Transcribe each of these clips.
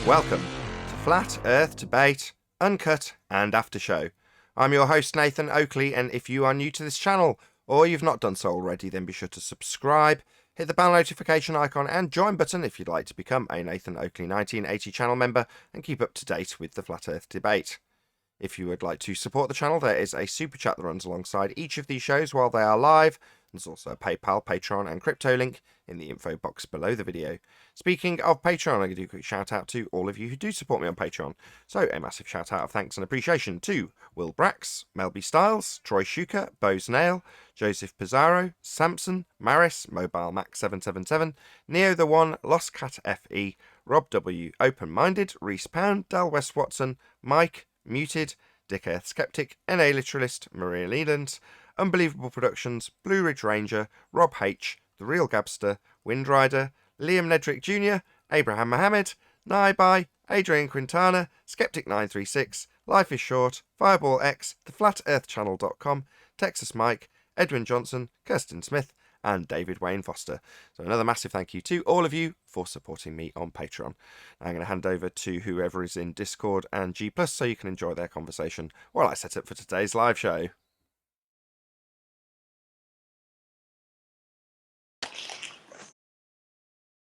Welcome to Flat Earth Debate, Uncut and After Show. I'm your host Nathan Oakley, and if you are new to this channel or you've not done so already, then be sure to subscribe, hit the bell notification icon and join button if you'd like to become a Nathan Oakley 1980 channel member and keep up to date with the Flat Earth Debate. If you would like to support the channel, there is a super chat that runs alongside each of these shows while they are live. There's also a PayPal, Patreon and crypto link in the info box below the video. Speaking of Patreon, I'm going to do a quick shout out to all of you who do support me on Patreon. So a massive shout out of thanks and appreciation to Will Brax, Melby Styles, Troy Shuker, Bose Nail, Joseph Pizarro, Samson, Maris, Mobile Max 777, Neo the One, Lost Cat FE, Rob W, Open Minded, Reese Pound, Dal West Watson, Mike, Muted, Dick Earth Skeptic, NA Literalist, Maria Leland, Unbelievable Productions, Blue Ridge Ranger, Rob H, The Real Gabster, Windrider, Liam Nedrick Jr., Abraham Mohammed, Naibai, Adrian Quintana, Skeptic936, Life is Short, Fireball X, TheFlatEarthChannel.com, Texas Mike, Edwin Johnson, Kirsten Smith, and David Wayne Foster. So another massive thank you to all of you for supporting me on Patreon. I'm going to hand over to whoever is in Discord and G+, so you can enjoy their conversation while I set up for today's live show.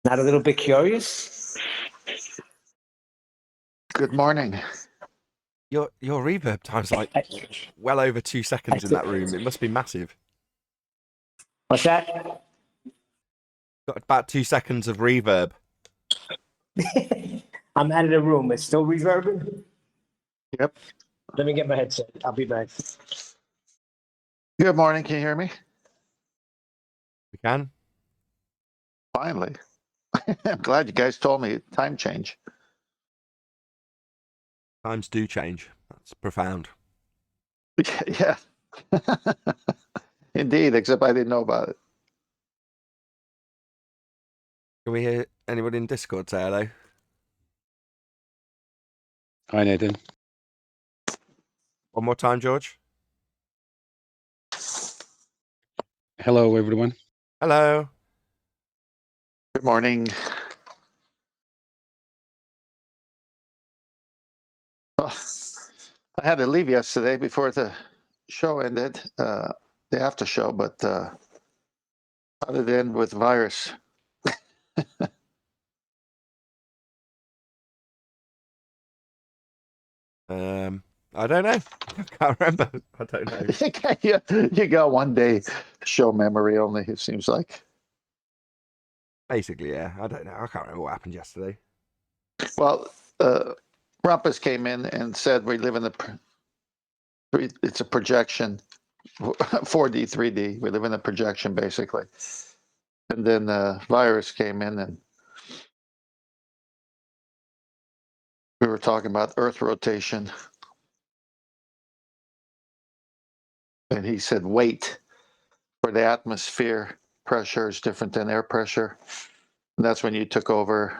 Not a little bit curious? Good morning. Your reverb time's like well over 2 seconds in that room. It must be massive. What's that? Got about 2 seconds of reverb. I'm out of the room. It's still reverbing? Yep. Let me get my headset. I'll be back. Good morning. Can you hear me? We can. Finally. I'm glad you guys told me time change. Times do change. That's profound. Yeah. Indeed, except I didn't know about it. Can we hear anybody in Discord say hello? Hi, Nathan. One more time, George. Hello, everyone. Hello. Good morning. Oh, I had to leave yesterday before the show ended, the after show, but how did it end with virus? I don't know. I can't remember. I don't know. You got one day show memory only, it seems like. Basically, yeah. I don't know. I can't remember what happened yesterday. Well, Rumpus came in and said we live in it's a projection, 4D, 3D. We live in a projection, basically. And then the virus came in and we were talking about Earth rotation. And he said, wait, for the atmosphere pressure is different than air pressure. And that's when you took over,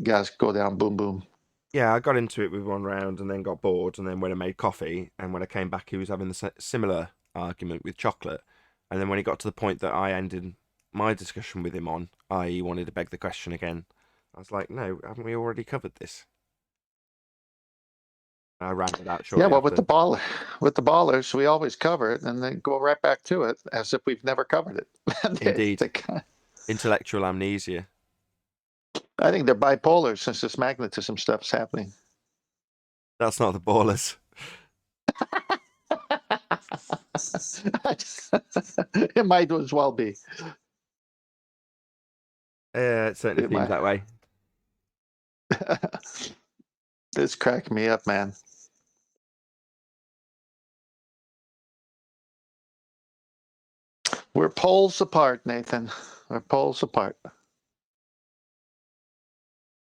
gas go down, boom, boom. Yeah, I got into it with one round and then got bored. And then when I made coffee and when I came back, he was having the similar argument with chocolate. And then when he got to the point that I ended my discussion with him on, i.e. wanted to beg the question again, I was like, no, haven't we already covered this? I ran it out shortly Yeah, well, after. with the ballers, we always cover it and then go right back to it as if we've never covered it. Indeed. Intellectual amnesia. I think they're bipolar since this magnetism stuff's happening. That's not the ballers. It might as well be. It certainly seems that way. This cracked me up, man. We're poles apart, Nathan. We're poles apart.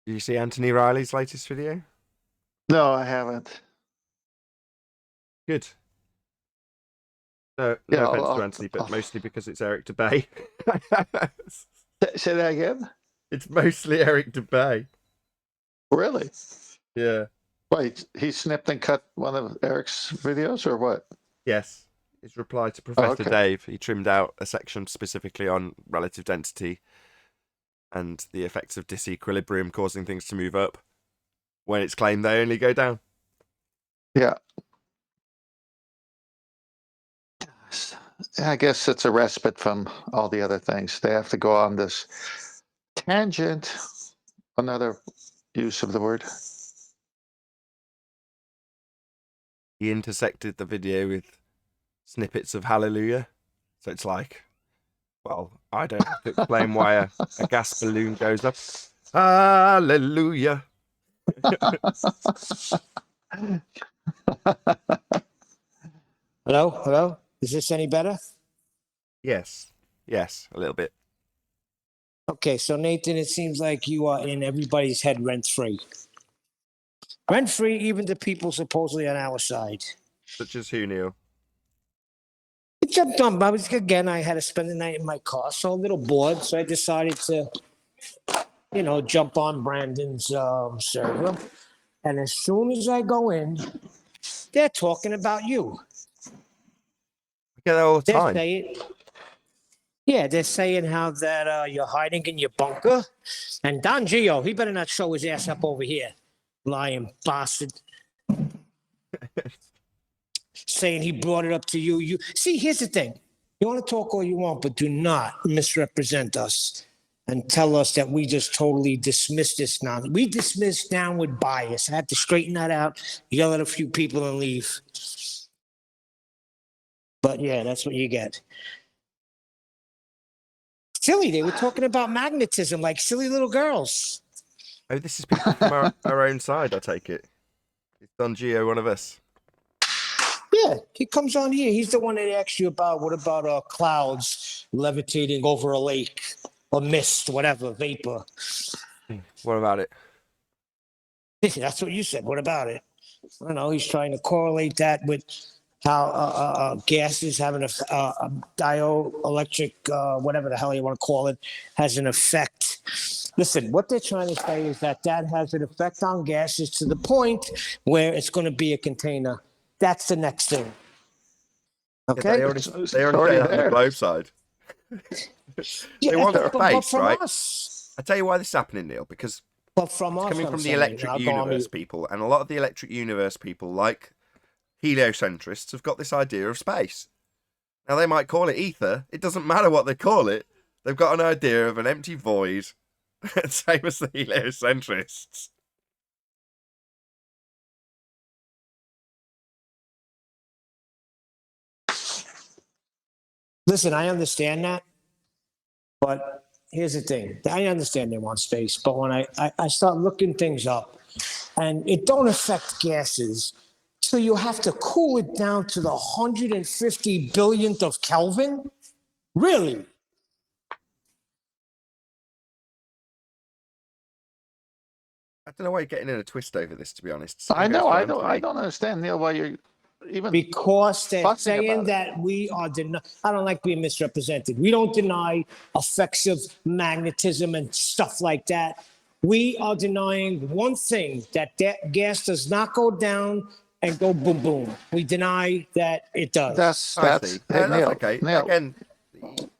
Did you see Anthony Riley's latest video? No, I haven't. Good. No offense to Anthony, but mostly because it's Eric DeBay. Say that again? It's mostly Eric DeBay. Really? Yeah. Wait, he snipped and cut one of Eric's videos or what? Yes. His reply to Professor Dave, he trimmed out a section specifically on relative density and the effects of disequilibrium causing things to move up. when it's claimed they only go down. Yeah. I guess it's a respite from all the other things. They have to go on this tangent, another use of the word. He intersected the video with snippets of Hallelujah. So it's like, well, I don't have to explain why a gas balloon goes up. Hallelujah. Hello? Hello? Is this any better? Yes, a little bit. Okay, so Nathan, it seems like you are in everybody's head rent free. Rent free, even the people supposedly on our side. Such as who, Neil? I jumped on, but again, I had to spend the night in my car, so a little bored. So I decided to, jump on Brandon's server. And as soon as I go in, they're talking about you. I get that all the They're time. saying, yeah, they're saying how that you're hiding in your bunker. And Don Gio, he better not show his ass up over here, lying bastard. Saying he brought it up to you. You see, here's the thing. You want to talk all you want, but do not misrepresent us and tell us that we just totally dismiss this now. We dismiss downward bias. I had to straighten that out, yell at a few people and leave. But yeah, that's what you get. Silly, they were talking about magnetism like silly little girls. Oh, this is people from our own side, I take it. Is Don Gio one of us? Yeah, he comes on here. He's the one that asks you about what about clouds levitating over a lake or mist, whatever, vapor. What about it? That's what you said. What about it? I don't know. He's trying to correlate that with how gases having a dioelectric, whatever the hell you want to call it, has an effect. Listen, what they're trying to say is that has an effect on gases to the point where it's going to be a container. That's the next thing. Okay? Yeah, they already It's say already that on the there. globe side. They want a face, right? I tell you why this is happening, Neil, because But from it's us, coming I'm from the saying, electric I'll go on universe mute. people, and a lot of the electric universe people, like heliocentrists, have got this idea of space. Now, they might call it ether. It doesn't matter what they call it. They've got an idea of an empty void, same as the heliocentrists. Listen, I understand that, but here's the thing. I understand they want space, but when I start looking things up, and it don't affect gases, so you have to cool it down to the 150 billionth of Kelvin? Really? I don't know why you're getting in a twist over this, to be honest. I Same goes know. for I Anthony. don't understand, Neil, why you're even. Because they're Fussing saying about it. that we are I don't like being misrepresented. We don't deny effects of magnetism and stuff like that. We are denying one thing, that gas does not go down and go boom boom. We deny that it does. That's I see. hey, That's Neil. okay. Neil, Again,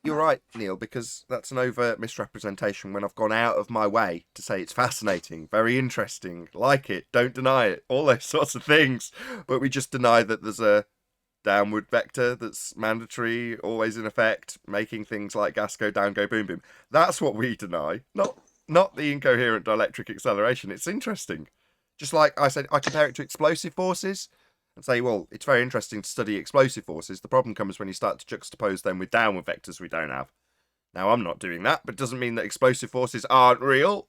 you're right, Neil, because that's an overt misrepresentation when I've gone out of my way to say it's fascinating, very interesting, like it, don't deny it, all those sorts of things. But we just deny that there's a downward vector that's mandatory, always in effect, making things like gas go down, go boom, boom. That's what we deny, not the incoherent dielectric acceleration. It's interesting. Just like I said, I compare it to explosive forces and say, well, it's very interesting to study explosive forces. The problem comes when you start to juxtapose them with downward vectors we don't have. Now, I'm not doing that, but it doesn't mean that explosive forces aren't real.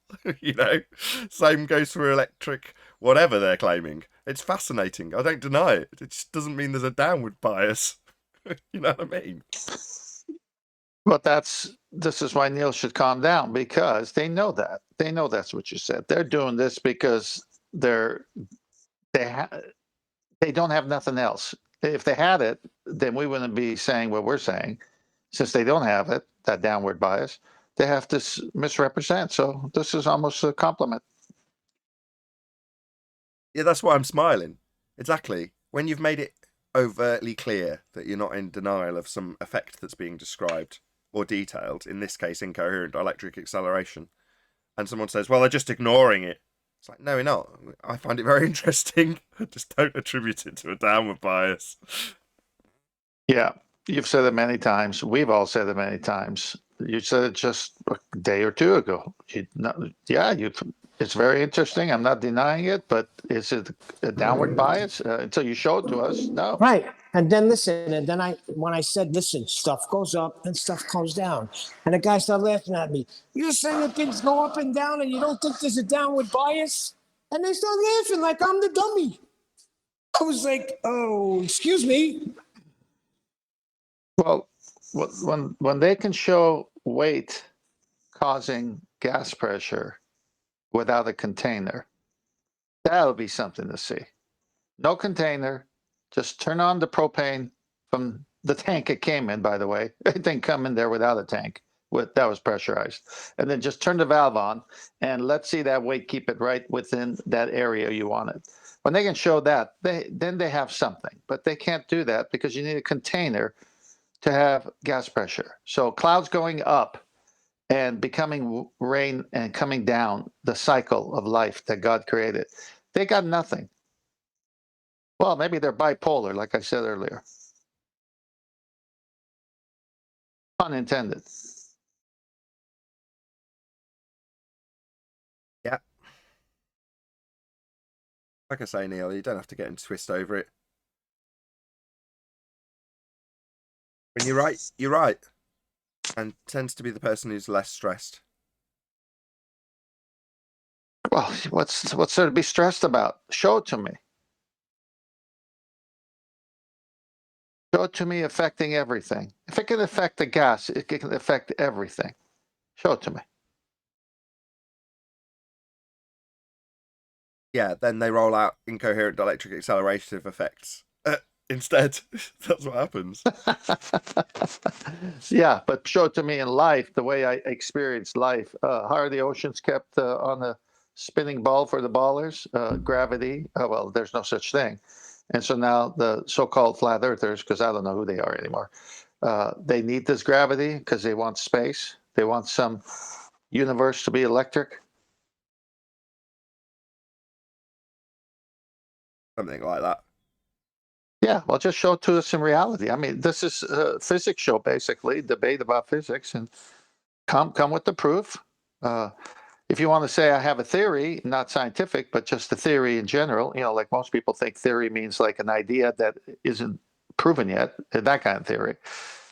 Same goes for electric, whatever they're claiming. It's fascinating. I don't deny it. It just doesn't mean there's a downward bias. You know what I mean? but this is why Neil should calm down, because they know that. They know that's what you said. They're doing this because they don't have nothing else. If they had it, then we wouldn't be saying what we're saying. Since they don't have it, that downward bias, they have to misrepresent. So this is almost a compliment. Yeah, that's why I'm smiling. Exactly. When you've made it overtly clear that you're not in denial of some effect that's being described or detailed, in this case, incoherent dielectric acceleration, and someone says, well, they're just ignoring it. It's like, no, we're not. I find it very interesting. Just don't attribute it to a downward bias. Yeah, you've said it many times. We've all said it many times. You said it just a day or two ago. It's very interesting. I'm not denying it, but is it a downward bias? Until you show it to us, no. Right. And then listen, and then when I said, listen, stuff goes up and stuff comes down. And the guy started laughing at me. You're saying that things go up and down and you don't think there's a downward bias? And they start laughing like I'm the dummy. I was like, oh, excuse me. Well, when they can show weight causing gas pressure without a container, that'll be something to see. No container, just turn on the propane from the tank it came in, by the way. It didn't come in there without a tank. That was pressurized. And then just turn the valve on and let's see that weight, keep it right within that area you want it. When they can show that, then they have something. But they can't do that because you need a container to have gas pressure. So clouds going up and becoming rain and coming down, the cycle of life that God created, they got nothing. Well, maybe they're bipolar, like I said earlier. Unintended. Yeah. Like I say, Neil, you don't have to get into twist over it. When you're right, you're right. And tends to be the person who's less stressed. Well, what's there to be stressed about? Show it to me. Show it to me affecting everything. If it can affect the gas, it can affect everything. Show it to me. Yeah, then they roll out incoherent dielectric accelerative effects. Instead, that's what happens. Yeah, but show it to me in life, the way I experienced life. How are the oceans kept on a spinning ball for the ballers? Gravity. Well, there's no such thing. And so now the so-called flat earthers, because I don't know who they are anymore, they need this gravity because they want space. They want some universe to be electric. Something like that. Yeah, well, just show it to us in reality. I mean, this is a physics show, basically, debate about physics, and come with the proof. If you want to say I have a theory, not scientific, but just a theory in general, like most people think theory means like an idea that isn't proven yet, that kind of theory.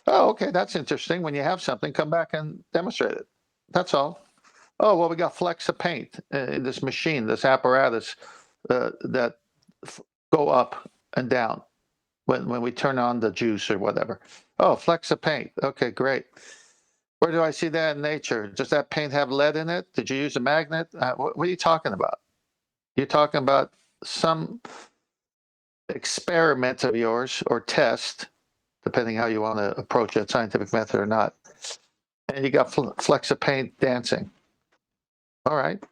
Oh, okay, that's interesting. When you have something, come back and demonstrate it. That's all. Oh, well, we got flecks of paint in this machine, this apparatus that go up and down when we turn on the juice or whatever. Oh, flecks of paint. Okay, great. Where do I see that in nature? Does that paint have lead in it? Did you use a magnet? What are you talking about? You're talking about some experiment of yours or test, depending how you want to approach a scientific method or not. And you got flecks of paint dancing. All right.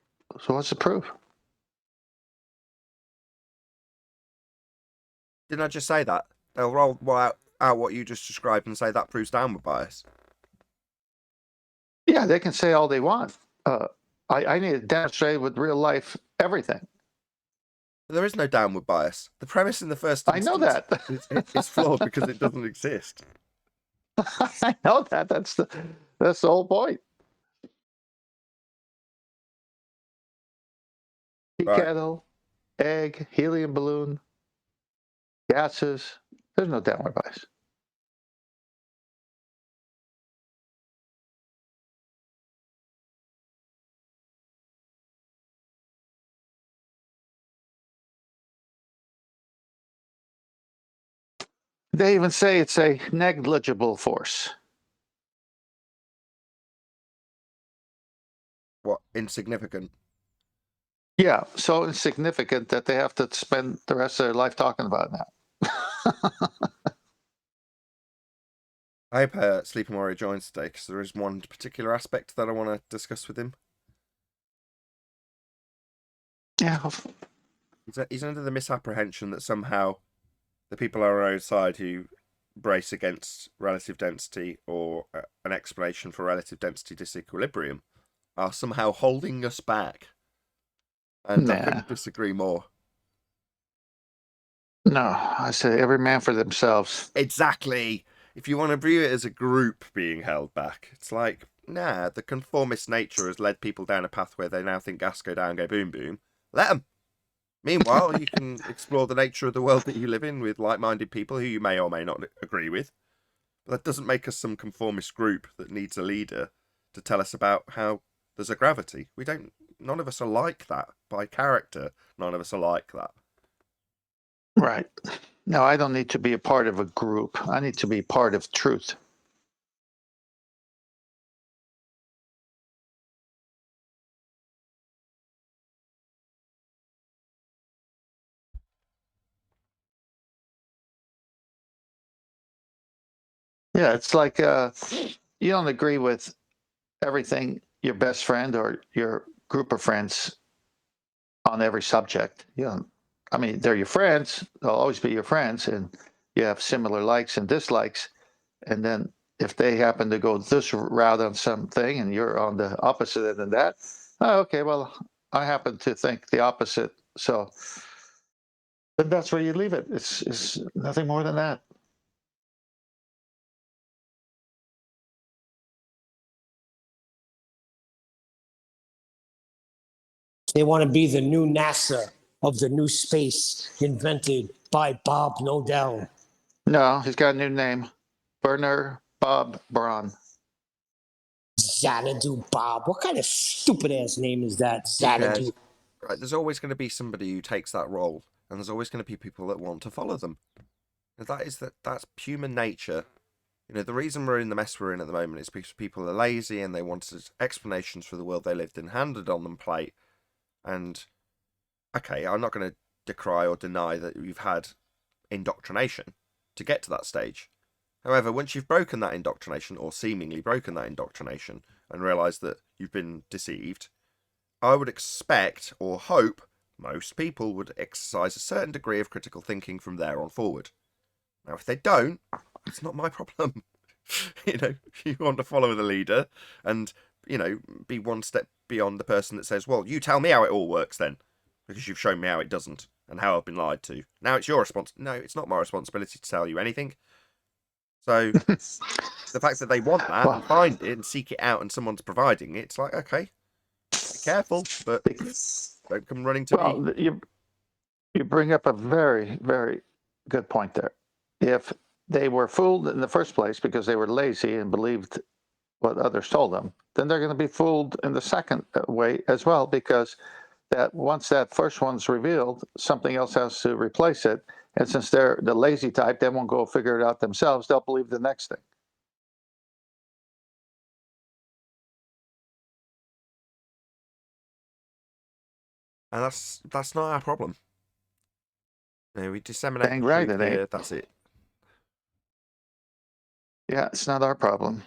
So what's the proof? Didn't I just say that? They'll roll out what you just described and say that proves downward bias. Yeah, they can say all they want. I need to demonstrate with real life everything. There is no downward bias. The premise in the first I instance know that. is flawed because it doesn't exist. I know that. That's the whole point. Tea Right. kettle, egg, helium balloon, gases. There's no downward bias. They even say it's a negligible force. What? Insignificant. Yeah, so insignificant that they have to spend the rest of their life talking about that. I hope Sleeping Warrior joins today because there is one particular aspect that I want to discuss with him. Yeah. He's under the misapprehension that somehow the people on our own side who brace against relative density or an explanation for relative density disequilibrium are somehow holding us back And I Nah. couldn't disagree more. No, I say every man for themselves. Exactly. If you want to view it as a group being held back, it's like, nah, the conformist nature has led people down a path where they now think gas go down, go boom, boom. Let them. Meanwhile, you can explore the nature of the world that you live in with like-minded people who you may or may not agree with. But that doesn't make us some conformist group that needs a leader to tell us about how there's a gravity. None of us are like that. By character, none of us are like that. Right. No, I don't need to be a part of a group. I need to be part of truth. Yeah, it's like you don't agree with everything your best friend or your group of friends on every subject. I mean, they're your friends. They'll always be your friends, and you have similar likes and dislikes. And then if they happen to go this route on something and you're on the opposite end of that, oh, okay, well, I happen to think the opposite. So then that's where you leave it. It's nothing more than that. They want to be the new NASA of the new space invented by Bob Nodell. No, he's got a new name. Werner Bob Braun. Xanadu Bob. What kind of stupid ass name is that? Who cares? Xanadu. Right, there's always going to be somebody who takes that role, and there's always going to be people that want to follow them. And that's human nature. You know, the reason we're in the mess we're in at the moment is because people are lazy and they wanted explanations for the world they lived in handed on them plate. And okay, I'm not going to decry or deny that you've had indoctrination to get to that stage. However, once you've broken that indoctrination, or seemingly broken that indoctrination, and realised that you've been deceived, I would expect or hope most people would exercise a certain degree of critical thinking from there on forward. Now, if they don't, it's not my problem. If you want to follow the leader and, be one step beyond the person that says, well, you tell me how it all works then, because you've shown me how it doesn't and how I've been lied to. Now it's your responsibility. No, it's not my responsibility to tell you anything. So the fact that they want that and find it and seek it out and someone's providing it, it's like, okay, be careful, but don't come running to me. Well, you bring up a very, very good point there. If they were fooled in the first place because they were lazy and believed what others told them, then they're going to be fooled in the second way as well, because that once that first one's revealed, something else has to replace it. And since they're the lazy type, they won't go figure it out themselves. They'll believe the next thing. And that's not our problem. We disseminate Dang the right truth it ain't. here, that's it. Yeah, it's not our problem.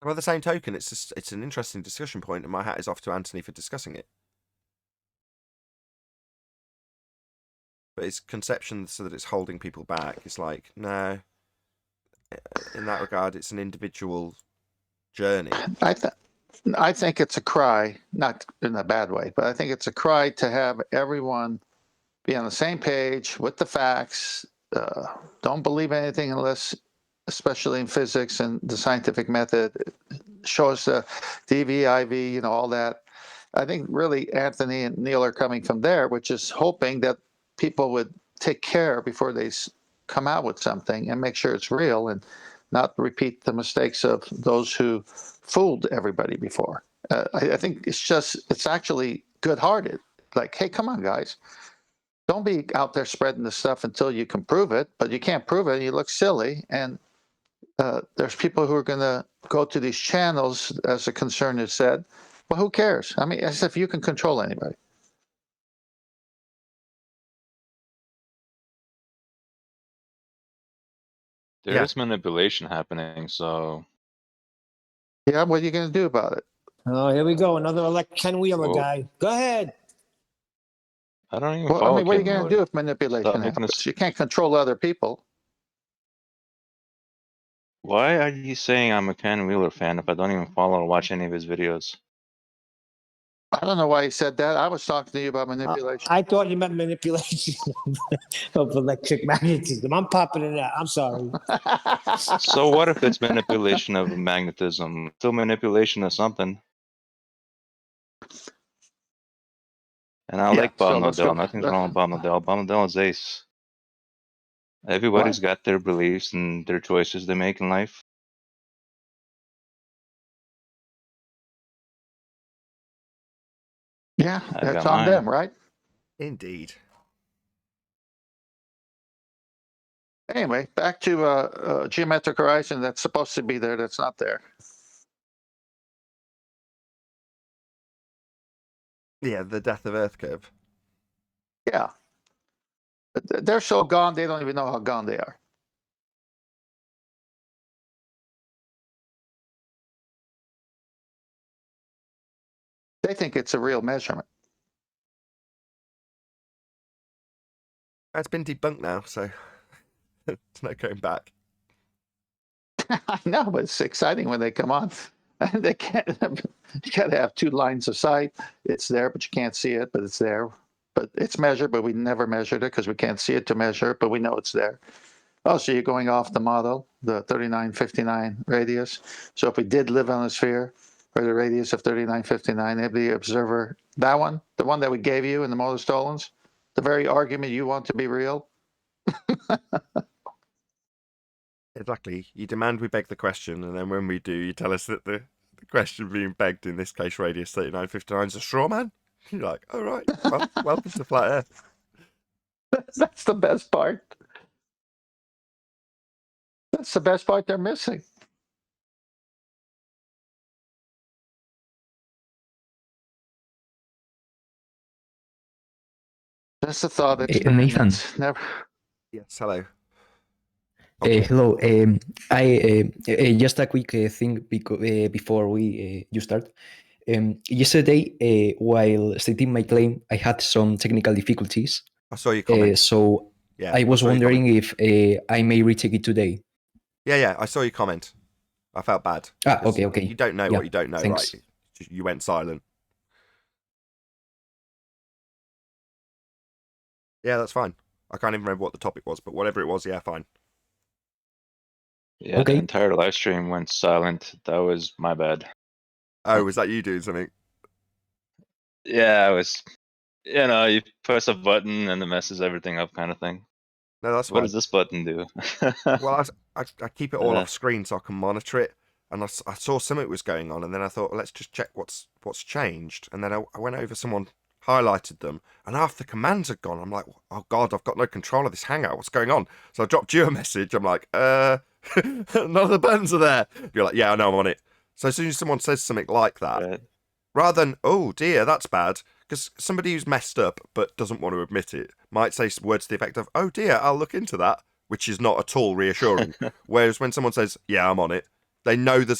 By the same token, it's an interesting discussion point, and my hat is off to Anthony for discussing it. But his conception so that it's holding people back is like, no. In that regard, it's an individual journey. I think it's a cry, not in a bad way, but I think it's a cry to have everyone be on the same page with the facts. Don't believe anything unless, especially in physics and the scientific method, shows the DV, IV, all that. I think really Anthony and Neil are coming from there, which is hoping that people would take care before they come out with something and make sure it's real and not repeat the mistakes of those who fooled everybody before. I think it's actually good-hearted. Like, hey, come on, guys. Don't be out there spreading this stuff until you can prove it, but you can't prove it and you look silly. And there's people who are going to go to these channels, as the concern has said. Well, who cares? I mean, as if you can control anybody. There is manipulation happening, so Yeah, what are you going to do about it? Oh, here we go. Another Ken Wheeler Well- guy. Go ahead. I don't even Well, I follow mean, what are you Ken going to Miller. do if manipulation Stop making happens? You can't control other people. Why are you saying I'm a Ken Wheeler fan if I don't even follow or watch any of his videos? I don't know why he said that. I was talking to you about manipulation. I thought you meant manipulation of electric magnetism. I'm popping it out. I'm sorry. So what if it's manipulation of magnetism? Still manipulation of something. And I Yeah, like Bob so let's Nodell. go. Nothing's wrong with Bob Nodell. Bob Nodell is ace. Everybody's What? got their beliefs and their choices they make in life. Yeah, I've that's got on mine. them, right? Indeed. Anyway, back to geometric horizon that's supposed to be there, that's not there. Yeah, the death of Earth curve. Yeah. They're so gone, they don't even know how gone they are. They think it's a real measurement. It's been debunked now, so it's no going back. I know, but it's exciting when they come on. They can't. You got to have 2 lines of sight. It's there, but you can't see it. But it's there. But it's measured, but we never measured it because we can't see it to measure it. But we know it's there. Oh, so you're going off the model, the 3959 radius. So if we did live on a sphere for the radius of 3959, every observer, that one, the one that we gave you in the Motor Stolens, the very argument you want to be real. Exactly. You demand we beg the question, and then when we do, you tell us that the question being begged, in this case radius 3959, is a straw man. You're like, all right, well, welcome to flat Earth. That's the best part. That's the best part they're missing. That's the thought Nathan. experiments. Never. Yes, hello. Hello. I just a quick thing before we you start. Yesterday, while stating my claim, I had some technical difficulties. I saw your comment. So Yeah, I was saw your wondering comment. if I may retake it today. Yeah, I saw your comment. I felt bad. Okay. You don't know Yeah, what you don't know, thanks. right? You went silent. Yeah, that's fine. I can't even remember what the topic was, but whatever it was, yeah, fine. Yeah, Okay. the entire live stream went silent. That was my bad. Oh, was that you doing something? Yeah, I was, you press a button and it messes everything up kind of thing. No, that's What fine. does this button do? Well, I keep it all Uh. off screen so I can monitor it. And I saw something was going on, and then I thought, well, let's just check what's changed. And then I went over, someone highlighted them, and half the commands had gone. I'm like, oh God, I've got no control of this Hangout. What's going on? So I dropped you a message. I'm like, none of the buttons are there. You're like, yeah, I know, I'm on it. So as soon as someone says something like that, Right. rather than, oh dear, that's bad, because somebody who's messed up but doesn't want to admit it might say words to the effect of, oh dear, I'll look into that, which is not at all reassuring. Whereas when someone says, yeah, I'm on it, they know they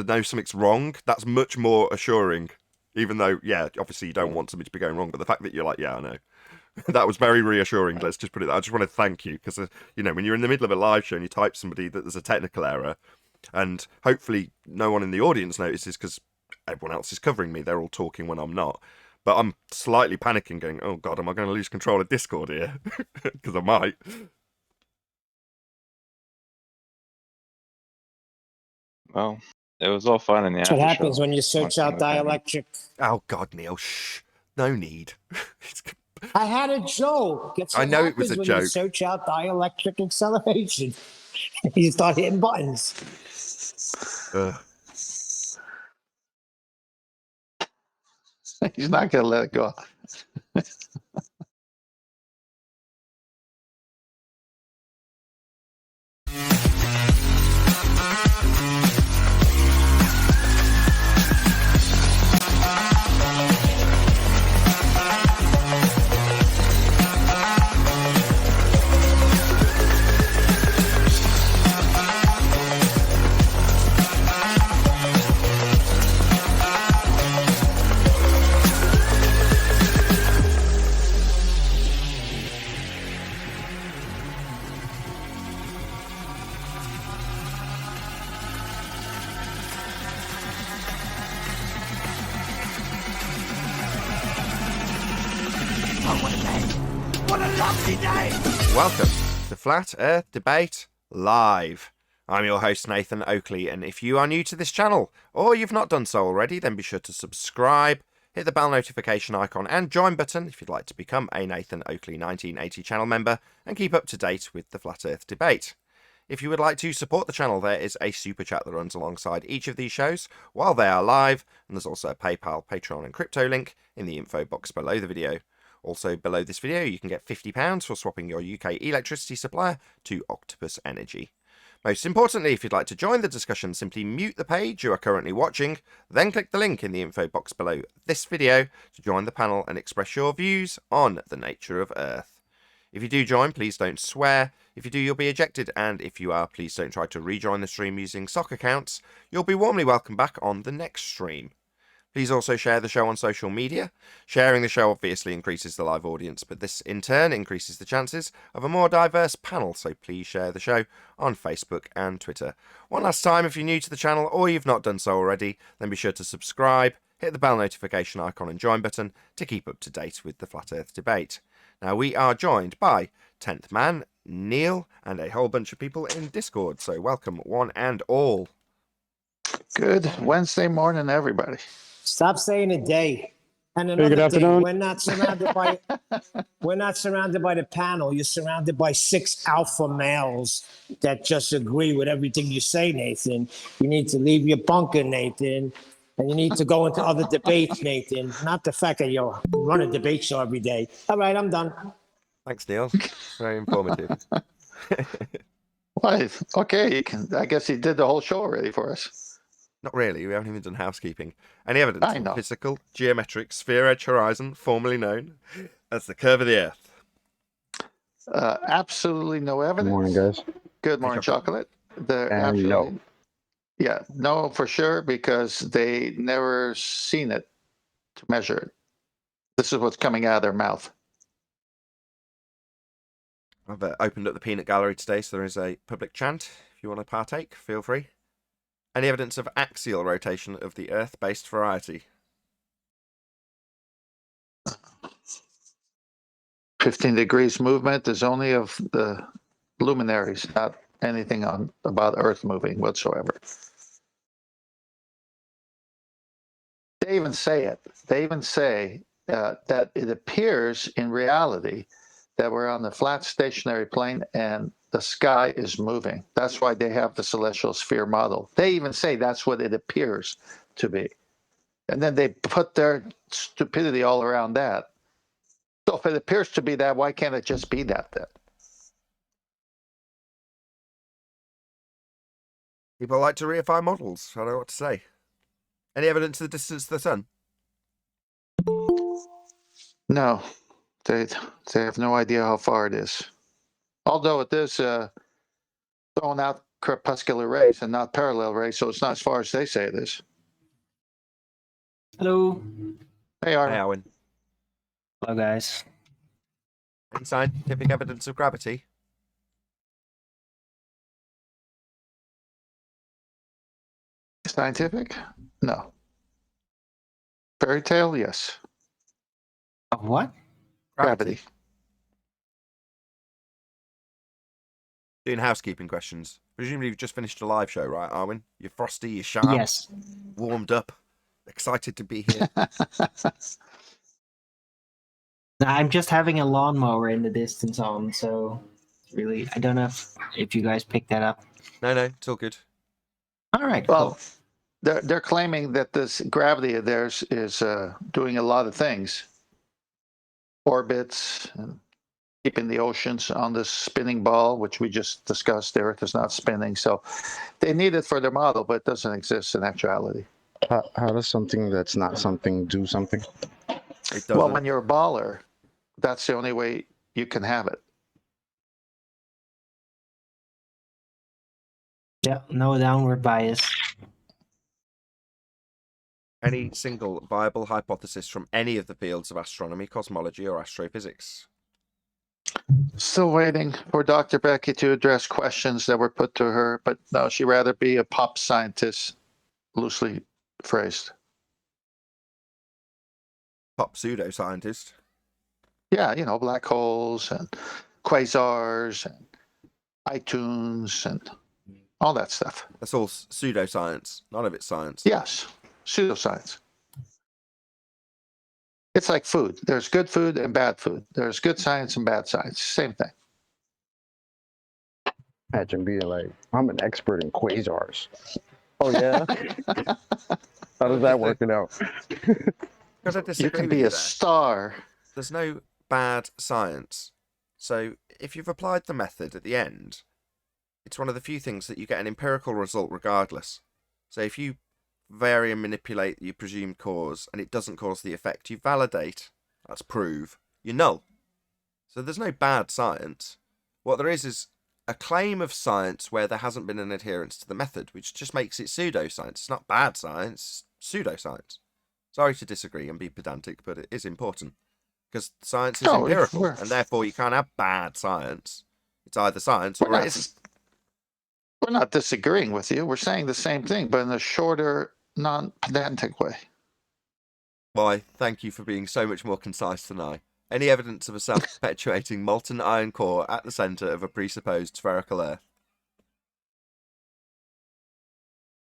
know something's wrong. That's much more assuring. Even though, yeah, obviously you don't want something to be going wrong, but the fact that you're like, yeah, I know, that was very reassuring. Let's just put it. I just want to thank you because when you're in the middle of a live show and you type somebody that there's a technical error, and hopefully no one in the audience notices because everyone else is covering me. They're all talking when I'm not. But I'm slightly panicking, going, oh God, am I going to lose control of Discord here? Because I might. Well, it was all fun in the That's what after happens show. when you search out dielectric. Oh God, Neil, shh. No need. I had a joke. It's I what know it was happens a when joke. you search out dielectric acceleration. You start hitting buttons. He's not going to let it go. What a lovely day! Welcome to Flat Earth Debate Live. I'm your host, Nathan Oakley, and if you are new to this channel, or you've not done so already, then be sure to subscribe, hit the bell notification icon and join button if you'd like to become a Nathan Oakley 1980 channel member and keep up to date with the Flat Earth Debate. If you would like to support the channel, there is a super chat that runs alongside each of these shows while they are live, and there's also a PayPal, Patreon and crypto link in the info box below the video. Also below this video, you can get £50 for swapping your UK electricity supplier to Octopus Energy. Most importantly, if you'd like to join the discussion, simply mute the page you are currently watching, then click the link in the info box below this video to join the panel and express your views on the nature of Earth. If you do join, please don't swear. If you do, you'll be ejected, and if you are, please don't try to rejoin the stream using sock accounts. You'll be warmly welcomed back on the next stream. Please also share the show on social media. Sharing the show obviously increases the live audience, but this in turn increases the chances of a more diverse panel, so please share the show on Facebook and Twitter. One last time, if you're new to the channel or you've not done so already, then be sure to subscribe, hit the bell notification icon and join button to keep up to date with the Flat Earth Debate. Now, we are joined by 10th Man, Neil, and a whole bunch of people in Discord, so welcome one and all. Good Wednesday morning, everybody. Stop saying a day. And good another thing, afternoon. we're not surrounded by the panel. You're surrounded by 6 alpha males that just agree with everything you say, Nathan. You need to leave your bunker, Nathan. And you need to go into other debates, Nathan. Not the fact that you run a debate show every day. All right, I'm done. Thanks, Neil. Very informative. Why? Okay, I guess he did the whole show already for us. Not really, we haven't even done housekeeping. Any evidence I of know. physical, geometric, sphere-edge horizon, formerly known as the curve of the Earth? Absolutely no Good evidence. morning, guys. Good morning, chocolate. They're And absolutely, no. yeah, no, for sure, because they never seen it to measure it. This is what's coming out of their mouth. I've opened up the peanut gallery today, so there is a public chant. If you want to partake, feel free. Any evidence of axial rotation of the Earth-based variety? 15 degrees movement is only of the luminaries, not anything about Earth moving whatsoever. They even say it. They even say that it appears in reality that we're on the flat stationary plane and the sky is moving. That's why they have the celestial sphere model. They even say that's what it appears to be. And then they put their stupidity all around that. So if it appears to be that, why can't it just be that then? People like to reify models. I don't know what to say. Any evidence of the distance to the sun? No, they have no idea how far it is. Although it is throwing out crepuscular rays and not parallel rays, so it's not as far as they say it is. Hello. Hey, Hey, Armin. Owen. Hello, guys. Any scientific evidence of gravity? Scientific? No. Fairy tale? Yes. Of what? Gravity. Doing housekeeping questions. Presumably you've just finished a live show, right, Arwen? You're frosty, you're sharp, Yes. warmed up, excited to be here. I'm just having a lawnmower in the distance on, so really, I don't know if you guys picked that up. No, it's all good. All right. Well, Cool. they're claiming that this gravity of theirs is doing a lot of things. Orbits, and keeping the oceans on this spinning ball, which we just discussed. The Earth is not spinning, so they need it for their model, but it doesn't exist in actuality. How does something that's not something do something? It Well, doesn't. when you're a baller, that's the only way you can have it. Yeah. No downward bias. Any single viable hypothesis from any of the fields of astronomy, cosmology, or astrophysics? Still waiting for Dr. Becky to address questions that were put to her, but no, she'd rather be a pop scientist, loosely phrased. Pop pseudoscientist. Yeah, black holes and quasars and iTunes and all that stuff. That's all pseudoscience. None of it's science. Yes, pseudoscience. It's like food. There's good food and bad food. There's good science and bad science. Same thing. Imagine being like, I'm an expert in quasars. Oh yeah. How does that work out? Because I You disagree can with be you a there. star. There's no bad science. So if you've applied the method at the end, it's one of the few things that you get an empirical result regardless. So if you vary and manipulate your presumed cause and it doesn't cause the effect, you validate, that's prove, you're null. So there's no bad science. What there is a claim of science where there hasn't been an adherence to the method, which just makes it pseudoscience. It's not bad science, it's pseudoscience. Sorry to disagree and be pedantic, but it is important. Because science is No, empirical, we're- and therefore you can't have bad science. It's either science or it isn't. We're not disagreeing with you. We're saying the same thing, but in a shorter, non-pedantic way. Why, thank you for being so much more concise than I. Any evidence of a self-perpetuating molten iron core at the centre of a presupposed spherical Earth?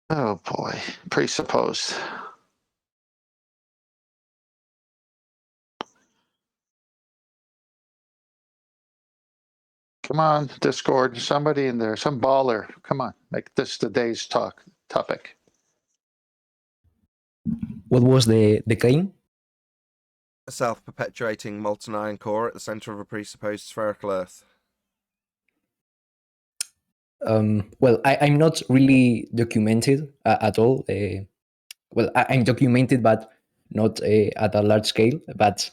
Oh boy, presupposed. Come on, Discord, somebody in there, some baller. Come on, make this today's topic. What was the claim? A self-perpetuating molten iron core at the centre of a presupposed spherical Earth. Well, I'm not really documented at all. Well, I'm documented, but not at a large scale. But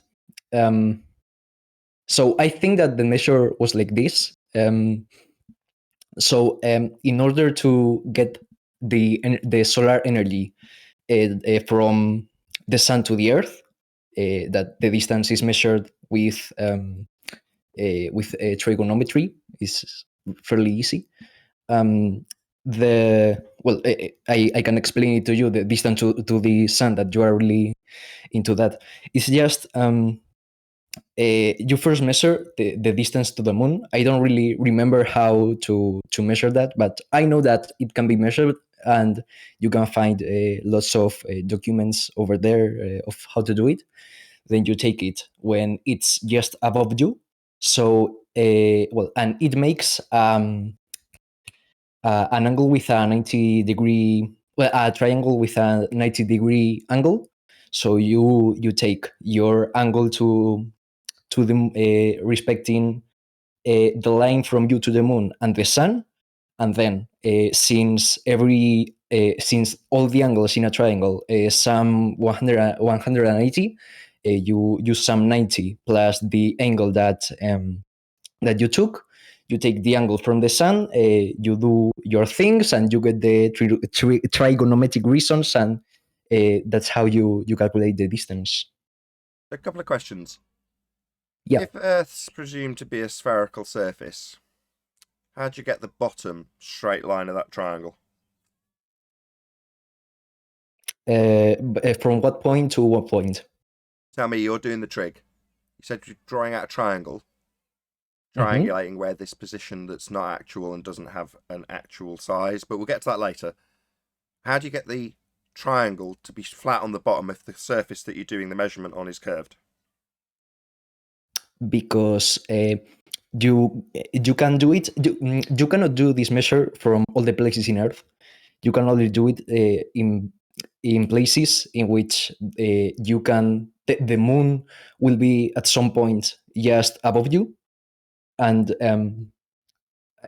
so I think that the measure was like this. So in order to get the solar energy from the sun to the Earth, that the distance is measured with trigonometry, is fairly easy. I can explain it to you. The distance to the sun, that you are really into that. It's just you first measure the distance to the moon. I don't really remember how to measure that, but I know that it can be measured, and you can find lots of documents over there of how to do it. Then you take it when it's just above you. So and it makes an angle with a 90-degree, well, a triangle with a 90-degree angle. So you take your angle to the respecting the line from you to the moon and the sun, and then since all the angles in a triangle sum 180, you sum 90 plus the angle that you took. You take the angle from the sun, you do your things, and you get the trigonometric reasons, and that's how you calculate the distance. A couple of questions. Yeah. If Earth's presumed to be a spherical surface, how do you get the bottom straight line of that triangle? From what point to what point? Tell me, you're doing the trig. You said you're drawing out a triangle, triangulating where this position that's not actual and doesn't have an actual size, but we'll get to that later. How do you get the triangle to be flat on the bottom if the surface that you're doing the measurement on is curved? Because you can do it. You cannot do this measure from all the places in Earth. You can only do it in places in which you can. The moon will be at some point just above you, and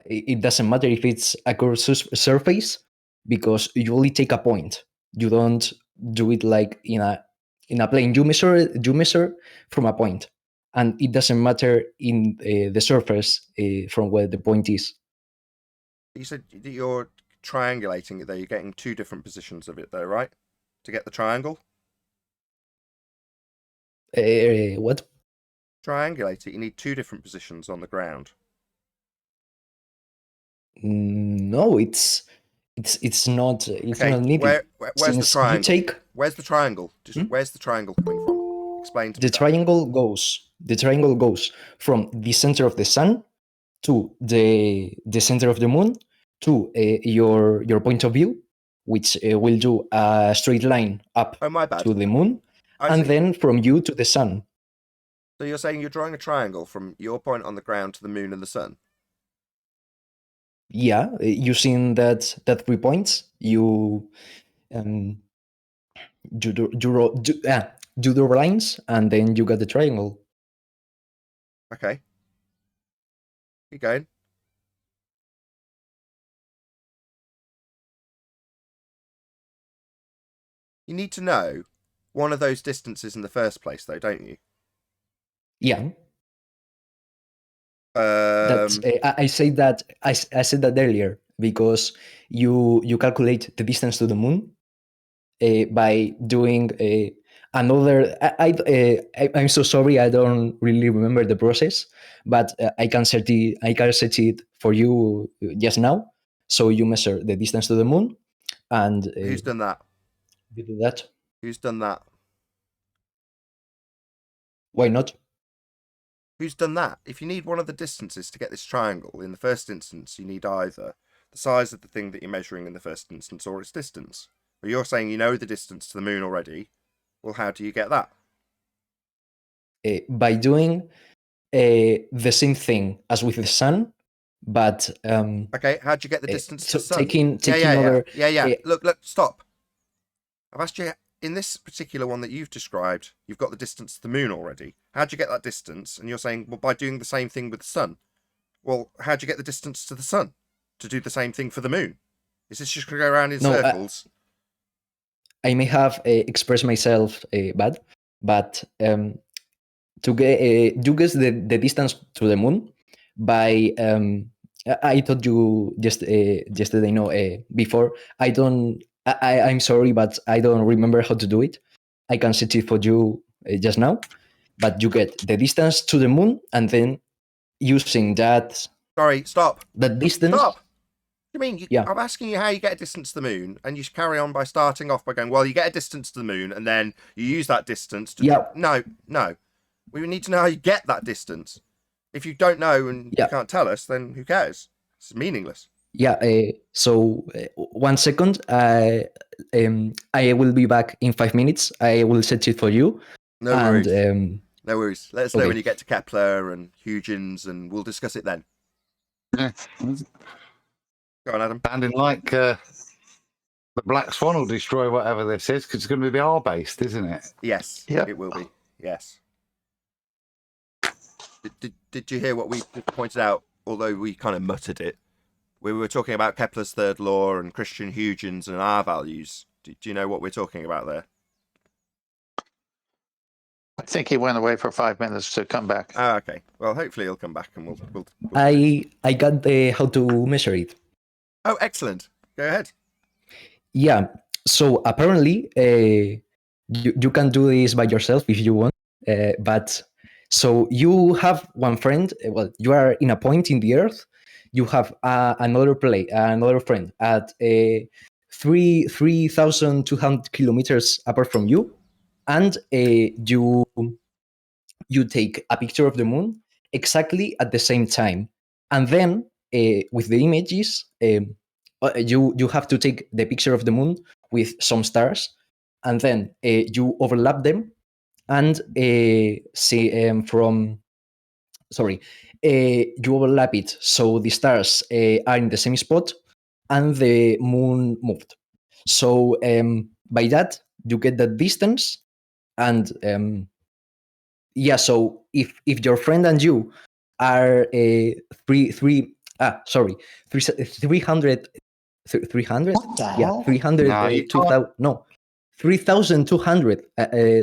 it doesn't matter if it's a curved surface, because you only take a point. You don't do it like in a plane. You measure from a point, and it doesn't matter in the surface from where the point is. You said that you're triangulating it there. You're getting two different positions of it, though, right? To get the triangle. What? Triangulate it. You need two different positions on the ground. No, it's not. It's Okay, not needed. where's the Since triangle? you take Where's the triangle? Where's the triangle coming from? Explain to me the that. triangle goes The triangle goes from the center of the sun to the center of the moon to your point of view, which will do a straight line up Oh, my bad. to the moon, I and see. then from you to the sun. So you're saying you're drawing a triangle from your point on the ground to the moon and the sun? Yeah, using that 3 points, you do the lines, and then you got the triangle. Okay. Keep going. You need to know one of those distances in the first place, though, don't you? Yeah. That's I said that I said that earlier because you calculate the distance to the moon by doing another. I'm so sorry, I don't really remember the process, but I can set it for you just now. So you measure the distance to the moon, and Who's done that? you do that. Who's done that? Why not? Who's done that? If you need one of the distances to get this triangle, in the first instance, you need either the size of the thing that you're measuring in the first instance or its distance. But you're saying you know the distance to the moon already. Well, how do you get that? By doing the same thing as with the sun, but Okay, how'd you get the distance to the sun? taking Yeah. Look, stop. I've asked you, in this particular one that you've described, you've got the distance to the moon already. How'd you get that distance? And you're saying, well, by doing the same thing with the sun. Well, how'd you get the distance to the sun to do the same thing for the moon? Is this just going to go around in circles? I may have expressed myself bad, but to get you guess the distance to the moon by I thought you just yesterday before. I'm sorry, but I don't remember how to do it. I can set it for you just now, but you get the distance to the moon, and then using that. Sorry, stop. That distance. Stop. You mean I'm asking you how you get a distance to the moon, and you carry on by starting off by going, well, you get a distance to the moon, and then you use that distance to. No. We need to know how you get that distance. If you don't know and you can't tell us, then who cares? It's meaningless. Yeah. So 1 second. I will be back in 5 minutes. I will set it for you. No worries. No worries. Let us know when you get to Kepler and Huygens, and we'll discuss it then. Yeah. Go on, Adam. Sounding like the Black Swan will destroy whatever this is, because it's going to be R-based, isn't it? Yes. Yep. It will be. Yes. Did you hear what we pointed out? Although we kind of muttered it, we were talking about Kepler's third law and Christian Huygens and R values. Do you know what we're talking about there? I think he went away for 5 minutes to come back. Ah, okay. Well, hopefully he'll come back and we'll I got how to measure it. Oh, excellent. Go ahead. Yeah. So apparently, you can do this by yourself if you want. But so you have one friend. Well, you are in a point in the Earth. You have another friend at 3,200 kilometers apart from you, and you take a picture of the moon exactly at the same time, and then with the images, you have to take the picture of the moon with some stars, and then you overlap them, and you overlap it so the stars are in the same spot and the moon moved. So by that you get the distance, and so if your friend and you are 300 hell? 3,200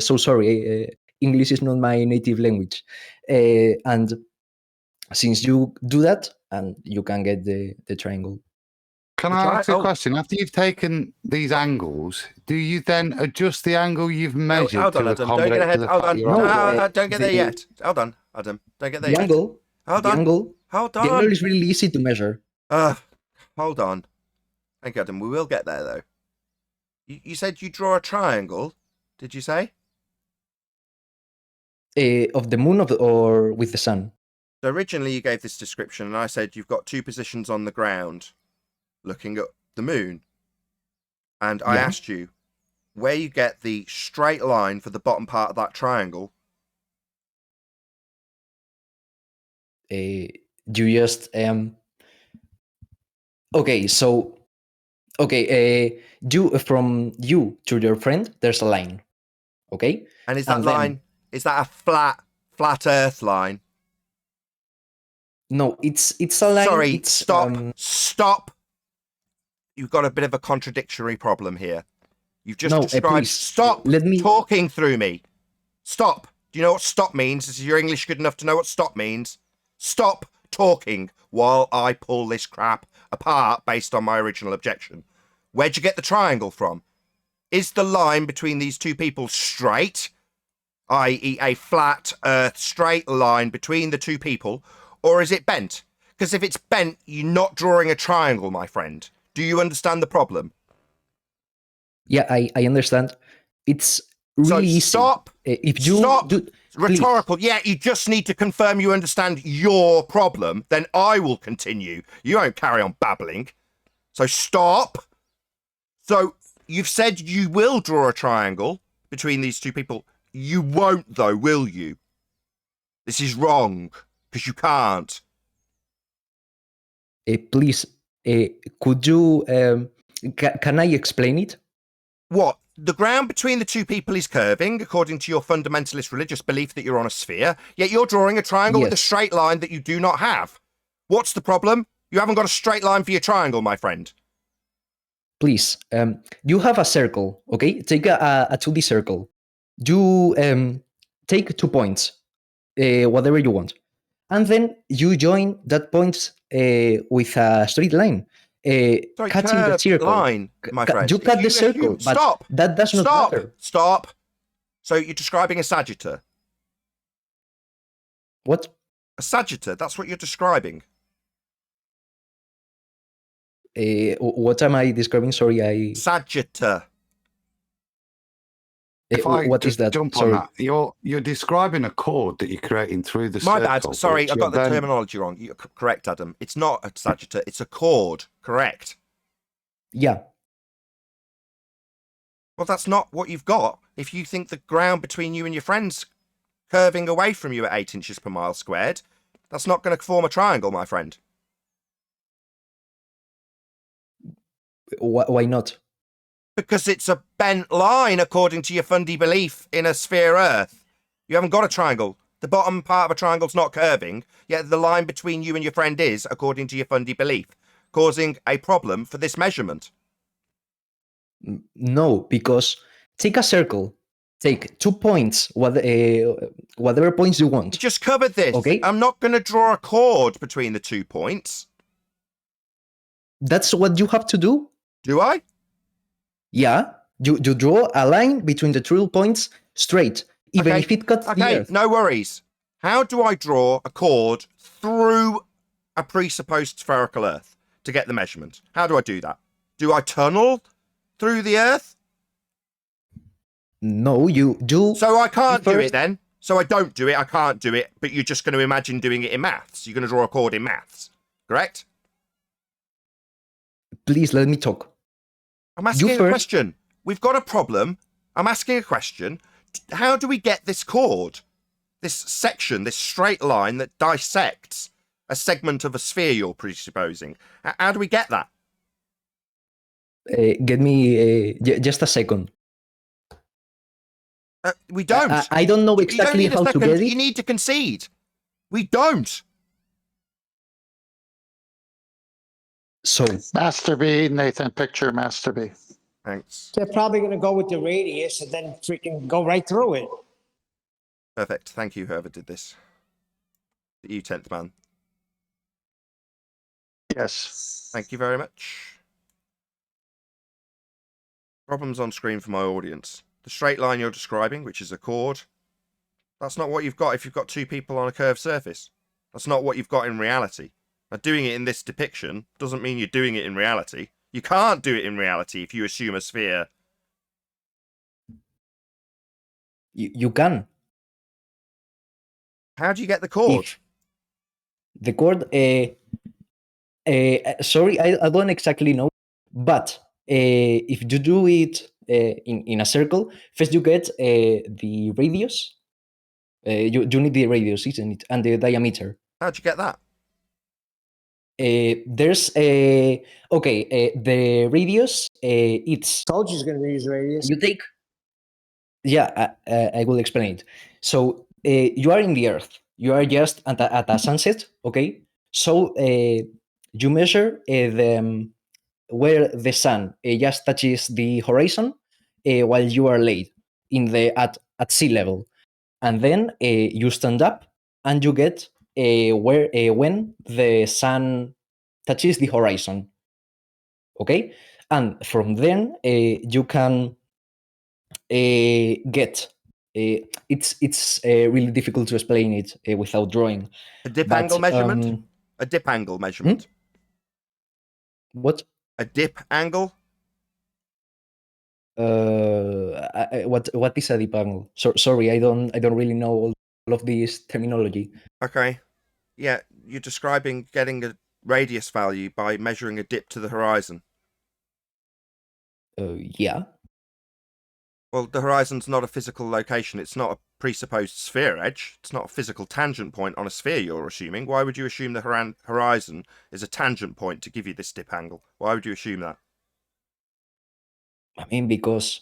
so sorry, English is not my native language, and since you do that, and you can get the triangle. Can I ask a question? After you've taken these angles, do you then adjust the angle you've measured? Hold on, Adam. Don't get ahead. Hold on. Don't get there yet. Hold on, Adam. Don't get there yet. Hold on. The angle is really easy to measure. Hold on. Thank you, Adam. We will get there, though. You said you draw a triangle, did you say? Of the moon or with the sun? So originally you gave this description, and I said you've got two positions on the ground looking at the moon. And I Yeah. asked you where you get the straight line for the bottom part of that triangle. You just okay, so okay, you from you to your friend, there's a line. Okay? And is that And then- line, is that a flat earth line? No, it's a line. Sorry, it's, stop. You've got a bit of a contradictory problem here. You've just No, described. please, Stop let me- talking through me. Stop. Do you know what stop means? Is your English good enough to know what stop means? Stop talking while I pull this crap apart based on my original objection. Where'd you get the triangle from? Is the line between these two people straight, i.e. a flat earth straight line between the two people, or is it bent? Because if it's bent, you're not drawing a triangle, my friend. Do you understand the problem? Yeah, I understand. It's really easy. Stop. If you Stop. do, Rhetorical. Yeah, you just need to confirm you understand your problem. Then I will continue. You won't carry on babbling. So stop. So you've said you will draw a triangle between these two people. You won't, though, will you? This is wrong because you can't. Please, could you? Can I explain it? What? The ground between the two people is curving, according to your fundamentalist religious belief that you're on a sphere, yet you're drawing a triangle with a Yes. straight line that you do not have. What's the problem? You haven't got a straight line for your triangle, my friend. Please, you have a circle. Okay, take a 2D circle. You take 2 points, whatever you want, and then you join that points with a straight line. Sorry, Cutting the curved circle. line, my friend. You If cut the assume- circle, but Stop. that does not Stop. matter. Stop. So you're describing a sagittar. What? A sagittar. That's what you're describing. What am I describing? Sorry, Sagittar. If I what just is that? jump Sorry. on that, you're describing a chord that you're creating through the My circle. bad. Sorry, which I got the then- terminology wrong. You're correct, Adam. It's not a sagittar. It's a chord. Correct. Yeah. Well, that's not what you've got. If you think the ground between you and your friends curving away from you at 8 inches per mile squared, that's not going to form a triangle, my friend. Why not? Because it's a bent line according to your fundy belief in a sphere Earth. You haven't got a triangle. The bottom part of a triangle's not curving, yet the line between you and your friend is, according to your fundy belief, causing a problem for this measurement. No, because take a circle, take 2 points, whatever points you You want. just covered this. Okay. I'm not going to draw a chord between the 2 points. That's what you have to do. Do I? Yeah, you draw a line between the 2 points straight, even Okay, if it cuts the Okay, earth. no worries. How do I draw a chord through a presupposed spherical Earth to get the measurement? How do I do that? Do I tunnel through the Earth? No, you do. So I can't do first- it then. So I don't do it. I can't do it. But you're just going to imagine doing it in maths. You're going to draw a chord in maths. Correct? Please let me talk. I'm asking a first. question. We've got a problem. I'm asking a question. How do we get this chord? This section, this straight line that dissects a segment of a sphere you're presupposing. How do we get that? Get me just a second. We don't. I don't know You don't exactly need a how to second. get it. You need to concede. We don't. So, Master B, Nathan, picture Master B. Thanks. They're probably going to go with the radius and then freaking go right through it. Perfect. Thank you, whoever did this. You 10th man. Yes. Thank you very much. Problems on screen for my audience. The straight line you're describing, which is a chord, that's not what you've got if you've got two people on a curved surface. That's not what you've got in reality. Now, doing it in this depiction doesn't mean you're doing it in reality. You can't do it in reality if you assume a sphere. you can. How do you get the chord? If the chord, sorry, I don't exactly know, but if you do it in a circle, first you get the radius. You need the radius, isn't it? And the diameter. How'd you get that? There's a the radius. It's Told you he's going to use radius. you take. Yeah, I will explain it. So you are in the Earth. You are just at a sunset. Okay. So you measure where the sun just touches the horizon while you are laid at sea level, and then you stand up and you get where when the sun touches the horizon. Okay, and from then you can get. It's really difficult to explain it without drawing. A dip But, angle measurement? A dip angle measurement. What? A dip angle? What is a dip angle? Sorry, I don't really know all of this terminology. Okay. Yeah, you're describing getting a radius value by measuring a dip to the horizon. Yeah. Well, the horizon's not a physical location. It's not a presupposed sphere edge. It's not a physical tangent point on a sphere, you're assuming. Why would you assume the horizon is a tangent point to give you this dip angle? Why would you assume that? I mean, because...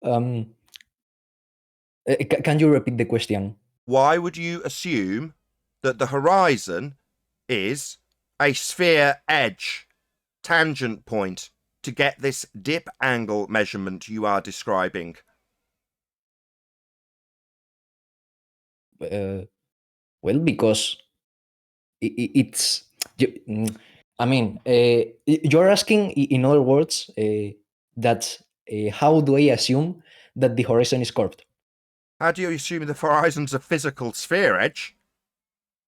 can you repeat the question? Why would you assume that the horizon is a sphere edge tangent point to get this dip angle measurement you are describing? Well, because it's... I mean, you're asking, in other words, that how do I assume that the horizon is curved? How do you assume the horizon's a physical sphere edge?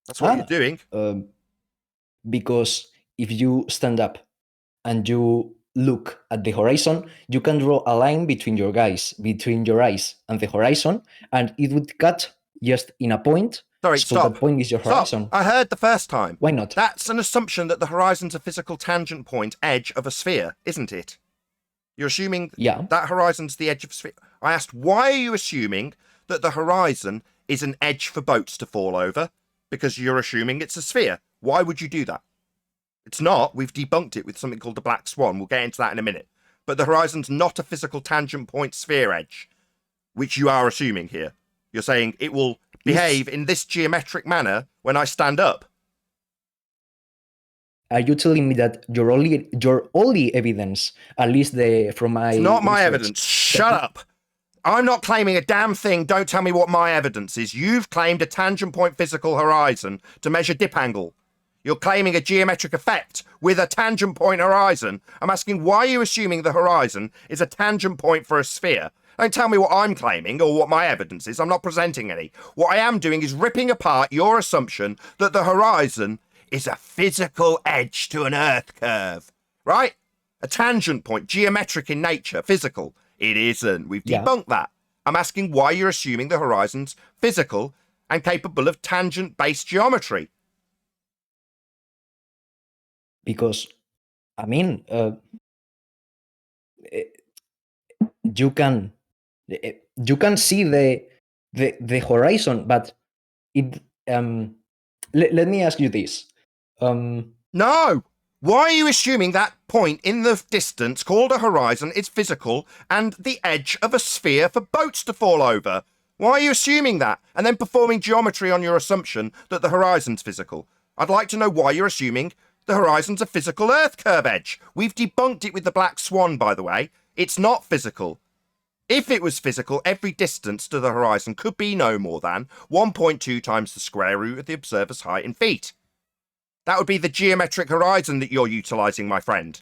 That's what you're doing. Because if you stand up and you look at the horizon, you can draw a line between your eyes and the horizon, and it would cut just in a point. Sorry, so stop. That point is your horizon. I heard the first time. Why not? That's an assumption that the horizon's a physical tangent point edge of a sphere, isn't it? You're assuming that horizon's the edge of a sphere. I asked, why are you assuming that the horizon is an edge for boats to fall over? Because you're assuming it's a sphere. Why would you do that? It's not. We've debunked it with something called the black swan. We'll get into that in a minute. But the horizon's not a physical tangent point sphere edge, which you are assuming here. You're saying it will behave in this geometric manner when I stand up. Are you telling me that your only evidence, at least from my... It's not my evidence. Shut up. I'm not claiming a damn thing. Don't tell me what my evidence is. You've claimed a tangent point physical horizon to measure dip angle. You're claiming a geometric effect with a tangent point horizon. I'm asking, why are you assuming the horizon is a tangent point for a sphere? Don't tell me what I'm claiming or what my evidence is. I'm not presenting any. What I am doing is ripping apart your assumption that the horizon is a physical edge to an Earth curve. Right? A tangent point, geometric in nature, physical. It isn't. We've debunked that. I'm asking why you're assuming the horizon's physical and capable of tangent-based geometry. Because, I mean, you can see the horizon, but it. Let me ask you this. No. Why are you assuming that point in the distance called a horizon is physical and the edge of a sphere for boats to fall over? Why are you assuming that and then performing geometry on your assumption that the horizon's physical? I'd like to know why you're assuming the horizon's a physical Earth curve edge. We've debunked it with the black swan, by the way. It's not physical. If it was physical, every distance to the horizon could be no more than 1.2 times the square root of the observer's height in feet. That would be the geometric horizon that you're utilising, my friend.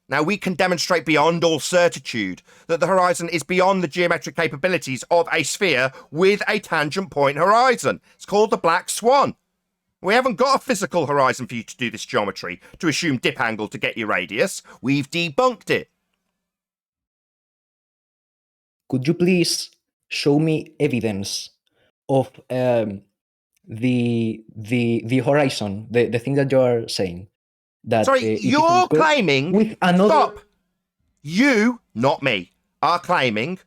Now, we can demonstrate beyond all certitude that the horizon is beyond the geometric capabilities of a sphere with a tangent point horizon. It's called the black swan. We haven't got a physical horizon for you to do this geometry, to assume dip angle to get your radius. We've debunked it. Could you please show me evidence of the horizon, the thing that you are saying. That Sorry, if it you're will go claiming. with another. Stop. You, not me, are claiming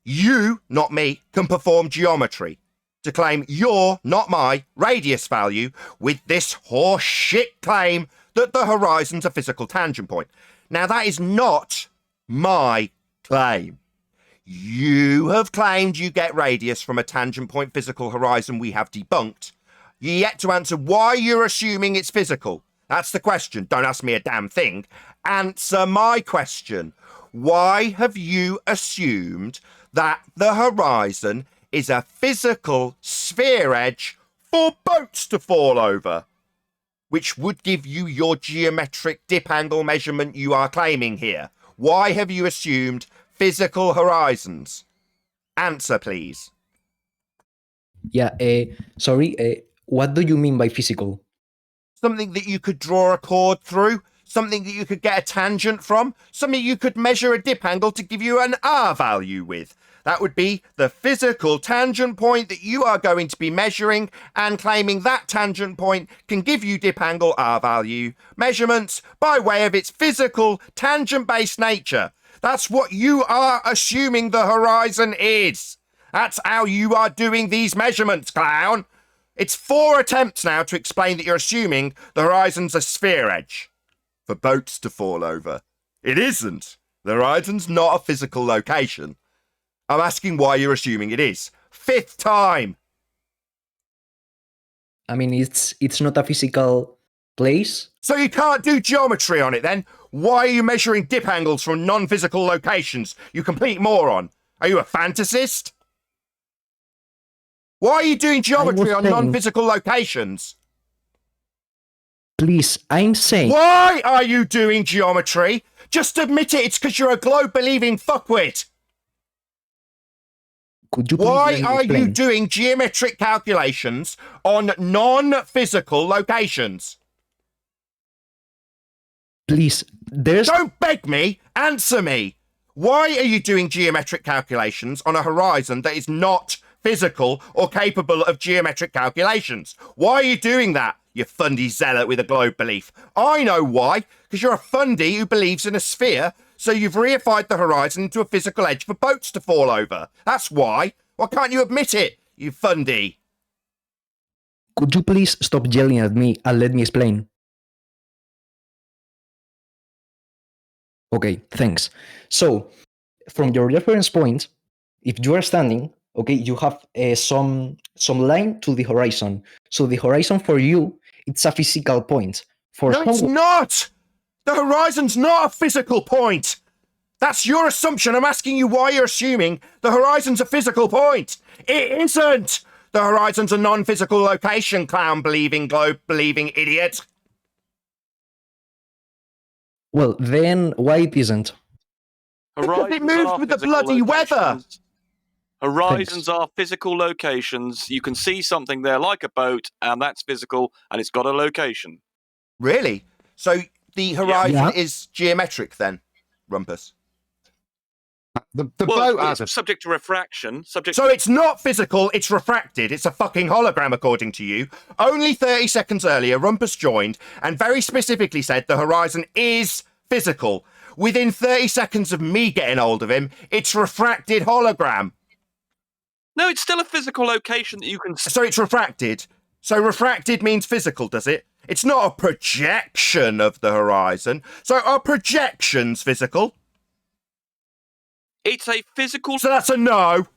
you, not me, can perform geometry to claim your, not my, radius value with this horse shit claim that the horizon's a physical tangent point. Now, that is not my claim. You have claimed you get radius from a tangent point physical horizon we have debunked. You're yet to answer why you're assuming it's physical. That's the question. Don't ask me a damn thing. Answer my question. Why have you assumed that the horizon is a physical sphere edge for boats to fall over, which would give you your geometric dip angle measurement you are claiming here? Why have you assumed physical horizons? Answer, please. Yeah. Sorry. What do you mean by physical? Something that you could draw a chord through, something that you could get a tangent from, something you could measure a dip angle to give you an R value with. That would be the physical tangent point that you are going to be measuring, and claiming that tangent point can give you dip angle R value measurements by way of its physical tangent-based nature. That's what you are assuming the horizon is. That's how you are doing these measurements, clown. It's 4 attempts now to explain that you're assuming the horizon's a sphere edge for boats to fall over. It isn't. The horizon's not a physical location. I'm asking why you're assuming it is. 5th time. I mean, it's not a physical place. So you can't do geometry on it then? Why are you measuring dip angles from non-physical locations, you complete moron? Are you a fantasist? Why are you doing geometry on non-physical locations? Please, I'm saying. Why are you doing geometry? Just admit it, it's because you're a globe-believing fuckwit. Could you please Why let me are you explain? doing geometric calculations on non-physical locations? Please, there's. Don't beg me, answer me. Why are you doing geometric calculations on a horizon that is not physical or capable of geometric calculations? Why are you doing that, you fundy zealot with a globe belief? I know why, because you're a fundy who believes in a sphere, so you've reified the horizon into a physical edge for boats to fall over. That's why. Why can't you admit it, you fundy? Could you please stop yelling at me and let me explain? Okay, thanks. So, from your reference point, if you are standing, okay, you have some line to the horizon. So the horizon for you, it's a physical point. For No, it's someone, not! The horizon's not a physical point! That's your assumption. I'm asking you why you're assuming the horizon's a physical point. It isn't! The horizon's a non-physical location, clown-believing, globe-believing idiot. well, then why it isn't? Because it moves with the bloody weather. Horizons are physical locations. You can see something there like a boat, and that's physical, and it's got a location. Really? So the horizon Yeah. is geometric then, Rumpus? The Well, boat has a it's subject to refraction. So it's not physical, it's refracted. It's a fucking hologram, according to you. Only 30 seconds earlier, Rumpus joined and very specifically said the horizon is physical. Within 30 seconds of me getting hold of him, it's refracted hologram. No, it's still a physical location that you can see. So it's refracted. So refracted means physical, does it? It's not a projection of the horizon. So are projections physical? It's a physical. So that's a no.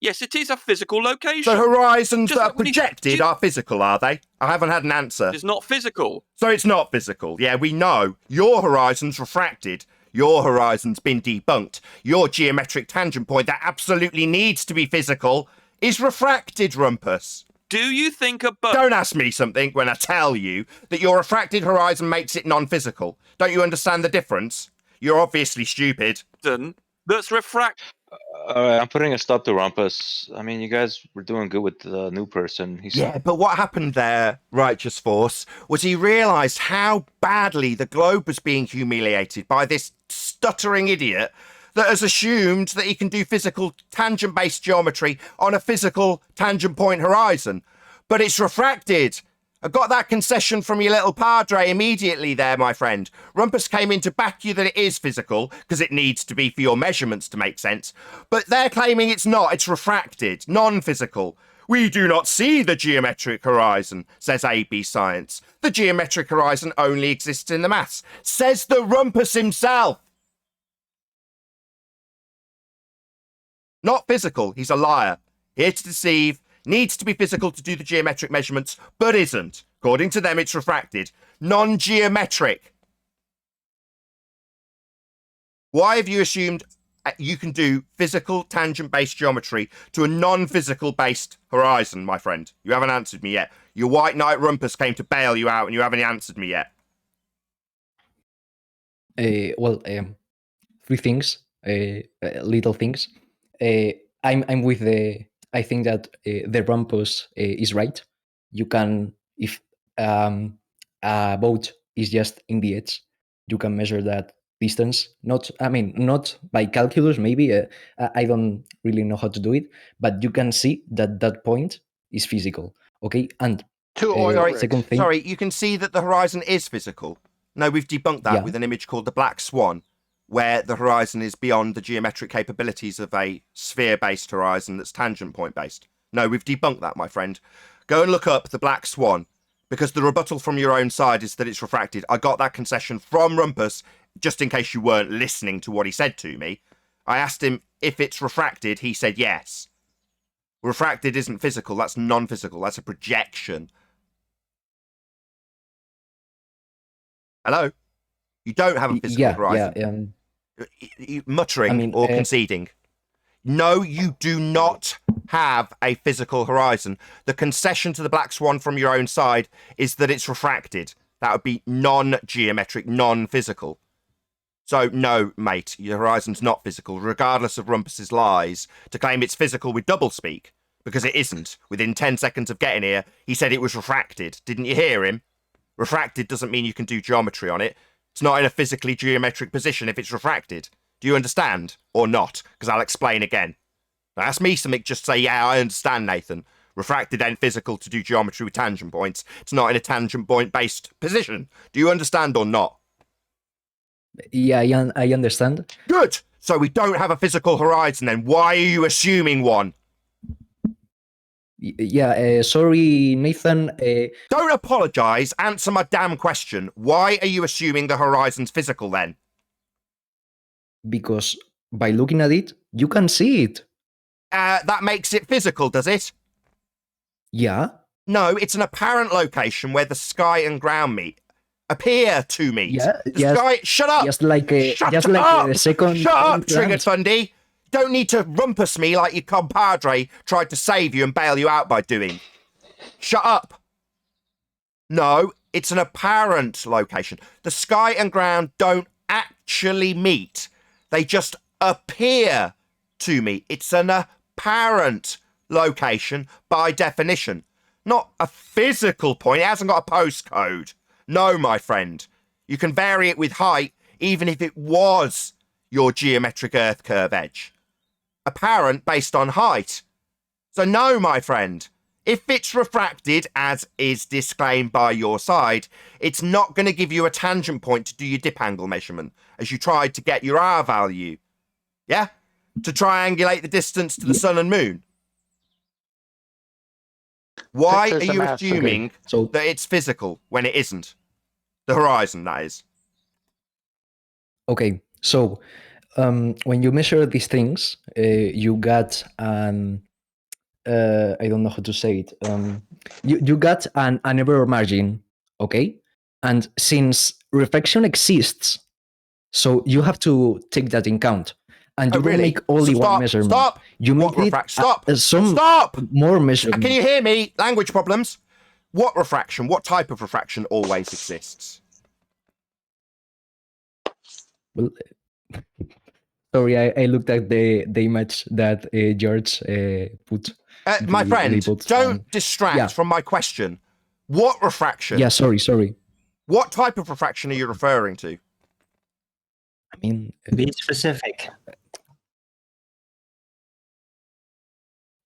Yes, it is a physical location. So horizons Just that are like when you- projected are physical, are they? I haven't had an answer. It's not physical. So it's not physical. Yeah, we know. Your horizon's refracted. Your horizon's been debunked. Your geometric tangent point that absolutely needs to be physical is refracted, Rumpus. Do you think a boat? Don't ask me something when I tell you that your refracted horizon makes it non-physical. Don't you understand the difference? You're obviously stupid. That's refract. Alright, I'm putting a stop to Rumpus. I mean, you guys were doing good with the new person. Yeah, but what happened there, Righteous Force, was he realised how badly the globe was being humiliated by this stuttering idiot that has assumed that he can do physical tangent-based geometry on a physical tangent point horizon. but it's refracted. I got that concession from your little padre immediately there, my friend. Rumpus came in to back you that it is physical, because it needs to be for your measurements to make sense. But they're claiming it's not, it's refracted, non-physical. We do not see the geometric horizon, says AB Science. The geometric horizon only exists in the maths, says the Rumpus himself. Not physical, he's a liar. Here to deceive, needs to be physical to do the geometric measurements, but isn't. According to them, it's refracted. Non-geometric. Why have you assumed you can do physical tangent-based geometry to a non-physical based horizon, my friend? You haven't answered me yet. Your white knight Rumpus came to bail you out and you haven't answered me yet. Three things, little things. I'm with the. I think that the Rumpus is right. You can, if a boat is just in the edge, you can measure that distance. Not by calculus. Maybe I don't really know how to do it, but you can see that that point is physical. Okay, and second thing. Sorry, you can see that the horizon is physical. No, we've debunked that with an image called the Black Swan, where the horizon is beyond the geometric capabilities of a sphere-based horizon that's tangent point-based. No, we've debunked that, my friend. Go and look up the Black Swan, because the rebuttal from your own side is that it's refracted. I got that concession from Rumpus, just in case you weren't listening to what he said to me. I asked him if it's refracted. He said yes. Refracted isn't physical. That's non-physical. That's a projection. Hello? You don't have a physical horizon. Muttering or conceding. No, you do not have a physical horizon. The concession to the Black Swan from your own side is that it's refracted. That would be non-geometric, non-physical. So, no, mate, your horizon's not physical, regardless of Rumpus's lies, to claim it's physical with doublespeak, because it isn't. Within 10 seconds of getting here, he said it was refracted. Didn't you hear him? Refracted doesn't mean you can do geometry on it. It's not in a physically geometric position if it's refracted. Do you understand? Or not? Because I'll explain again. Now, ask me something, just say, yeah, I understand, Nathan. Refracted ain't physical to do geometry with tangent points. It's not in a tangent point-based position. Do you understand or not? Yeah, I understand. Good! So we don't have a physical horizon then. Why are you assuming one? Yeah, sorry, Nathan. Don't apologise. Answer my damn question. Why are you assuming the horizon's physical then? Because by looking at it, you can see it. That makes it physical, does it? Yeah. No, it's an apparent location where the sky and ground meet. Appear to meet. Yeah. Sky. Shut up. Just like the second. Shut up, Triggered Fundy. Don't need to rumpus me like your compadre tried to save you and bail you out by doing. Shut up. No, it's an apparent location. The sky and ground don't actually meet. They just appear to meet. It's an apparent location by definition. Not a physical point. It hasn't got a postcode. No, my friend. You can vary it with height, even if it was your geometric Earth curve edge. Apparent based on height. So no, my friend. If it's refracted, as is disclaimed by your side, it's not going to give you a tangent point to do your dip angle measurement, as you tried to get your R value. Yeah? To triangulate the distance to the sun and moon. Why are you assuming that it's physical when it isn't? The horizon, that is. Okay, so when you measure these things, you got an I don't know how to say it. You got an error margin, okay? And since reflection exists, so you have to take that in count. And you don't make only one measurement. Stop! You make Stop! Stop! More measurements. Can you hear me? Language problems. What refraction? What type of refraction always exists? Well, sorry, I looked at the image that George put. My friend, don't distract from my question. What refraction? Yeah, sorry. What type of refraction are you referring to? I mean, be specific.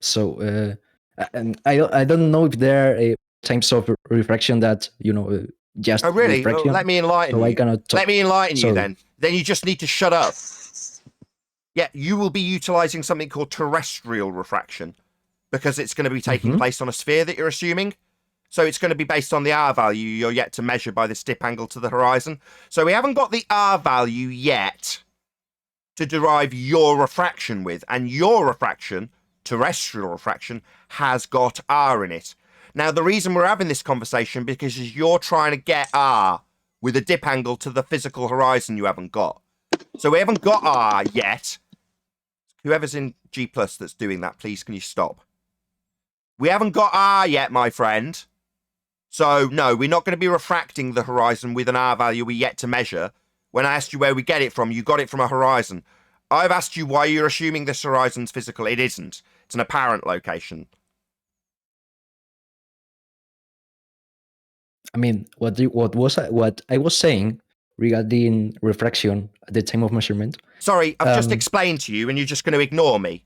So And I don't know if there are types of refraction that just Oh, really? Well, refraction. let me enlighten So I you. cannot talk. Let me enlighten you Sorry. then. Then you just need to shut up. Yeah, you will be utilizing something called terrestrial refraction because it's going to be taking place on a sphere that you're assuming. So it's going to be based on the R value you're yet to measure by this dip angle to the horizon. So we haven't got the R value yet to derive your refraction with. And your refraction, terrestrial refraction, has got R in it. Now, the reason we're having this conversation because you're trying to get R with a dip angle to the physical horizon you haven't got. So we haven't got R yet. Whoever's in G+ that's doing that, please, can you stop? We haven't got R yet, my friend. So, no, we're not going to be refracting the horizon with an R value we yet to measure. When I asked you where we get it from, you got it from a horizon. I've asked you why you're assuming this horizon's physical. It isn't. It's an apparent location. I mean, what I was saying regarding refraction at the time of measurement. Sorry, I've just explained to you and you're just going to ignore me.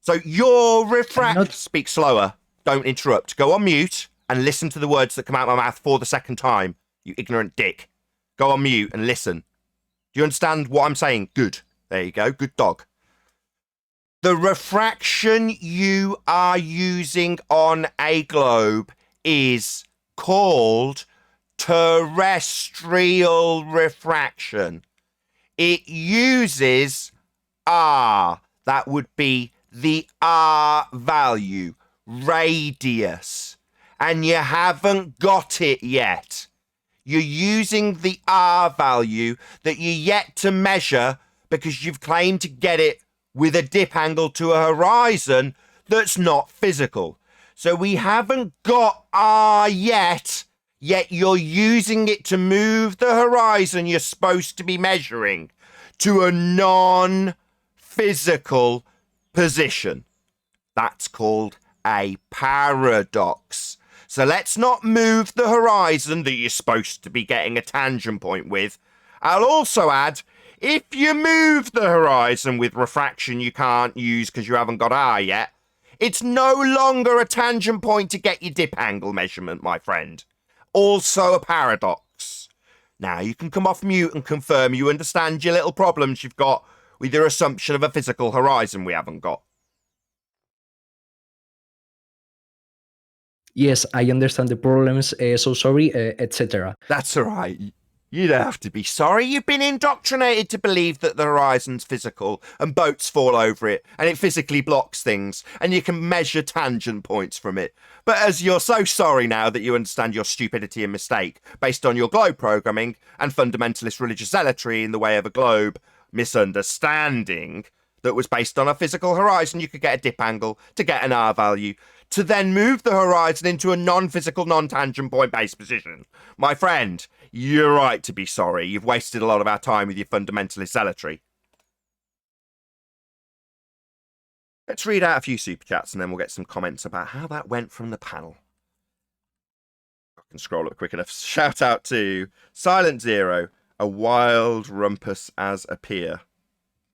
So your Speak slower. Don't interrupt. Go on mute and listen to the words that come out of my mouth for the second time, you ignorant dick. Go on mute and listen. Do you understand what I'm saying? Good. There you go. Good dog. The refraction you are using on a globe is called terrestrial refraction. It uses R. That would be the R value, radius. And you haven't got it yet. You're using the R value that you're yet to measure because you've claimed to get it with a dip angle to a horizon that's not physical. So we haven't got R yet you're using it to move the horizon you're supposed to be measuring to a non-physical position. That's called a paradox. So let's not move the horizon that you're supposed to be getting a tangent point with. I'll also add, if you move the horizon with refraction you can't use because you haven't got R yet, it's no longer a tangent point to get your dip angle measurement, my friend. Also a paradox. Now you can come off mute and confirm you understand your little problems you've got with your assumption of a physical horizon we haven't got. Yes, I understand the problems. So sorry, etc. That's all right. You don't have to be sorry. You've been indoctrinated to believe that the horizon's physical and boats fall over it and it physically blocks things and you can measure tangent points from it. But as you're so sorry now that you understand your stupidity and mistake based on your globe programming and fundamentalist religious zealotry in the way of a globe misunderstanding that was based on a physical horizon, you could get a dip angle to get an R value to then move the horizon into a non-physical, non-tangent point-based position. My friend, you're right to be sorry. You've wasted a lot of our time with your fundamentalist zealotry. Let's read out a few super chats and then we'll get some comments about how that went from the panel. I can scroll up quick enough. Shout out to Silent Zero, a wild rumpus as a peer.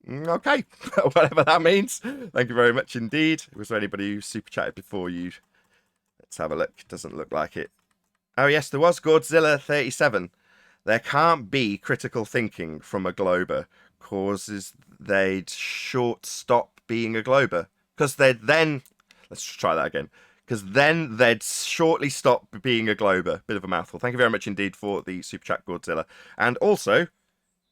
Okay, whatever that means. Thank you very much indeed. Was there anybody who super chatted before you? Let's have a look. Doesn't look like it. Oh yes, there was Godzilla 37. There can't be critical thinking from a glober, causes they'd short stop being a glober. Because they'd then, let's try that again. Because then they'd shortly stop being a glober. Bit of a mouthful. Thank you very much indeed for the super chat, Godzilla. And also,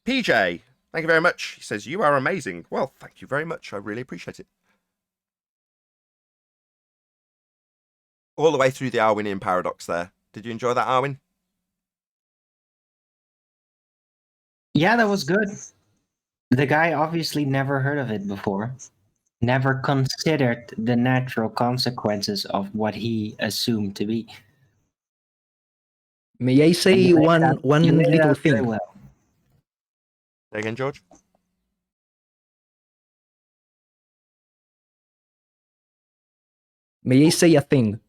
PJ. Thank you very much. He says, you are amazing. Well, thank you very much. I really appreciate it. All the way through the Arwinian paradox there. Did you enjoy that, Arwin? Yeah, that was good. The guy obviously never heard of it before. Never considered the natural consequences of what he assumed to be. May I say one little thing? Well. Say again, George? May I say a thing?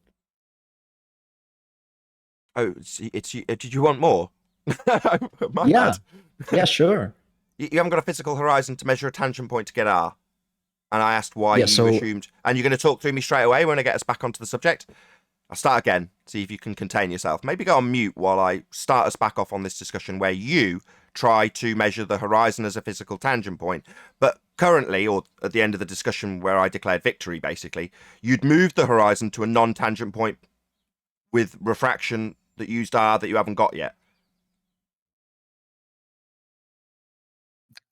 Oh, did you want more? My Yeah. bad. Yeah, sure. You haven't got a physical horizon to measure a tangent point to get R. And I asked why Yeah, you so- assumed. And you're going to talk through me straight away when I get us back onto the subject. I'll start again, see if you can contain yourself. Maybe go on mute while I start us back off on this discussion where you try to measure the horizon as a physical tangent point. But currently, or at the end of the discussion where I declared victory, basically, you'd moved the horizon to a non-tangent point with refraction that used R that you haven't got yet.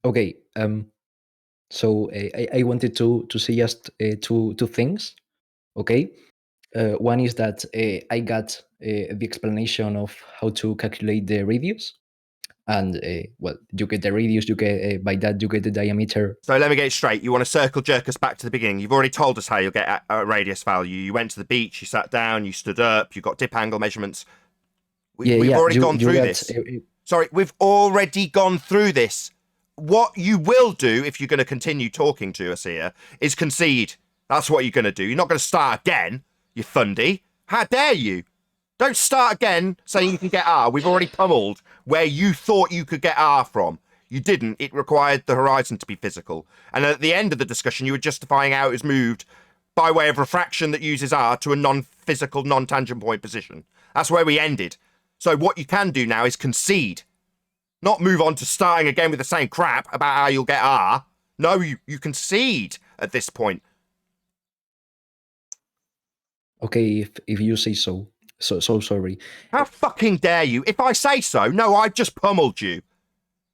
Okay. So I wanted to see just two things. Okay. One is that I got the explanation of how to calculate the radius, and well, you get the radius. You get by that you get the diameter. So let me get it straight. You want to circle jerk us back to the beginning. You've already told us how you'll get a radius value. You went to the beach, you sat down, you stood up, you got dip angle measurements. We've already gone through this. Sorry, we've already gone through this. What you will do if you're going to continue talking to us here is concede. That's what you're going to do. You're not going to start again, you fundy. How dare you? Don't start again saying you can get R. We've already pummeled where you thought you could get R from. You didn't. It required the horizon to be physical. And at the end of the discussion, you were justifying how it was moved by way of refraction that uses R to a non-physical, non-tangent point position. That's where we ended. So what you can do now is concede. Not move on to starting again with the same crap about how you'll get R. No, you concede at this point. Okay, if you say so. So sorry. How fucking dare you? If I say so, no, I just pummeled you.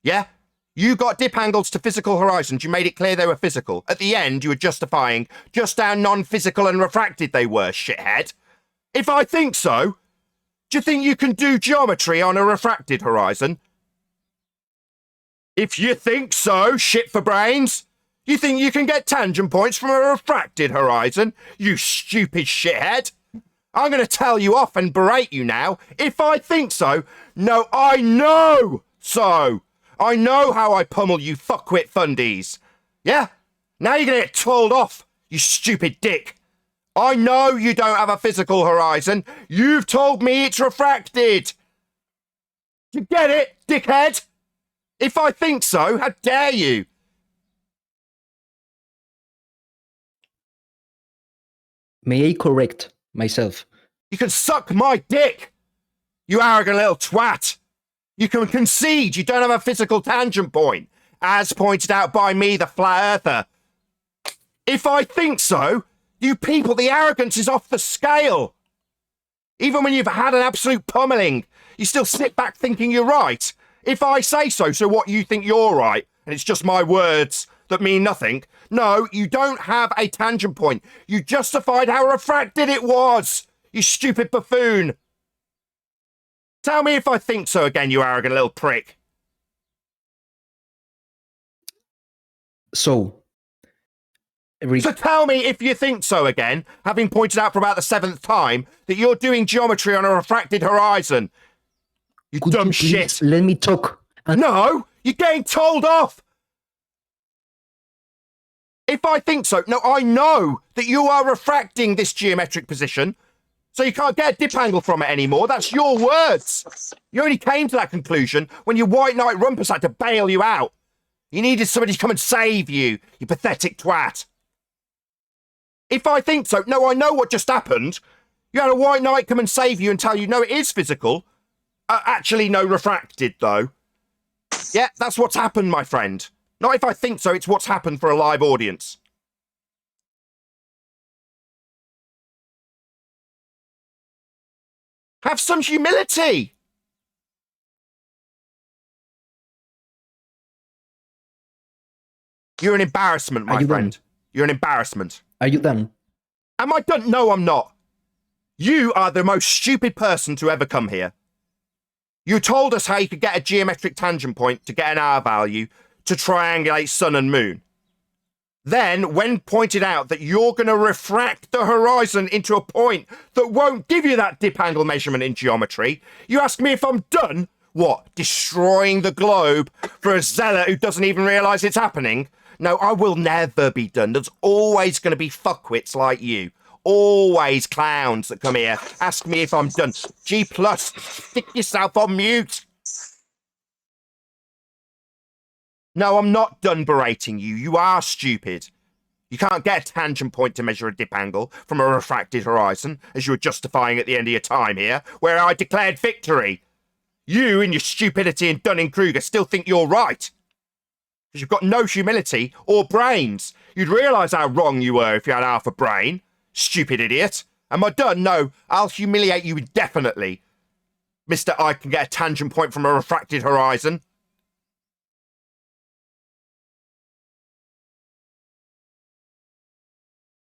Yeah? You got dip angles to physical horizons. You made it clear they were physical. At the end, you were justifying just how non-physical and refracted they were, shithead. If I think so, do you think you can do geometry on a refracted horizon? If you think so, shit for brains, you think you can get tangent points from a refracted horizon, you stupid shithead? I'm going to tell you off and berate you now. If I think so, no, I know so. I know how I pummel you fuckwit fundies. Yeah? Now you're going to get told off, you stupid dick. I know you don't have a physical horizon. You've told me it's refracted. You get it, dickhead? If I think so, how dare you? May I correct myself? You can suck my dick, you arrogant little twat. You can concede you don't have a physical tangent point, as pointed out by me, the flat earther. If I think so, you people, the arrogance is off the scale. Even when you've had an absolute pummeling, you still sit back thinking you're right. If I say so, so what, you think you're right, and it's just my words that mean nothing? No, you don't have a tangent point. You justified how refracted it was, you stupid buffoon. Tell me if I think so again, you arrogant little prick. So tell me if you think so again, having pointed out for about the 7th time that you're doing geometry on a refracted horizon. You dumb shit. Let me talk. No, you're getting told off. If I think so, no, I know that you are refracting this geometric position, so you can't get a dip angle from it anymore. That's your words. You only came to that conclusion when your white knight rumpus had to bail you out. You needed somebody to come and save you, you pathetic twat. If I think so, no, I know what just happened. You had a white knight come and save you and tell you, no, it is physical. Actually, no, refracted, though. Yeah, that's what's happened, my friend. Not if I think so, it's what's happened for a live audience. Have some humility. You're an embarrassment, my friend. You're an embarrassment. Are you done? Am I done? No, I'm not. You are the most stupid person to ever come here. You told us how you could get a geometric tangent point to get an R value to triangulate sun and moon. Then, when pointed out that you're going to refract the horizon into a point that won't give you that dip angle measurement in geometry, you ask me if I'm done? What, destroying the globe for a zealot who doesn't even realise it's happening? No, I will never be done. There's always going to be fuckwits like you. Always clowns that come here. Ask me if I'm done. G+, stick yourself on mute. No, I'm not done berating you. You are stupid. You can't get a tangent point to measure a dip angle from a refracted horizon, as you were justifying at the end of your time here, where I declared victory. You, in your stupidity and Dunning-Kruger, still think you're right. Because you've got no humility or brains. You'd realise how wrong you were if you had half a brain. Stupid idiot. Am I done? No, I'll humiliate you indefinitely. Mr. I can get a tangent point from a refracted horizon.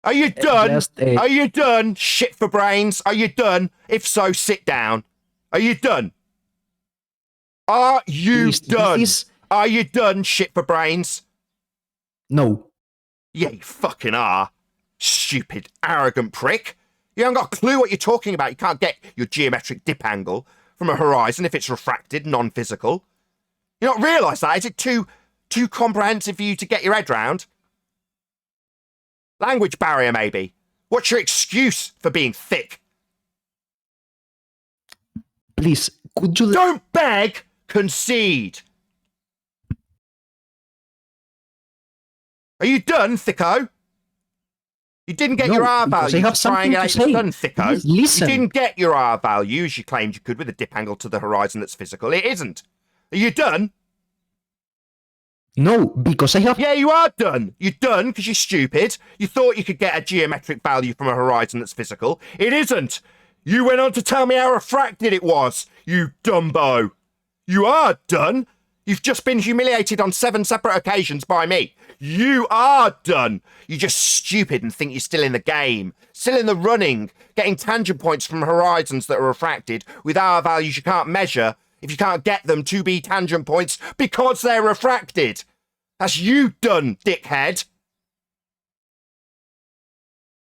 Are you done? Are you done? Shit for brains. Are you done? If so, sit down. Are you done? Are you done? Are you done? Shit for brains. No. Yeah, you fucking are. Stupid, arrogant prick. You haven't got a clue what you're talking about. You can't get your geometric dip angle from a horizon if it's refracted, non-physical. You not realise that? Is it too comprehensive for you to get your head round? Language barrier, maybe. What's your excuse for being thick? Please, could you... Don't beg, concede. Are you done, thicko? You didn't get your R value to triangulate the sun, thicko. Listen. You didn't get your R value as you claimed you could with a dip angle to the horizon that's physical. It isn't. Are you done? No, because I have... Yeah, you are done. You're done because you're stupid. You thought you could get a geometric value from a horizon that's physical. It isn't. You went on to tell me how refracted it was, you dumbo. You are done. You've just been humiliated on 7 separate occasions by me. You are done. You're just stupid and think you're still in the game, still in the running, getting tangent points from horizons that are refracted with R values you can't measure if you can't get them to be tangent points because they're refracted. That's you done, dickhead.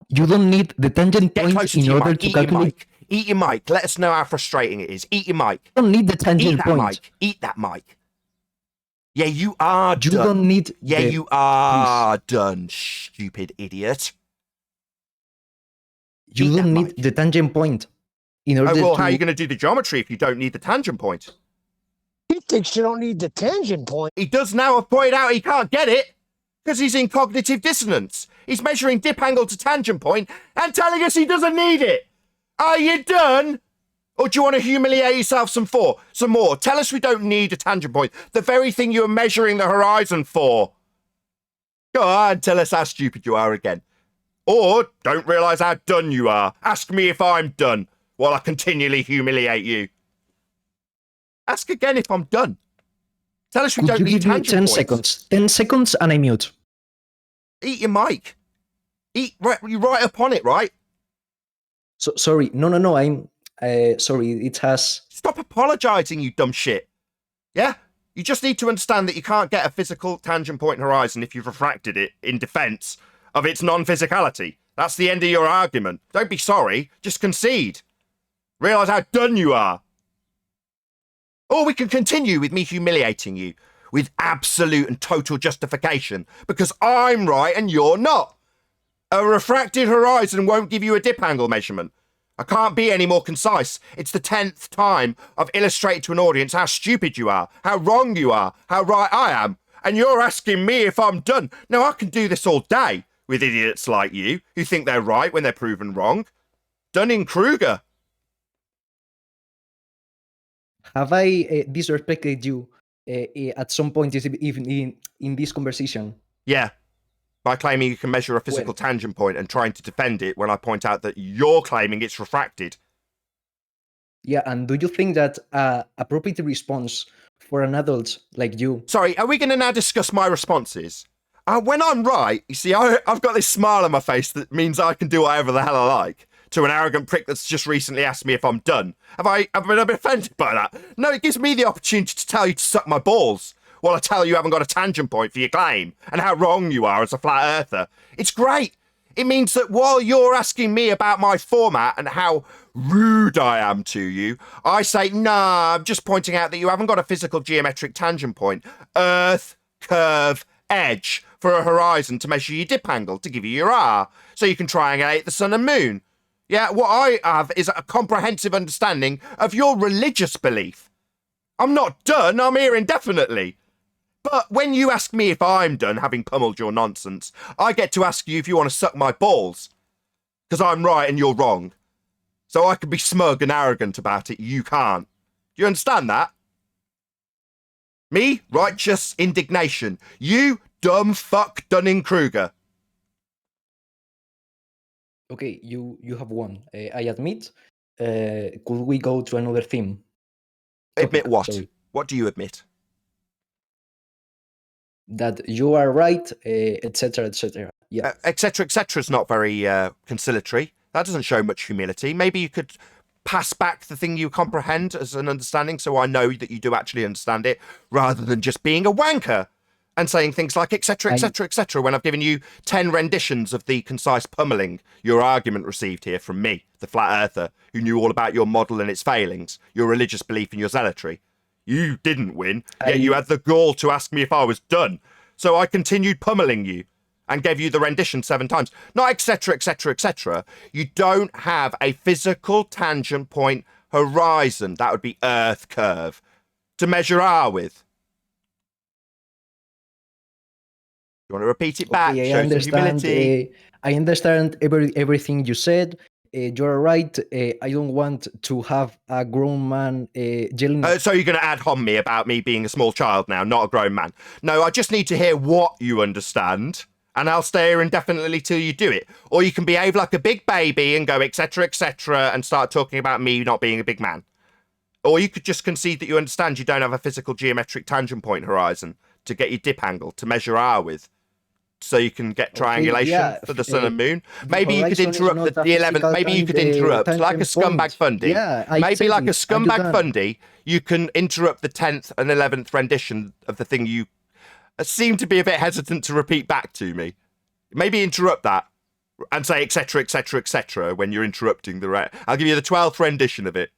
You don't need the tangent point in order to calculate... Eat your mic. Let us know how frustrating it is. Eat your mic. You don't need the tangent point. Mic. Eat that mic. Yeah, you are done. You don't need... Yeah, you are done, stupid idiot. You don't need the tangent point in order well, to... how are you going to do the geometry if you don't need the tangent point? He thinks you don't need the tangent point. He does now have pointed out he can't get it because he's in cognitive dissonance. He's measuring dip angle to tangent point and telling us he doesn't need it. Are you done? Or do you want to humiliate yourself some more? Tell us we don't need a tangent point. The very thing you're measuring the horizon for. Go on, tell us how stupid you are again. Or don't realise how done you are. Ask me if I'm done while I continually humiliate you. Ask again if I'm done. Tell us we don't need tangent 10 points. seconds. 10 seconds and I mute. Eat your mic. You're right up on it, right? So, sorry. No. I'm... sorry, it has... Stop apologising, you dumb shit. Yeah? You just need to understand that you can't get a physical tangent point horizon if you've refracted it in defence of its non-physicality. That's the end of your argument. Don't be sorry, just concede. Realise how done you are. Or we can continue with me humiliating you with absolute and total justification because I'm right and you're not. A refracted horizon won't give you a dip angle measurement. I can't be any more concise. It's the 10th time I've illustrated to an audience how stupid you are, how wrong you are, how right I am. And you're asking me if I'm done. Now, I can do this all day with idiots like you who think they're right when they're proven wrong. Dunning-Kruger. Have I disrespected you at some point even in this conversation? Yeah. By claiming you can measure a physical tangent point and trying to defend it when I point out that you're claiming it's refracted. Yeah, and do you think that appropriate response for an adult like you... Sorry, are we going to now discuss my responses? When I'm right, you see, I've got this smile on my face that means I can do whatever the hell I like to an arrogant prick that's just recently asked me if I'm done. Have I been offended by that? No, it gives me the opportunity to tell you to suck my balls while I tell you haven't got a tangent point for your claim and how wrong you are as a flat earther. It's great. It means that while you're asking me about my format and how rude I am to you, I say, nah, I'm just pointing out that you haven't got a physical geometric tangent point, earth, curve, edge for a horizon to measure your dip angle to give you your R, so you can triangulate the sun and moon. Yeah, what I have is a comprehensive understanding of your religious belief. I'm not done, I'm here indefinitely. But when you ask me if I'm done having pummeled your nonsense, I get to ask you if you want to suck my balls. Because I'm right and you're wrong. So I can be smug and arrogant about it. You can't. Do you understand that? Me, righteous indignation. You, dumb fuck Dunning-Kruger. Okay, you have won. I admit. Could we go to another theme? Admit what? Sorry. What do you admit? That you are right, etc., etc. Yeah. Etc., etc. is not very conciliatory. That doesn't show much humility. Maybe you could pass back the thing you comprehend as an understanding, so I know that you do actually understand it, rather than just being a wanker and saying things like etc., etc., etc. when I've given you 10 renditions of the concise pummeling your argument received here from me, the flat earther, who knew all about your model and its failings, your religious belief and your zealotry. You didn't win, yet you had the gall to ask me if I was done. So I continued pummeling you and gave you the rendition 7 times. Not etc., etc., etc. You don't have a physical tangent point horizon. That would be Earth curve to measure R with. You want to repeat it back? Okay, Show some humility. I understand everything you said. You're right. I don't want to have a grown man yelling. So you're going to ad hom me about me being a small child now, not a grown man. No, I just need to hear what you understand, and I'll stay here indefinitely till you do it. Or you can behave like a big baby and go etc., etc., and start talking about me not being a big man. Or you could just concede that you understand you don't have a physical geometric tangent point horizon to get your dip angle to measure R with, so you can get triangulation for the sun and moon. Maybe you could interrupt the 11th. Maybe you could interrupt like a scumbag fundy. Yeah, maybe like a scumbag fundy, you can interrupt the 10th and 11th rendition of the thing you seem to be a bit hesitant to repeat back to me. Maybe interrupt that and say etc., etc., etc. when you're interrupting the I'll give you the 12th rendition of it.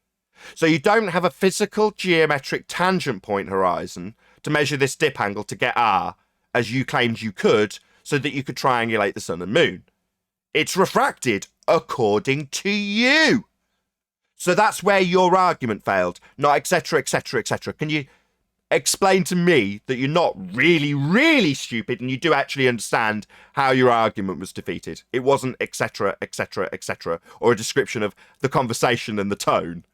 So you don't have a physical geometric tangent point horizon to measure this dip angle to get R, as you claimed you could, so that you could triangulate the sun and moon. It's refracted according to you. So that's where your argument failed, not etc., etc., etc. Can you explain to me that you're not really, really stupid and you do actually understand how your argument was defeated? It wasn't etc., etc., etc., or a description of the conversation and the tone.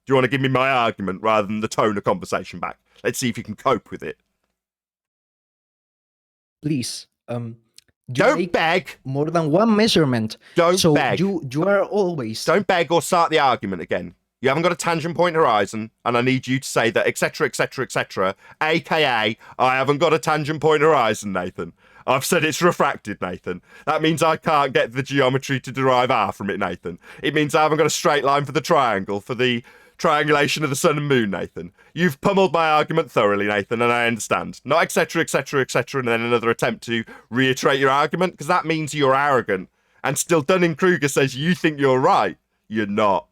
Do you want to give me my argument rather than the tone of conversation back? Let's see if you can cope with it. Please, don't beg. More than one measurement. Don't beg. You are always. Don't beg or start the argument again. You haven't got a tangent point horizon, and I need you to say that etc., etc., etc., aka I haven't got a tangent point horizon, Nathan. I've said it's refracted, Nathan. That means I can't get the geometry to derive R from it, Nathan. It means I haven't got a straight line for the triangle, for the triangulation of the sun and moon, Nathan. You've pummeled my argument thoroughly, Nathan, and I understand. Not etc., etc., etc., and then another attempt to reiterate your argument, because that means you're arrogant. And still Dunning-Kruger says you think you're right. You're not.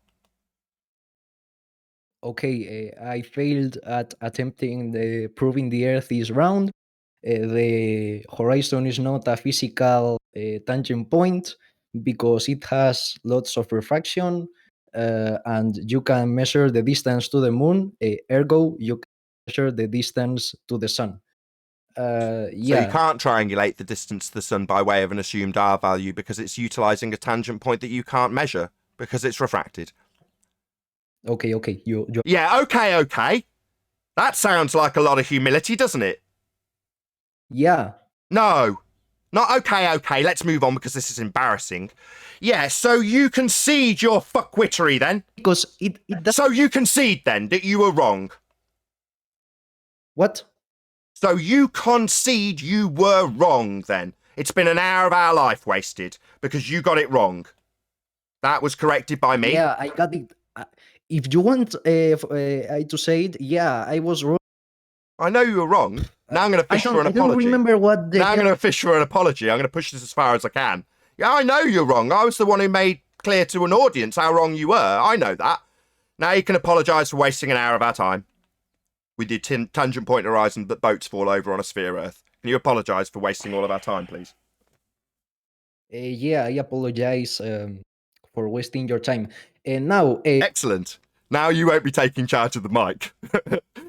Okay, I failed at attempting proving the Earth is round. The horizon is not a physical tangent point because it has lots of refraction. And you can measure the distance to the moon, ergo you can measure the distance to the sun. So you can't triangulate the distance to the sun by way of an assumed R value because it's utilizing a tangent point that you can't measure because it's refracted. Okay. Yeah, okay. That sounds like a lot of humility, doesn't it? Yeah. No. Not okay. Let's move on because this is embarrassing. Yeah, so you concede your fuckwittery then? Because it does. So you concede then that you were wrong? What? So you concede you were wrong then? It's been an hour of our life wasted because you got it wrong. That was corrected by me? Yeah, I got it. If you want to say it, yeah, I was wrong. I know you were wrong. Now I'm going to fish for an apology. I don't remember what now I'm going to fish for an apology. I'm going to push this as far as I can. Yeah, I know you're wrong. I was the one who made clear to an audience how wrong you were. I know that. Now you can apologise for wasting an hour of our time with your tangent point horizon that boats fall over on a sphere Earth. Can you apologise for wasting all of our time, please? Yeah, I apologise for wasting your time. And now... Excellent. Now you won't be taking charge of the mic.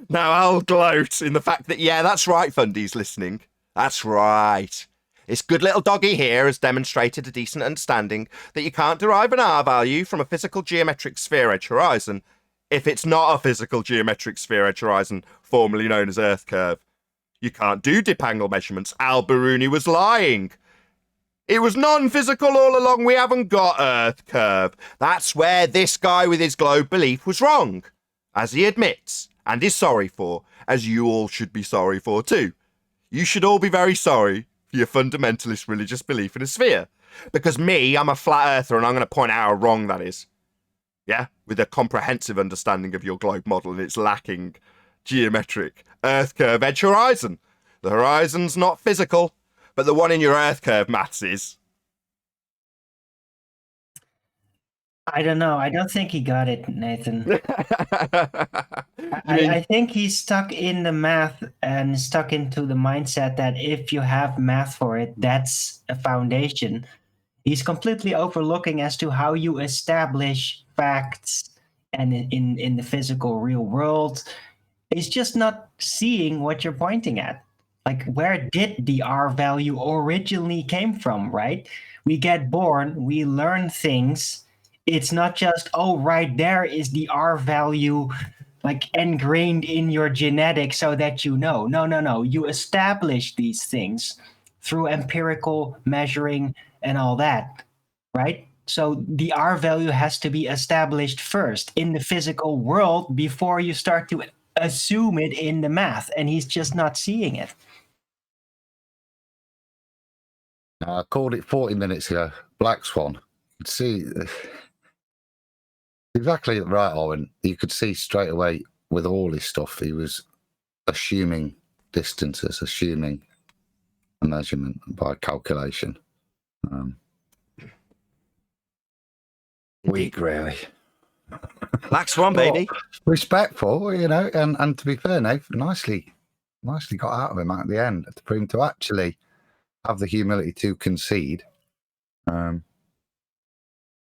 Now I'll gloat in the fact that, yeah, that's right, Fundy's listening. That's right. This good little doggy here has demonstrated a decent understanding that you can't derive an R value from a physical geometric sphere edge horizon if it's not a physical geometric sphere edge horizon, formerly known as Earth curve. You can't do dip angle measurements. Al-Biruni was lying. It was non-physical all along. We haven't got Earth curve. That's where this guy with his globe belief was wrong, as he admits and is sorry for, as you all should be sorry for too. You should all be very sorry for your fundamentalist religious belief in a sphere. Because me, I'm a flat earther, and I'm going to point out how wrong that is. Yeah? With a comprehensive understanding of your globe model and its lacking geometric Earth curve edge horizon. The horizon's not physical, but the one in your Earth curve maths is. I don't know. I don't think he got it, Nathan. I think he's stuck in the math and stuck into the mindset that if you have math for it, that's a foundation. He's completely overlooking as to how you establish facts and in the physical real world. He's just not seeing what you're pointing at. Like, where did the R value originally came from, right? We get born, we learn things. It's not just, oh, right there is the R value like ingrained in your genetics so that you know. No. You establish these things through empirical measuring and all that, right? So the R value has to be established first in the physical world before you start to assume it in the math. And he's just not seeing it. I called it 40 minutes ago. Black Swan. You'd see exactly right, Owen. You could see straight away with all his stuff, he was assuming distances, assuming a measurement by calculation. Weak, really. Black Swan, baby. Respectful, you know, and to be fair, Nathan, nicely got out of him at the end for him to actually have the humility to concede.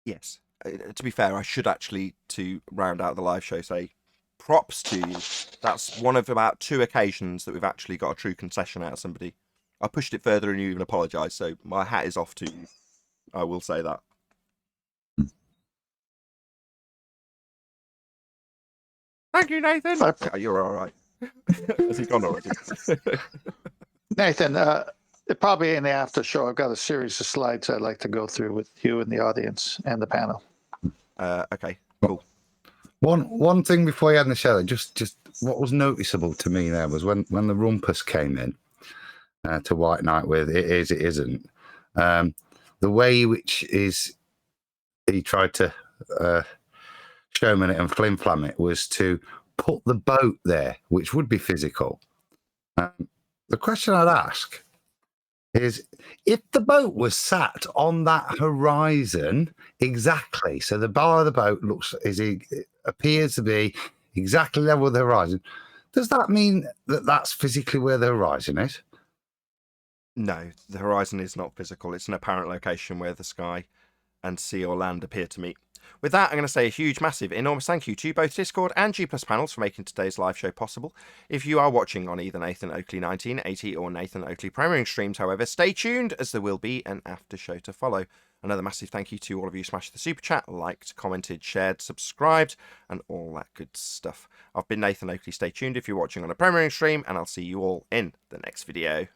Yes. To be fair, I should actually, to round out the live show, say props to you. That's one of about 2 occasions that we've actually got a true concession out of somebody. I pushed it further and you even apologised, so my hat is off to you. I will say that. Thank you, Nathan. Oh, you're all right. Has he gone already? Nathan, probably in the after show, I've got a series of slides I'd like to go through with you and the audience and the panel. Okay, cool. One thing before you had the show, just what was noticeable to me there was when the rumpus came in to White Knight with it is, it isn't. The way which is he tried to showman it and flim flam it was to put the boat there, which would be physical. The question I'd ask is if the boat was sat on that horizon exactly, so the bow of the boat appears to be exactly level with the horizon, does that mean that that's physically where the horizon is? No, the horizon is not physical. It's an apparent location where the sky and sea or land appear to meet. With that, I'm going to say a huge, massive, enormous thank you to both Discord and G+ panels for making today's live show possible. If you are watching on either Nathan Oakley 1980 or Nathan Oakley premiering streams, however, stay tuned as there will be an after show to follow. Another massive thank you to all of you who smashed the super chat, liked, commented, shared, subscribed, and all that good stuff. I've been Nathan Oakley. Stay tuned if you're watching on a premiering stream, and I'll see you all in the next video.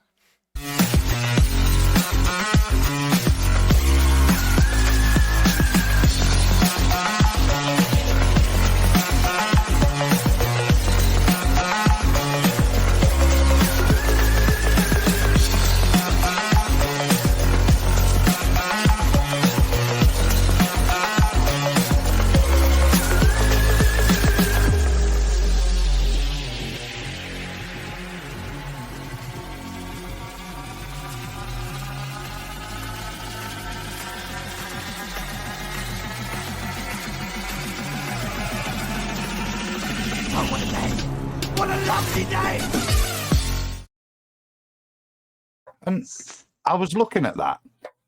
What a lovely day! And I was looking at that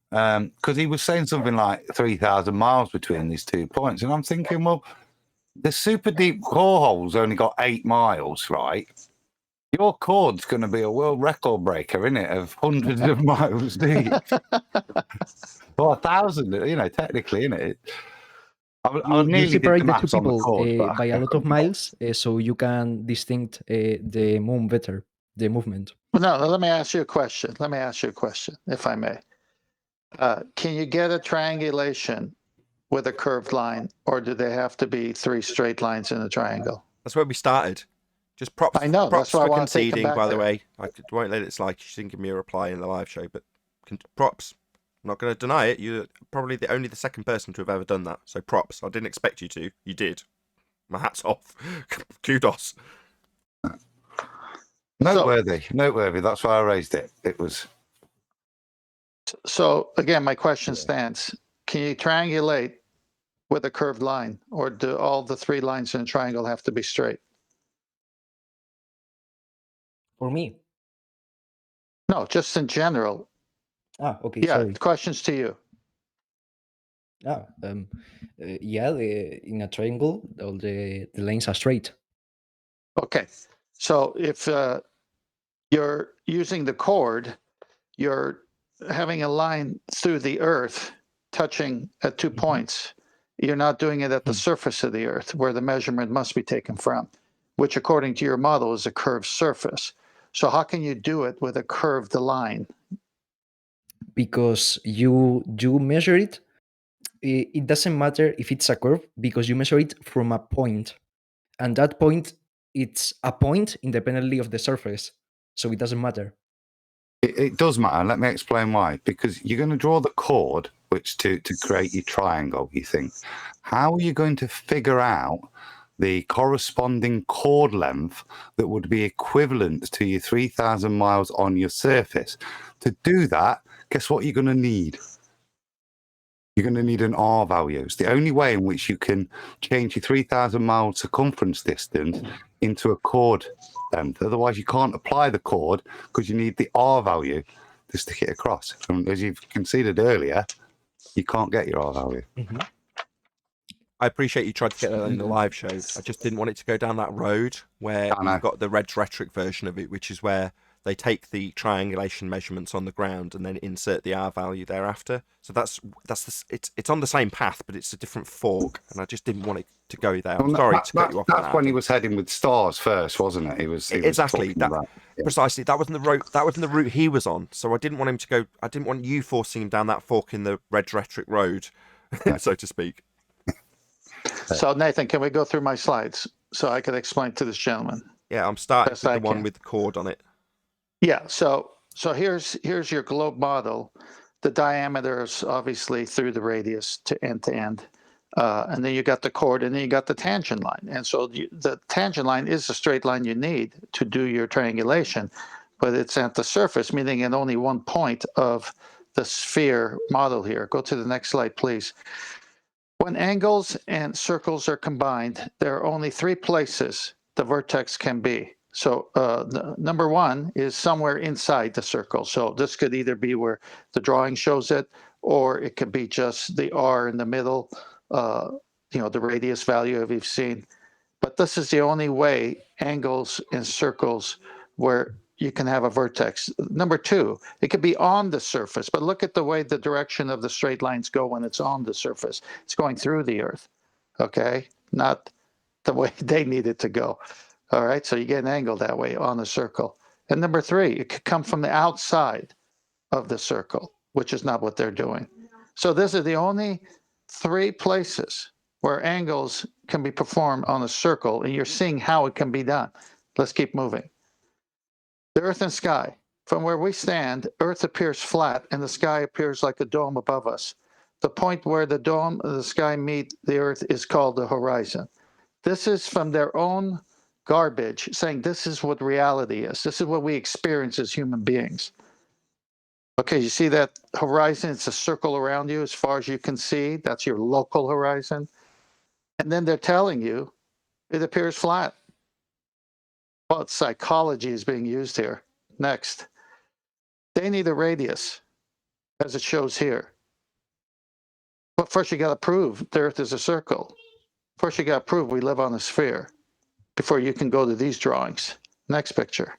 because he was saying something like 3,000 miles between these 2 points, and I'm thinking, well, the super deep core hole's only got 8 miles, right? Your chord's going to be a world record breaker, isn't it, of hundreds of miles deep. Or 1,000, technically, isn't it? I You nearly did the separate the two maths on the people chord, but by a lot of miles, so you can distinct the moon better, the movement. No, let me ask you a question. If I may. Can you get a triangulation with a curved line, or do they have to be 3 straight lines in a triangle? That's where we started. Just props. I know, Props that's why I for wanna take 'em conceding. back By the there. way, I won't let it slide. She didn't give me a reply in the live show, but props. I'm not going to deny it. You're probably only the second person to have ever done that. So props. I didn't expect you to. You did. My hat's off. Kudos. noteworthy. That's why I raised it. It was. So again, my question stands. Can you triangulate with a curved line, or do all the 3 lines in a triangle have to be straight? For me. No, just in general. Okay, Yeah, sorry. the question's to you. Yeah, in a triangle, all the lines are straight. Okay, so if you're using the chord, you're having a line through the earth touching at 2 points. You're not doing it at the surface of the earth where the measurement must be taken from, which according to your model is a curved surface. So how can you do it with a curved line? Because you measure it. It doesn't matter if it's a curve because you measure it from a point, and that point, it's a point independently of the surface, so it doesn't matter. It does matter. Let me explain why. Because you're going to draw the chord, which to create your triangle, you think. How are you going to figure out the corresponding chord length that would be equivalent to your 3,000 miles on your surface? To do that, guess what you're going to need? You're going to need an R value. It's the only way in which you can change your 3,000 mile circumference distance into a chord length. Otherwise, you can't apply the chord because you need the R value to stick it across. And as you've conceded earlier, you can't get your R value. Mm-hmm. I appreciate you tried to get that in the live show. I just didn't want it to go down that road where you've got the Red's rhetoric version of it, which is where they take the triangulation measurements on the ground and then insert the R value thereafter. So it's on the same path, but it's a different fork, and I just didn't want it to go there. I'm sorry to cut you off. That's when he was heading with stars first, wasn't it? He was exactly talking that. About, Precisely, that wasn't the route he was on. So I didn't want him to go. I didn't want you forcing him down that fork in the Red's rhetoric road, so to speak. So Nathan, can we go through my slides so I can explain to this gentleman? Yeah, I'm starting Best with I the one can. with the chord on it. Yeah, so here's your globe model. The diameter is obviously through the radius to end, and then you got the chord, and then you got the tangent line. And so the tangent line is the straight line you need to do your triangulation, but it's at the surface, meaning at only one point of the sphere model here. Go to the next slide, please. When angles and circles are combined, there are only 3 places the vertex can be. So number 1 is somewhere inside the circle. So this could either be where the drawing shows it, or it could be just the R in the middle, the radius value we've seen. But this is the only way angles and circles where you can have a vertex. Number 2, it could be on the surface, but look at the way the direction of the straight lines go when it's on the surface. It's going through the earth, okay? Not the way they need it to go. All right, so you get an angle that way on the circle. And number 3, it could come from the outside of the circle, which is not what they're doing. So this is the only 3 places where angles can be performed on a circle, and you're seeing how it can be done. Let's keep moving. The earth and sky. From where we stand, earth appears flat and the sky appears like a dome above us. The point where the dome and the sky meet the earth is called the horizon. This is from their own garbage, saying this is what reality is. This is what we experience as human beings. Okay, you see that horizon? It's a circle around you as far as you can see. That's your local horizon. And then they're telling you it appears flat. Well, it's psychology is being used here. Next. They need a radius, as it shows here. But first you got to prove the earth is a circle. First, you got to prove we live on a sphere before you can go to these drawings. Next picture.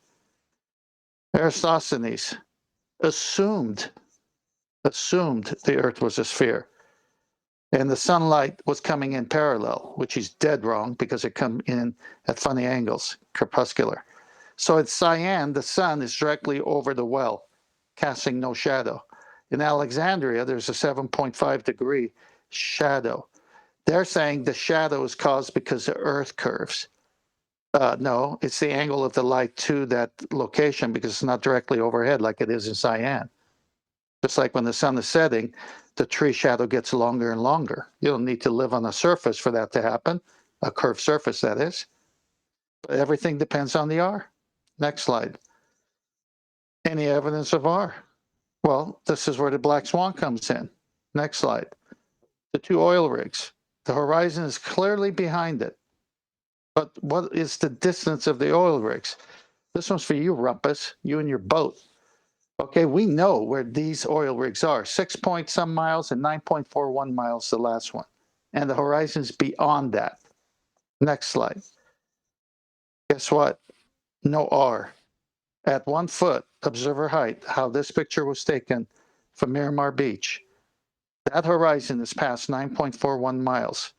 Eratosthenes assumed the Earth was a sphere. And the sunlight was coming in parallel, which is dead wrong because it come in at funny angles, crepuscular. So at Cyan, the sun is directly over the well, casting no shadow. In Alexandria, there's a 7.5 degree shadow. They're saying the shadow is caused because the Earth curves. No, it's the angle of the light to that location because it's not directly overhead like it is in Cyan. Just like when the sun is setting, the tree shadow gets longer and longer. You don't need to live on a surface for that to happen, a curved surface, that is. But everything depends on the R. Next slide. Any evidence of R? Well, this is where the black swan comes in. Next slide. The two oil rigs. The horizon is clearly behind it. But what is the distance of the oil rigs? This one's for you, Rumpus, you and your boat. Okay, we know where these oil rigs are, 6 point some miles and 9.41 miles, the last one. And the horizon's beyond that. Next slide. Guess what? No R. At 1 foot, observer height, how this picture was taken from Miramar Beach, that horizon is past 9.41 miles.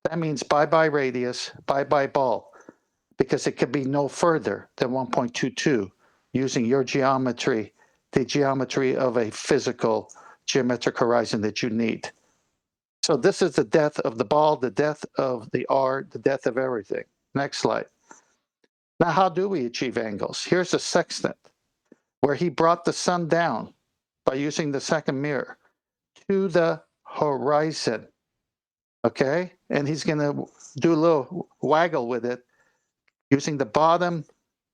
That means bye-bye radius, bye-bye ball, because it could be no further than 1.22 using your geometry, the geometry of a physical geometric horizon that you need. So this is the death of the ball, the death of the R, the death of everything. Next slide. Now, how do we achieve angles? Here's a sextant where he brought the sun down by using the second mirror to the horizon, okay? And he's gonna do a little waggle with it using the bottom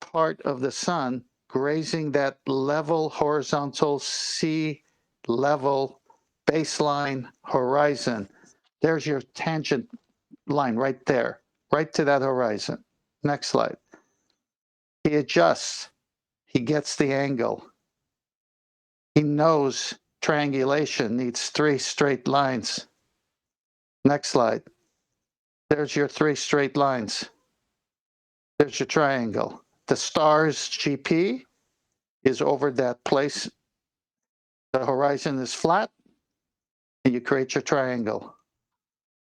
part of the sun grazing that level horizontal sea level baseline horizon. There's your tangent line right there, right to that horizon. Next slide. He adjusts, he gets the angle. He knows triangulation needs 3 straight lines. Next slide. There's your 3 straight lines. There's your triangle. The star's GP is over that place. The horizon is flat, and you create your triangle.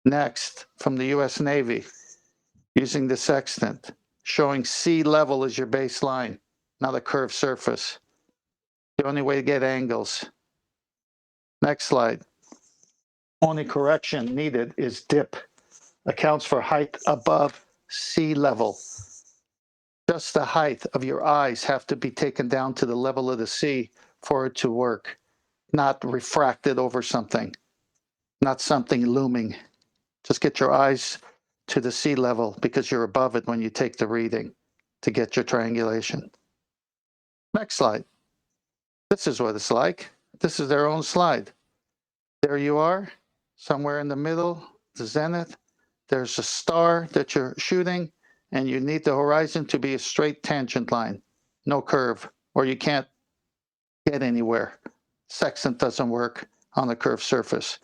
Next, from the US Navy, using the sextant, showing sea level as your baseline, not a curved surface. The only way to get angles. Next slide. Only correction needed is dip. Accounts for height above sea level. Just the height of your eyes have to be taken down to the level of the sea for it to work, not refracted over something, not something looming. Just get your eyes to the sea level because you're above it when you take the reading to get your triangulation. Next slide. This is what it's like. This is their own slide. There you are, somewhere in the middle, the zenith. There's a star that you're shooting, and you need the horizon to be a straight tangent line, no curve, or you can't get anywhere. Sextant doesn't work on a curved surface.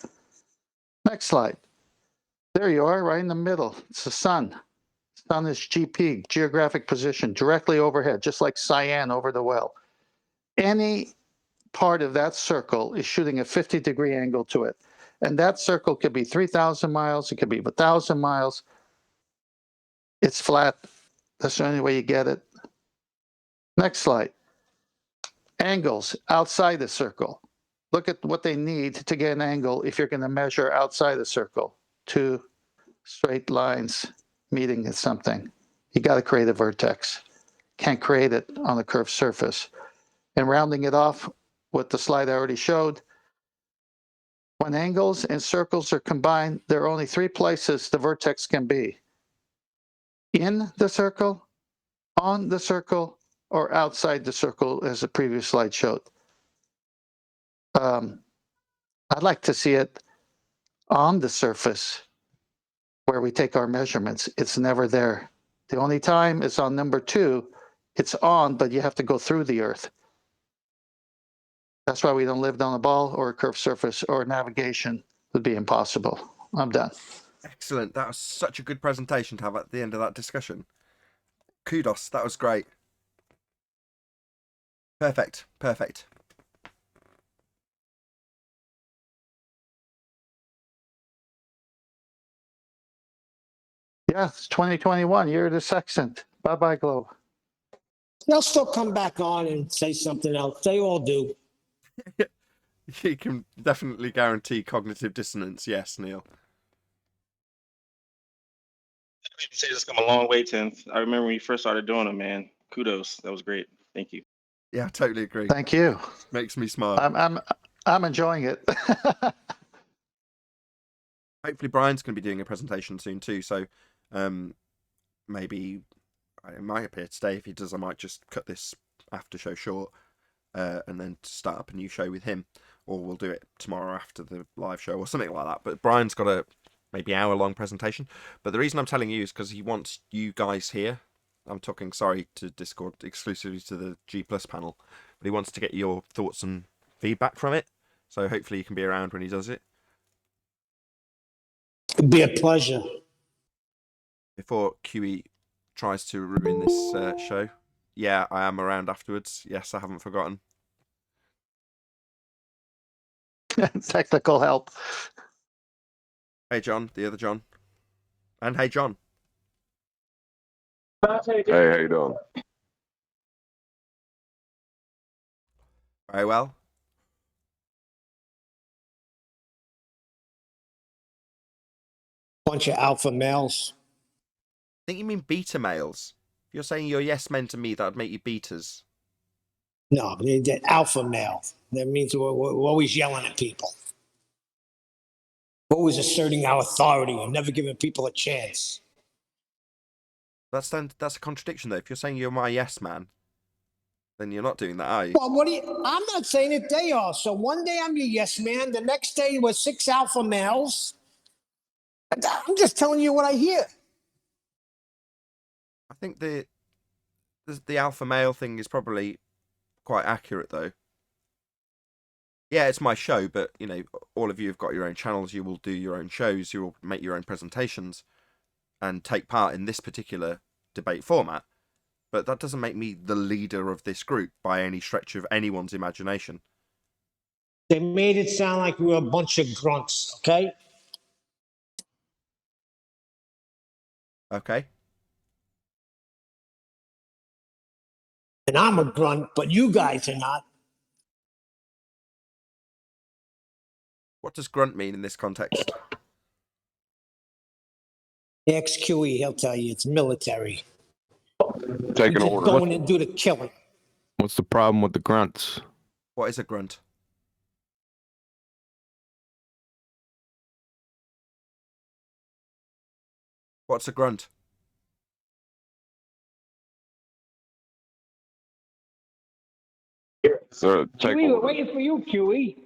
Next slide. There you are, right in the middle. It's the sun. Sun is GP, geographic position, directly overhead, just like Cyan over the well. Any part of that circle is shooting a 50-degree angle to it. And that circle could be 3,000 miles, it could be 1,000 miles. It's flat. That's the only way you get it. Next slide. Angles outside the circle. Look at what they need to get an angle if you're going to measure outside the circle. 2 straight lines meeting at something. You got to create a vertex. Can't create it on a curved surface. And rounding it off with the slide I already showed, when angles and circles are combined, there are only 3 places the vertex can be. In the circle, on the circle, or outside the circle, as the previous slide showed. I'd like to see it on the surface where we take our measurements. It's never there. The only time is on number 2. It's on, but you have to go through the Earth. That's why we don't live on a ball or a curved surface, or navigation would be impossible. I'm done. Excellent. That was such a good presentation to have at the end of that discussion. Kudos. That was great. Perfect. Perfect. Yeah, it's 2021. Year of the sextant. Bye-bye, Globe. They'll still come back on and say something else. They all do. You can definitely guarantee cognitive dissonance. Yes, Neil. You say it's come a long way, 10th. I remember when you first started doing them, man. Kudos. That was great. Thank you. Yeah, I totally agree. Thank you. Makes me smile. I'm enjoying it. Hopefully Brian's going to be doing a presentation soon too, so maybe it might appear today. If he does, I might just cut this after show short and then start up a new show with him, or we'll do it tomorrow after the live show or something like that. But Brian's got a maybe hour-long presentation, but the reason I'm telling you is because he wants you guys here. I'm talking, sorry, to Discord, exclusively to the G Plus panel, but he wants to get your thoughts and feedback from it, so hopefully you can be around when he does it. It'd be a pleasure. Before QE tries to ruin this show, yeah, I am around afterwards. Yes, I haven't forgotten. Technical help. Hey, John, the other John. And hey, John. Hey, how you doing? Very well. Bunch of alpha males. I think you mean beta males. If you're saying you're yes men to me, that'd make you betas. No, they're alpha male. That means we're always yelling at people. We're always asserting our authority and never giving people a chance. That's a contradiction, though. If you're saying you're my yes man, then you're not doing that, are you? Well, I'm not saying that they are. So one day I'm your yes man. The next day we're 6 alpha males. I'm just telling you what I hear. I think the alpha male thing is probably quite accurate, though. Yeah, it's my show, but, you know, all of you have got your own channels. You will do your own shows. You will make your own presentations and take part in this particular debate format. But that doesn't make me the leader of this group by any stretch of anyone's imagination. They made it sound like we were a bunch of grunts, okay? Okay. And I'm a grunt, but you guys are not. What does grunt mean in this context? XQE, he'll tell you it's military. Taking Just orders. go in and do the killing. What's the problem with the grunts? What is a grunt? What's a grunt? So take We were orders. waiting for you, QE.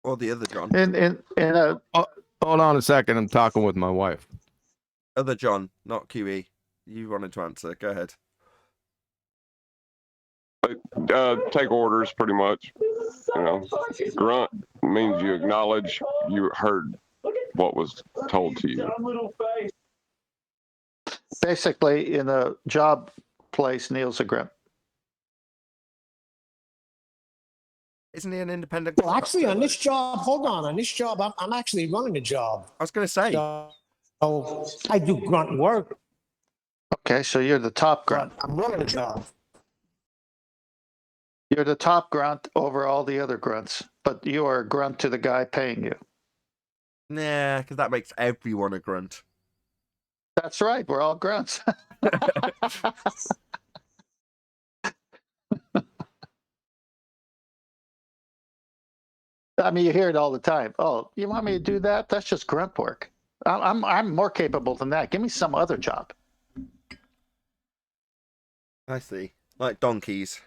Or the other John? Hold on a second. I'm talking with my wife. Other John, not QE. You wanted to answer. Go ahead. Take orders, pretty much. You know, grunt means you acknowledge you heard what was told to you. Basically, in a job place, Neil's a grunt. Isn't he an independent? Well, actually, on this job, hold on this job, I'm actually running the job. I was going to say. So I do grunt work. Okay, so you're the top grunt. I'm running the job. You're the top grunt over all the other grunts, but you are a grunt to the guy paying you. Nah, because that makes everyone a grunt. That's right. We're all grunts. I mean, you hear it all the time. Oh, you want me to do that? That's just grunt work. I'm more capable than that. Give me some other job. I see. Like donkeys.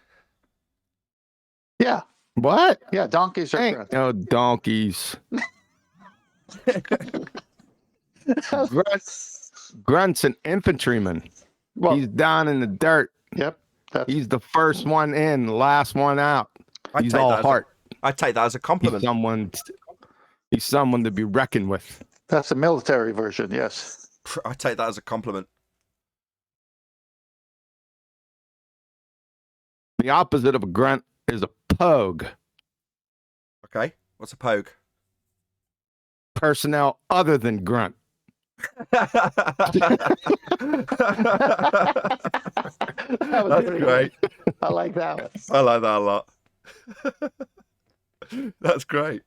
Yeah. What? Yeah, donkeys are Ain't grunts. no donkeys. Grunt's an infantryman. Well, he's down in the dirt. Yep. He's the first one in, last one out. I'd He's take all that as heart. I'd take that as a compliment. He's someone to be reckoned with. That's the military version, yes. I take that as a compliment. The opposite of a grunt is a pogue. Okay, what's a pogue? Personnel other than grunt. That's great. I like that one. I like that a lot. That's great.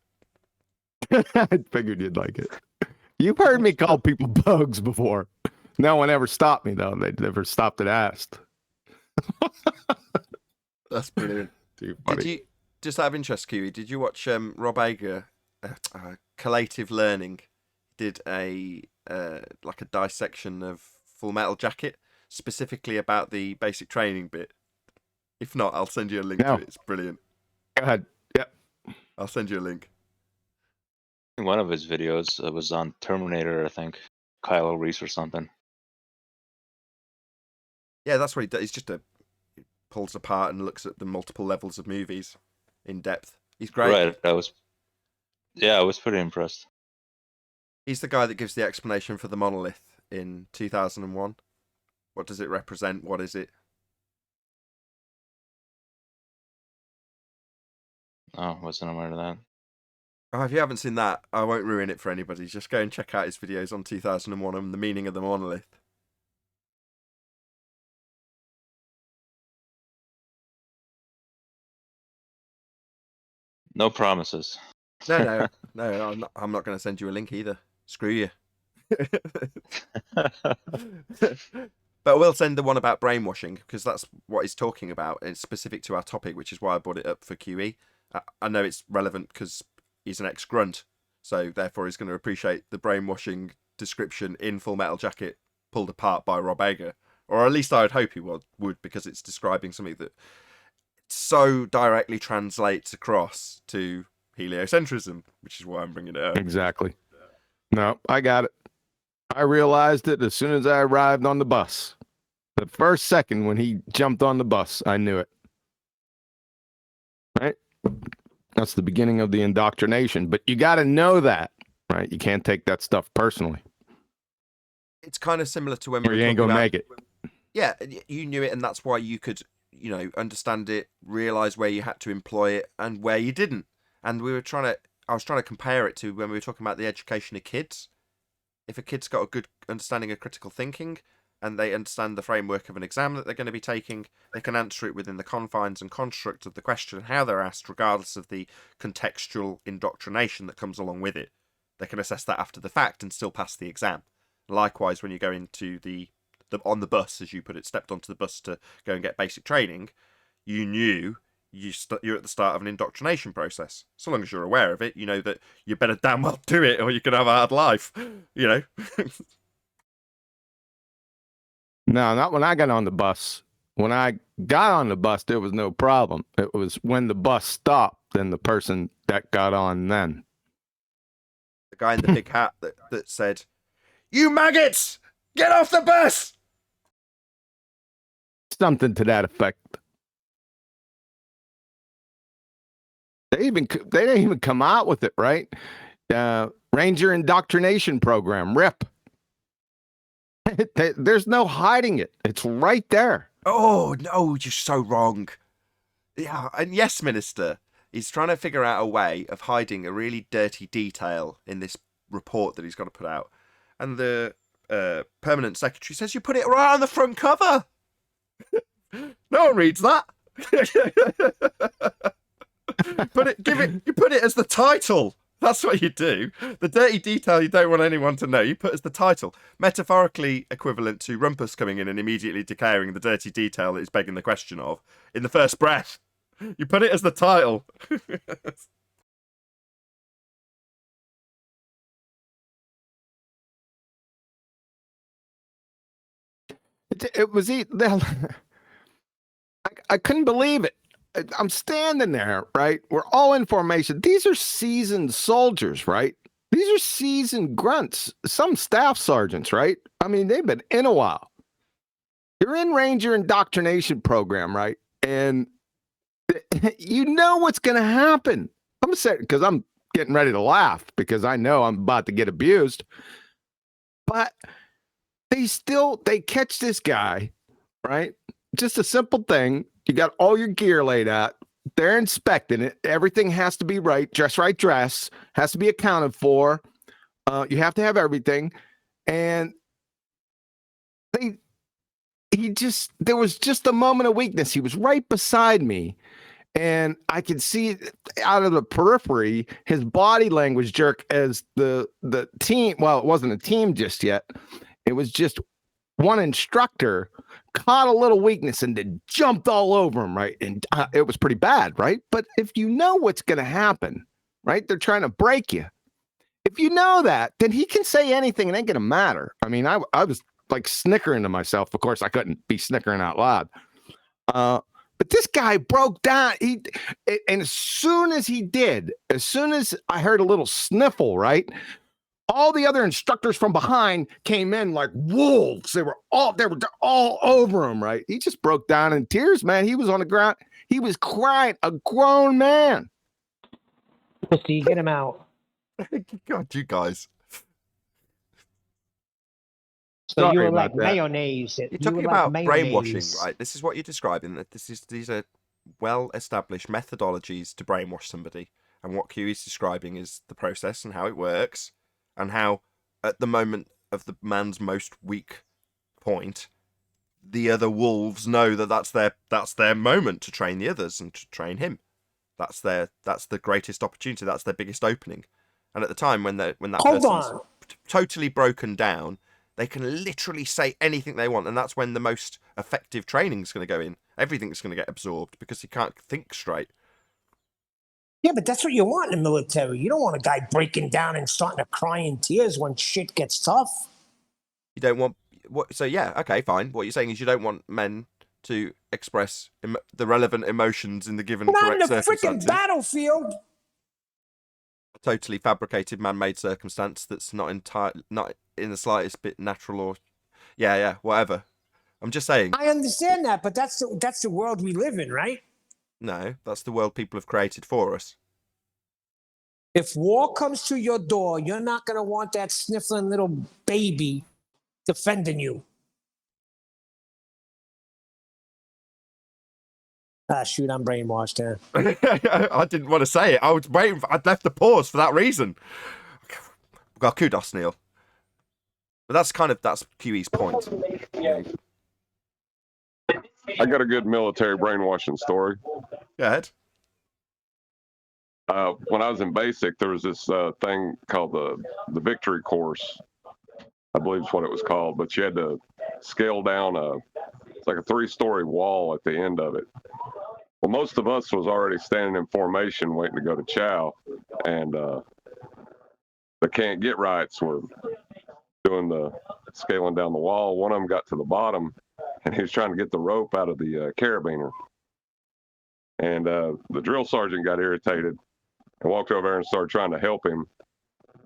I figured you'd like it. You've heard me call people bugs before. No one ever stopped me, though. They never stopped and asked. That's brilliant. Too Did you, just out of interest, Kiwi, did you watch Rob Ager, Collative Learning, did a like a dissection of Full Metal Jacket, specifically about the basic training bit? If not, I'll send you a link to it. It's brilliant. Go ahead. Yep. I'll send you a link. One of his videos was on Terminator, I think. Kylo Reese or something. Yeah, that's what he does. He's just he pulls apart and looks at the multiple levels of movies in depth. He's great. Right. I was pretty impressed. He's the guy that gives the explanation for the monolith in 2001. What does it represent? What is it? Oh, wasn't aware of that. Oh, if you haven't seen that, I won't ruin it for anybody. Just go and check out his videos on 2001 and the meaning of the monolith. No promises. No, I'm not going to send you a link either. Screw you. But we'll send the one about brainwashing, because that's what he's talking about. It's specific to our topic, which is why I brought it up for QE. I know it's relevant because he's an ex-grunt, so therefore he's going to appreciate the brainwashing description in Full Metal Jacket pulled apart by Rob Ager. Or at least I would hope he would, because it's describing something that so directly translates across to heliocentrism, which is why I'm bringing it up. Exactly. No, I got it. I realized it as soon as I arrived on the bus. The first second when he jumped on the bus, I knew it. Right? That's the beginning of the indoctrination. But you got to know that, right? You can't take that stuff personally. It's kind of similar to when we Or were you ain't talking going to about- make it. Yeah, you knew it, and that's why you could, understand it, realize where you had to employ it and where you didn't. And I was trying to compare it to when we were talking about the education of kids. If a kid's got a good understanding of critical thinking and they understand the framework of an exam that they're going to be taking, they can answer it within the confines and construct of the question, how they're asked, regardless of the contextual indoctrination that comes along with it. They can assess that after the fact and still pass the exam. Likewise, when you go into the on the bus, as you put it, stepped onto the bus to go and get basic training, you knew you're at the start of an indoctrination process. So long as you're aware of it, you know that you better damn well do it or you could have a hard life, No, not when I got on the bus. When I got on the bus, there was no problem. It was when the bus stopped, then the person that got on then. The guy in the big hat that said, "You maggots, get off the bus!" Something to that effect. They didn't even come out with it, right? Ranger Indoctrination Program, RIP. There's no hiding it. It's right there. Oh, no, you're so wrong. Yeah, and yes, Minister, he's trying to figure out a way of hiding a really dirty detail in this report that he's got to put out. And the permanent secretary says, you put it right on the front cover. No one reads that. You put it as the title. That's what you do. The dirty detail you don't want anyone to know, you put as the title. Metaphorically equivalent to Rumpus coming in and immediately declaring the dirty detail that he's begging the question of in the first breath. You put it as the title. It was I couldn't believe it. I'm standing there, right? We're all in formation. These are seasoned soldiers, right? These are seasoned grunts, some staff sergeants, right? I mean, they've been in a while. You're in Ranger Indoctrination Program, right? And you know what's going to happen. I'm saying, because I'm getting ready to laugh because I know I'm about to get abused. But they catch this guy, right? Just a simple thing. You got all your gear laid out. They're inspecting it. Everything has to be right. Dress, has to be accounted for. You have to have everything. And there was just a moment of weakness. He was right beside me. And I could see out of the periphery his body language jerk as the team. Well, it wasn't a team just yet. It was just one instructor caught a little weakness and then jumped all over him, right? And it was pretty bad, right? But if you know what's going to happen, right? They're trying to break you. If you know that, then he can say anything. It ain't going to matter. I mean, I was like snickering to myself. Of course, I couldn't be snickering out loud. But this guy broke down. And as soon as I heard a little sniffle, right? All the other instructors from behind came in like wolves. They were all over him, right? He just broke down in tears, man. He was on the ground. He was crying, a grown man. Pussy, get him out. God, you guys. So you were like mayonnaise. You're talking about brainwashing, right? This is what you're describing. That these are well-established methodologies to brainwash somebody, and what Q is describing is the process and how it works. And how, at the moment of the man's most weak point, the other wolves know that that's their moment to train the others and to train him. That's the greatest opportunity. That's their biggest opening. And at the time when that person's totally broken down, they can literally say anything they want, and that's when the most effective training is going to go in. Everything's going to get absorbed because he can't think straight. Yeah, but that's what you want in the military. You don't want a guy breaking down and starting to cry in tears when shit gets tough. You don't want what? So yeah, okay, fine. What you're saying is you don't want men to express the relevant emotions in the given correct circumstances. Not in the freaking battlefield. A totally fabricated, man-made circumstance that's not in the slightest bit natural or, yeah, whatever. I'm just saying. I understand that, but that's the world we live in, right? No, that's the world people have created for us. If war comes to your door, you're not going to want that sniffling little baby defending you. Ah, shoot, I'm brainwashed here. I didn't want to say it. I was waiting. I'd left the pause for that reason. Well, kudos, Neil. But that's QE's point. I got a good military brainwashing story. Go ahead. When I was in basic, there was this thing called the victory course. I believe is what it was called. But you had to scale down it's like a 3-story wall at the end of it. Well, most of us was already standing in formation waiting to go to chow, and the can't get rights were doing the scaling down the wall. One of them got to the bottom, and he was trying to get the rope out of the carabiner. And the drill sergeant got irritated and walked over there and started trying to help him.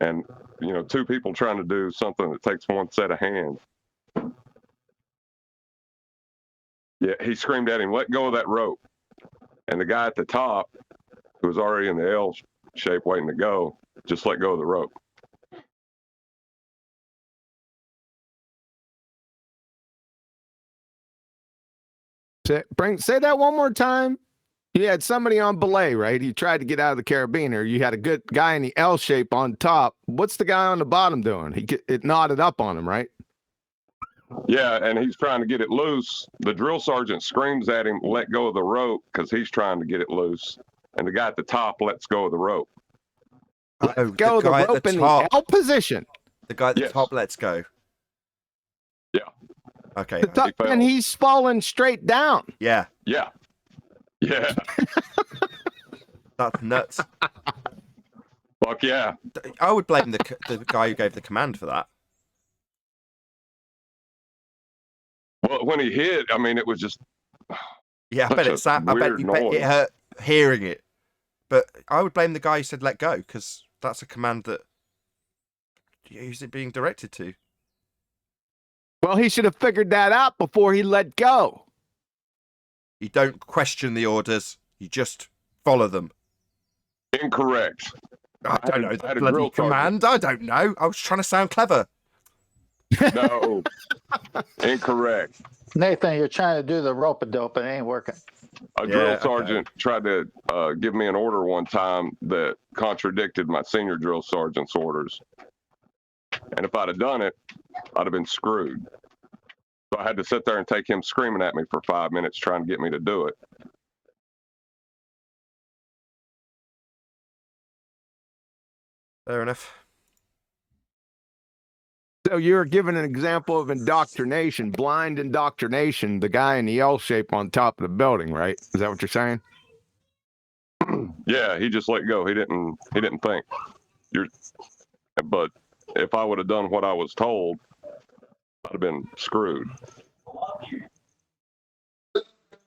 And, 2 people trying to do something that takes one set of hands. Yeah, he screamed at him, "Let go of that rope." And the guy at the top, who was already in the L shape waiting to go, just let go of the rope. Say that one more time. You had somebody on belay, right? He tried to get out of the carabiner. You had a good guy in the L shape on top. What's the guy on the bottom doing? It knotted up on him, right? Yeah, and he's trying to get it loose. The drill sergeant screams at him, "Let go of the rope," because he's trying to get it loose. And the guy at the top lets go of the rope. Let go of the rope in the L position. The guy at the top lets go. Yeah. Okay. And he's falling straight down. Yeah. Yeah. Yeah. That's nuts. Fuck yeah. I would blame the guy who gave the command for that. Well, when he hit, I mean, it was just. Yeah, I bet it hurt hearing it. But I would blame the guy who said let go, because that's a command that who's it being directed to? Well, he should have figured that out before he let go. You don't question the orders, you just follow them. Incorrect. I don't know I the had a bloody drill sergeant. command. I don't know. I was trying to sound clever. No, incorrect. Nathan, you're trying to do the rope-a-dope, and it ain't working. A drill sergeant tried to give me an order one time that contradicted my senior drill sergeant's orders. And if I'd have done it, I'd have been screwed. So I had to sit there and take him screaming at me for 5 minutes trying to get me to do it. Fair enough. So you're giving an example of indoctrination, blind indoctrination, the guy in the L shape on top of the building, right? Is that what you're saying? Yeah, he just let go. He didn't think. But if I would have done what I was told, I'd have been screwed.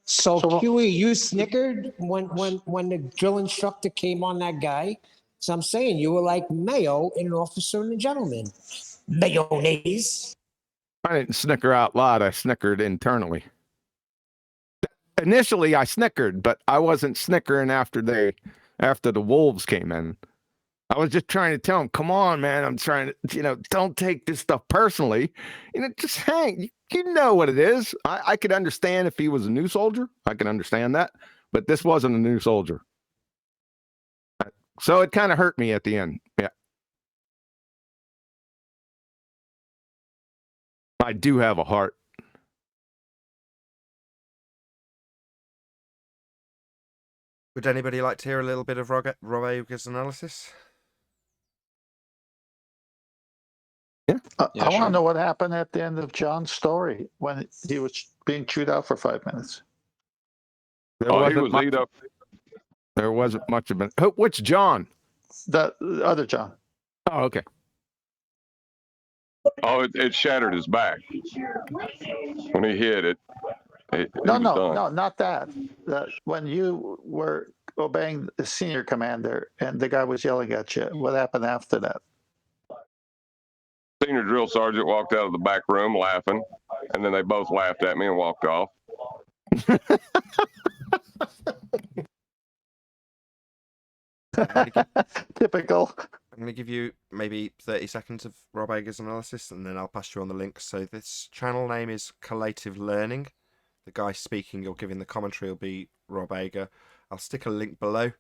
So QE, you snickered when the drill instructor came on that guy. So I'm saying you were like Mayo in An Officer and a Gentleman. Mayonnaise. I didn't snicker out loud. I snickered internally. Initially, I snickered, but I wasn't snickering after the wolves came in. I was just trying to tell him, come on, man. I'm trying to, don't take this stuff personally. Just hang. You know what it is. I could understand if he was a new soldier. I can understand that. But this wasn't a new soldier. So it kind of hurt me at the end. Yeah. I do have a heart. Would anybody like to hear a little bit of Robega's analysis? I want to know what happened at the end of John's story when he was being chewed out for 5 minutes. There wasn't much of it. Which John? The other John. Oh, okay. Oh, it shattered his back. When he hit it. No, not that. When you were obeying the senior commander and the guy was yelling at you, what happened after that? Senior drill sergeant walked out of the back room laughing, and then they both laughed at me and walked off. Typical. I'm going to give you maybe 30 seconds of Robega's analysis, and then I'll pass you on the link. So this channel name is Collative Learning. The guy speaking or giving the commentary will be Robega. I'll stick a link below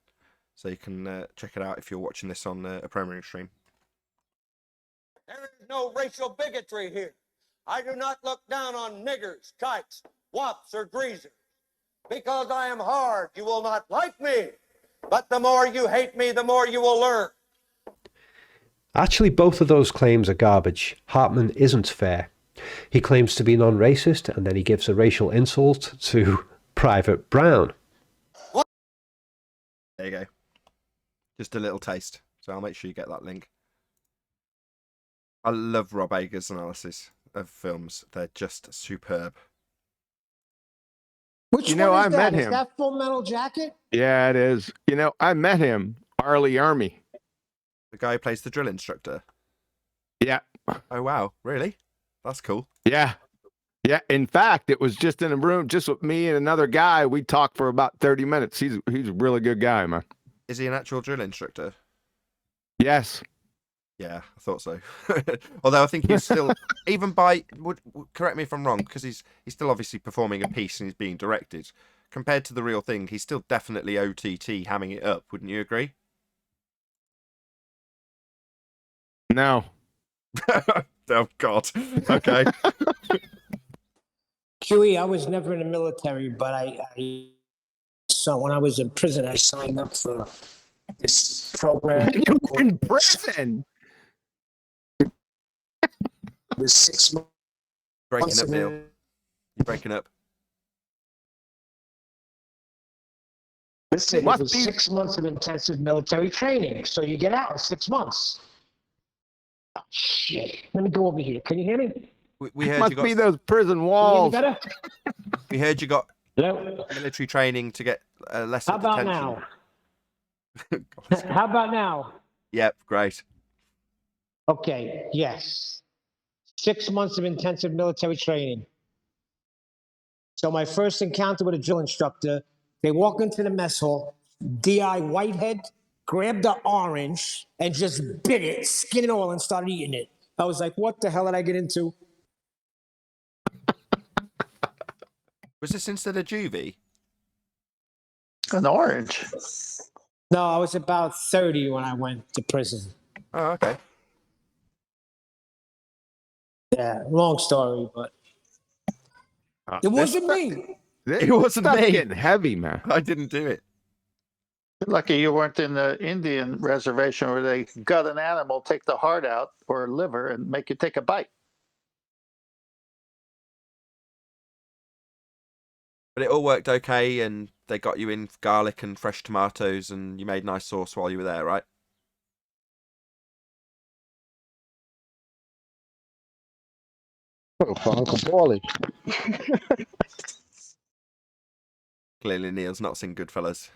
so you can check it out if you're watching this on a premiering stream. There is no racial bigotry here. I do not look down on niggers, kikes, wops, or greasers. Because I am hard, you will not like me. But the more you hate me, the more you will learn. Actually, both of those claims are garbage. Hartman isn't fair. He claims to be non-racist, and then he gives a racial insult to Private Brown. There you go. Just a little taste. So I'll make sure you get that link. I love Robega's analysis of films. They're just superb. Which one is that? Is that Full Metal Jacket? Yeah, it is. I met him, Arlie Army. The guy who plays the drill instructor? Yeah. Oh, wow. Really? That's cool. Yeah. Yeah. In fact, it was just in a room, just with me and another guy. We talked for about 30 minutes. He's a really good guy, man. Is he an actual drill instructor? Yes. Yeah, I thought so. Although I think he's still, even by, correct me if I'm wrong, because he's still obviously performing a piece and he's being directed. Compared to the real thing, he's still definitely OTT hamming it up. Wouldn't you agree? No. Oh, God. Okay. QE, I was never in the military, but so when I was in prison, I signed up for this program. You were in prison? It was 6 months. Breaking up, Neil. You're breaking up. Listen, it was 6 months of intensive military training. So you get out in 6 months. Oh, shit. Let me go over here. Can you hear me? We heard Must you got, be those prison walls. Can you hear me better? we heard you got Hello? military training to get less How about detention. now? How about now? Yep, great. Okay, yes. 6 months of intensive military training. So my first encounter with a drill instructor, they walk into the mess hall, D.I. Whitehead, grabbed the orange and just bit it, skin and all, and started eating it. I was like, what the hell did I get into? Was this instead of juvie? An orange. No, I was about 30 when I went to prison. Oh, okay. Yeah, long story, but it wasn't me. It wasn't stuff's me. getting heavy, man. I didn't do it. You're lucky you weren't in the Indian reservation where they gut an animal, take the heart out or liver, and make you take a bite. But it all worked okay, and they got you in garlic and fresh tomatoes, and you made nice sauce while you were there, right? Oh, for Uncle Paulie. Clearly, Neil's not seen Goodfellas.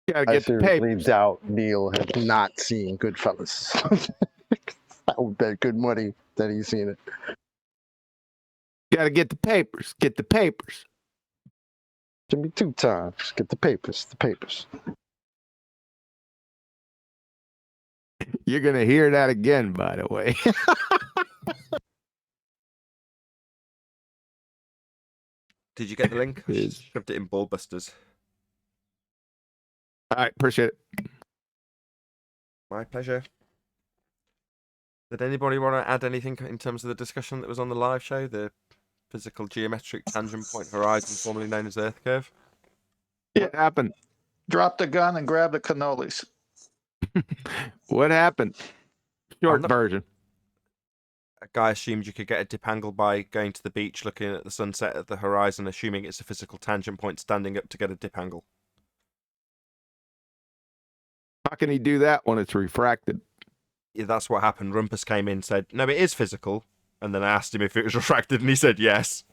Gotta I get the seriously papers. doubt Neil has not seen Goodfellas. I would bet good money that he's seen it. Gotta get the papers. Get the papers. Should be 2 times. Get the papers. The papers. You're gonna hear that again, by the way. Did you get the link? I shoved it in Ballbusters. All right, appreciate it. My pleasure. Did anybody want to add anything in terms of the discussion that was on the live show? The physical geometric tangent point horizon, formerly known as Earth curve? What happened? Drop the gun and grab the cannolis. What happened? Short version. A guy assumed you could get a dip angle by going to the beach, looking at the sunset at the horizon, assuming it's a physical tangent point, standing up to get a dip angle. How can he do that when it's refracted? Yeah, that's what happened. Rumpus came in, said, no, it is physical. And then I asked him if it was refracted, and he said yes.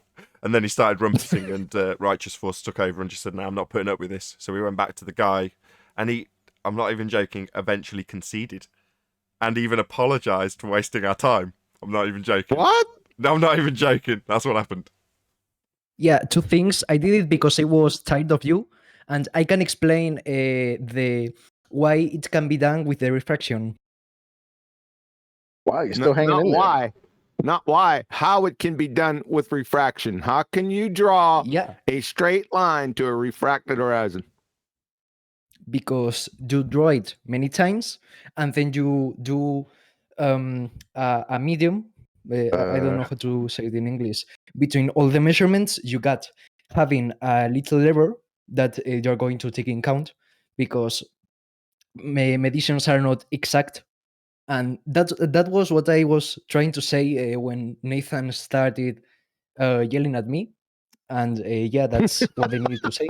And then he started rumpusing, and Righteous Force took over and just said, no, I'm not putting up with this. So we went back to the guy, and he, I'm not even joking, eventually conceded. And even apologised for wasting our time. I'm not even joking. What? No, I'm not even joking. That's what happened. Yeah, 2 things. I did it because I was tired of you, and I can explain the why it can be done with the refraction. Wow, you're still hanging in there. Why. Not why. How it can be done with refraction. How can you draw a straight line to a refracted horizon? Because you draw it many times, and then you do a medium. I don't know how to say it in English. Between all the measurements, you got having a little error that you're going to take in count, because meditions are not exact. And that was what I was trying to say when Nathan started yelling at me. And yeah, that's what I needed to say.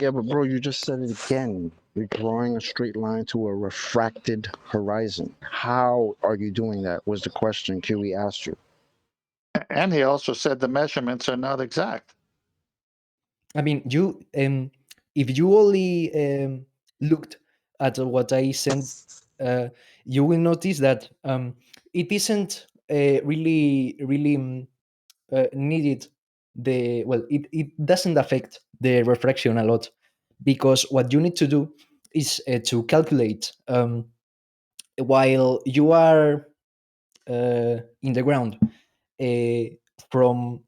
Yeah, but bro, you just said it again. You're drawing a straight line to a refracted horizon. How are you doing that? Was the question QE asked you. And he also said the measurements are not exact. I mean, you if you only looked at what I sent, you will notice that it isn't really needed. It doesn't affect the refraction a lot, because what you need to do is to calculate while you are in the ground from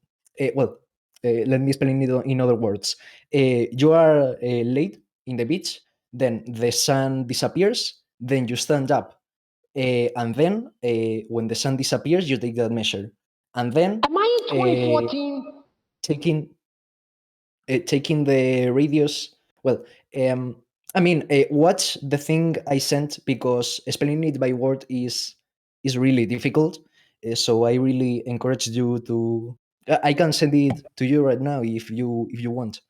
let me explain it in other words. You are laid in the beach, then the sun disappears, then you stand up, and then when the sun disappears, you take that measure, and then Am I in 2014? taking the radius. I mean, watch the thing I sent, because explaining it by word is really difficult. So I really encourage you to. I can send it to you right now if you want,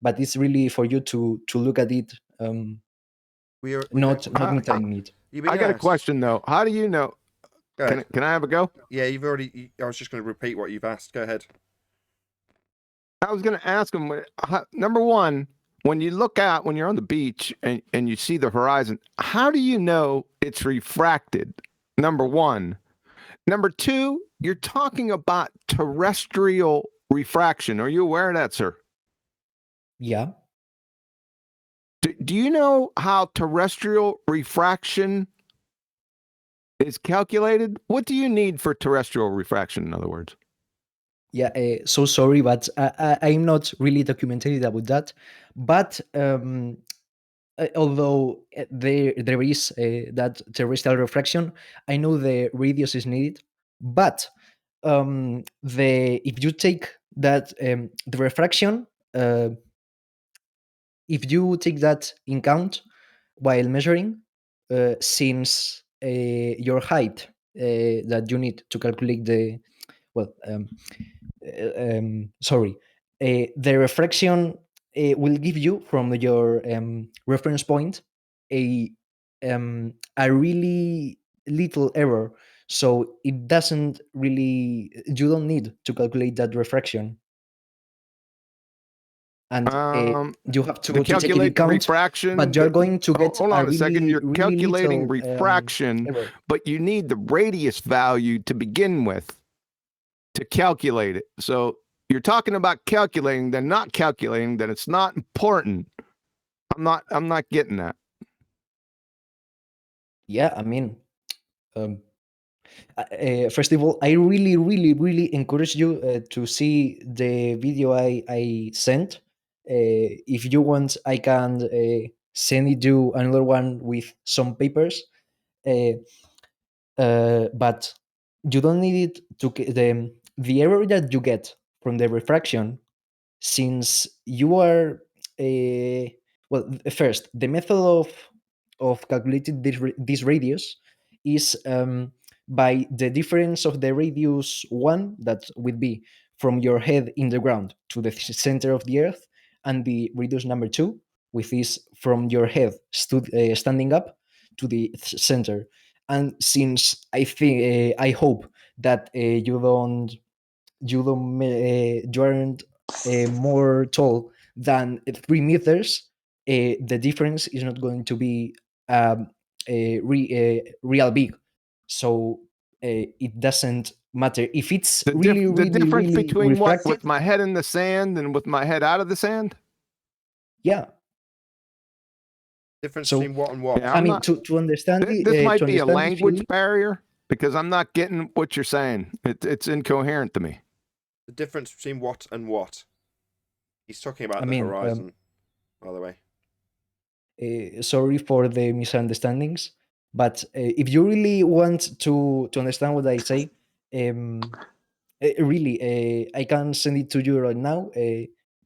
but it's really for you to look at it. Not entering it. I got a question though. How do you know? Go ahead. Can I have a go? Yeah, you've already. I was just going to repeat what you've asked. Go ahead. I was going to ask him, number one, when you look out, when you're on the beach and you see the horizon, how do you know it's refracted? Number one. Number two, you're talking about terrestrial refraction. Are you aware of that, sir? Yeah. Do you know how terrestrial refraction is calculated? What do you need for terrestrial refraction, in other words? Yeah, so sorry, but I'm not really documented about that. But although there is that terrestrial refraction, I know the radius is needed. But if you take that the refraction, if you take that in count while measuring, since your height that you need to calculate the well. Sorry, the refraction will give you from your reference point a really little error, so it doesn't really, you don't need to calculate that refraction, and you have To to take it in calculate the count, refraction, but you're going to get hold a on a second. really, You're really calculating little refraction, error. but you need the radius value to begin with to calculate it. So you're talking about calculating, then not calculating, then it's not important. I'm not getting that. Yeah, I mean, first of all, I really, really, really encourage you to see the video I sent. If you want, I can send you another one with some papers. But you don't need it to the error that you get from the refraction, since you are first, the method of calculating this radius is by the difference of the radius 1, that would be from your head in the ground to the center of the earth, and the radius number 2, which is from your head standing up to the center. And since I hope that you aren't more tall than 3 meters, the difference is not going to be real big. So it doesn't matter if it's The really, difference really between what, refracted. with my head in the sand and with my head out of the sand? Yeah. Difference So, between what and what? Yeah, I mean, to understand this might to be a understand this language feeling, barrier because I'm not getting what you're saying. It's incoherent to me. The difference between what and what? He's talking about I the mean, horizon, by the way. sorry for the misunderstandings, but if you really want to understand what I say, really, I can send it to you right now.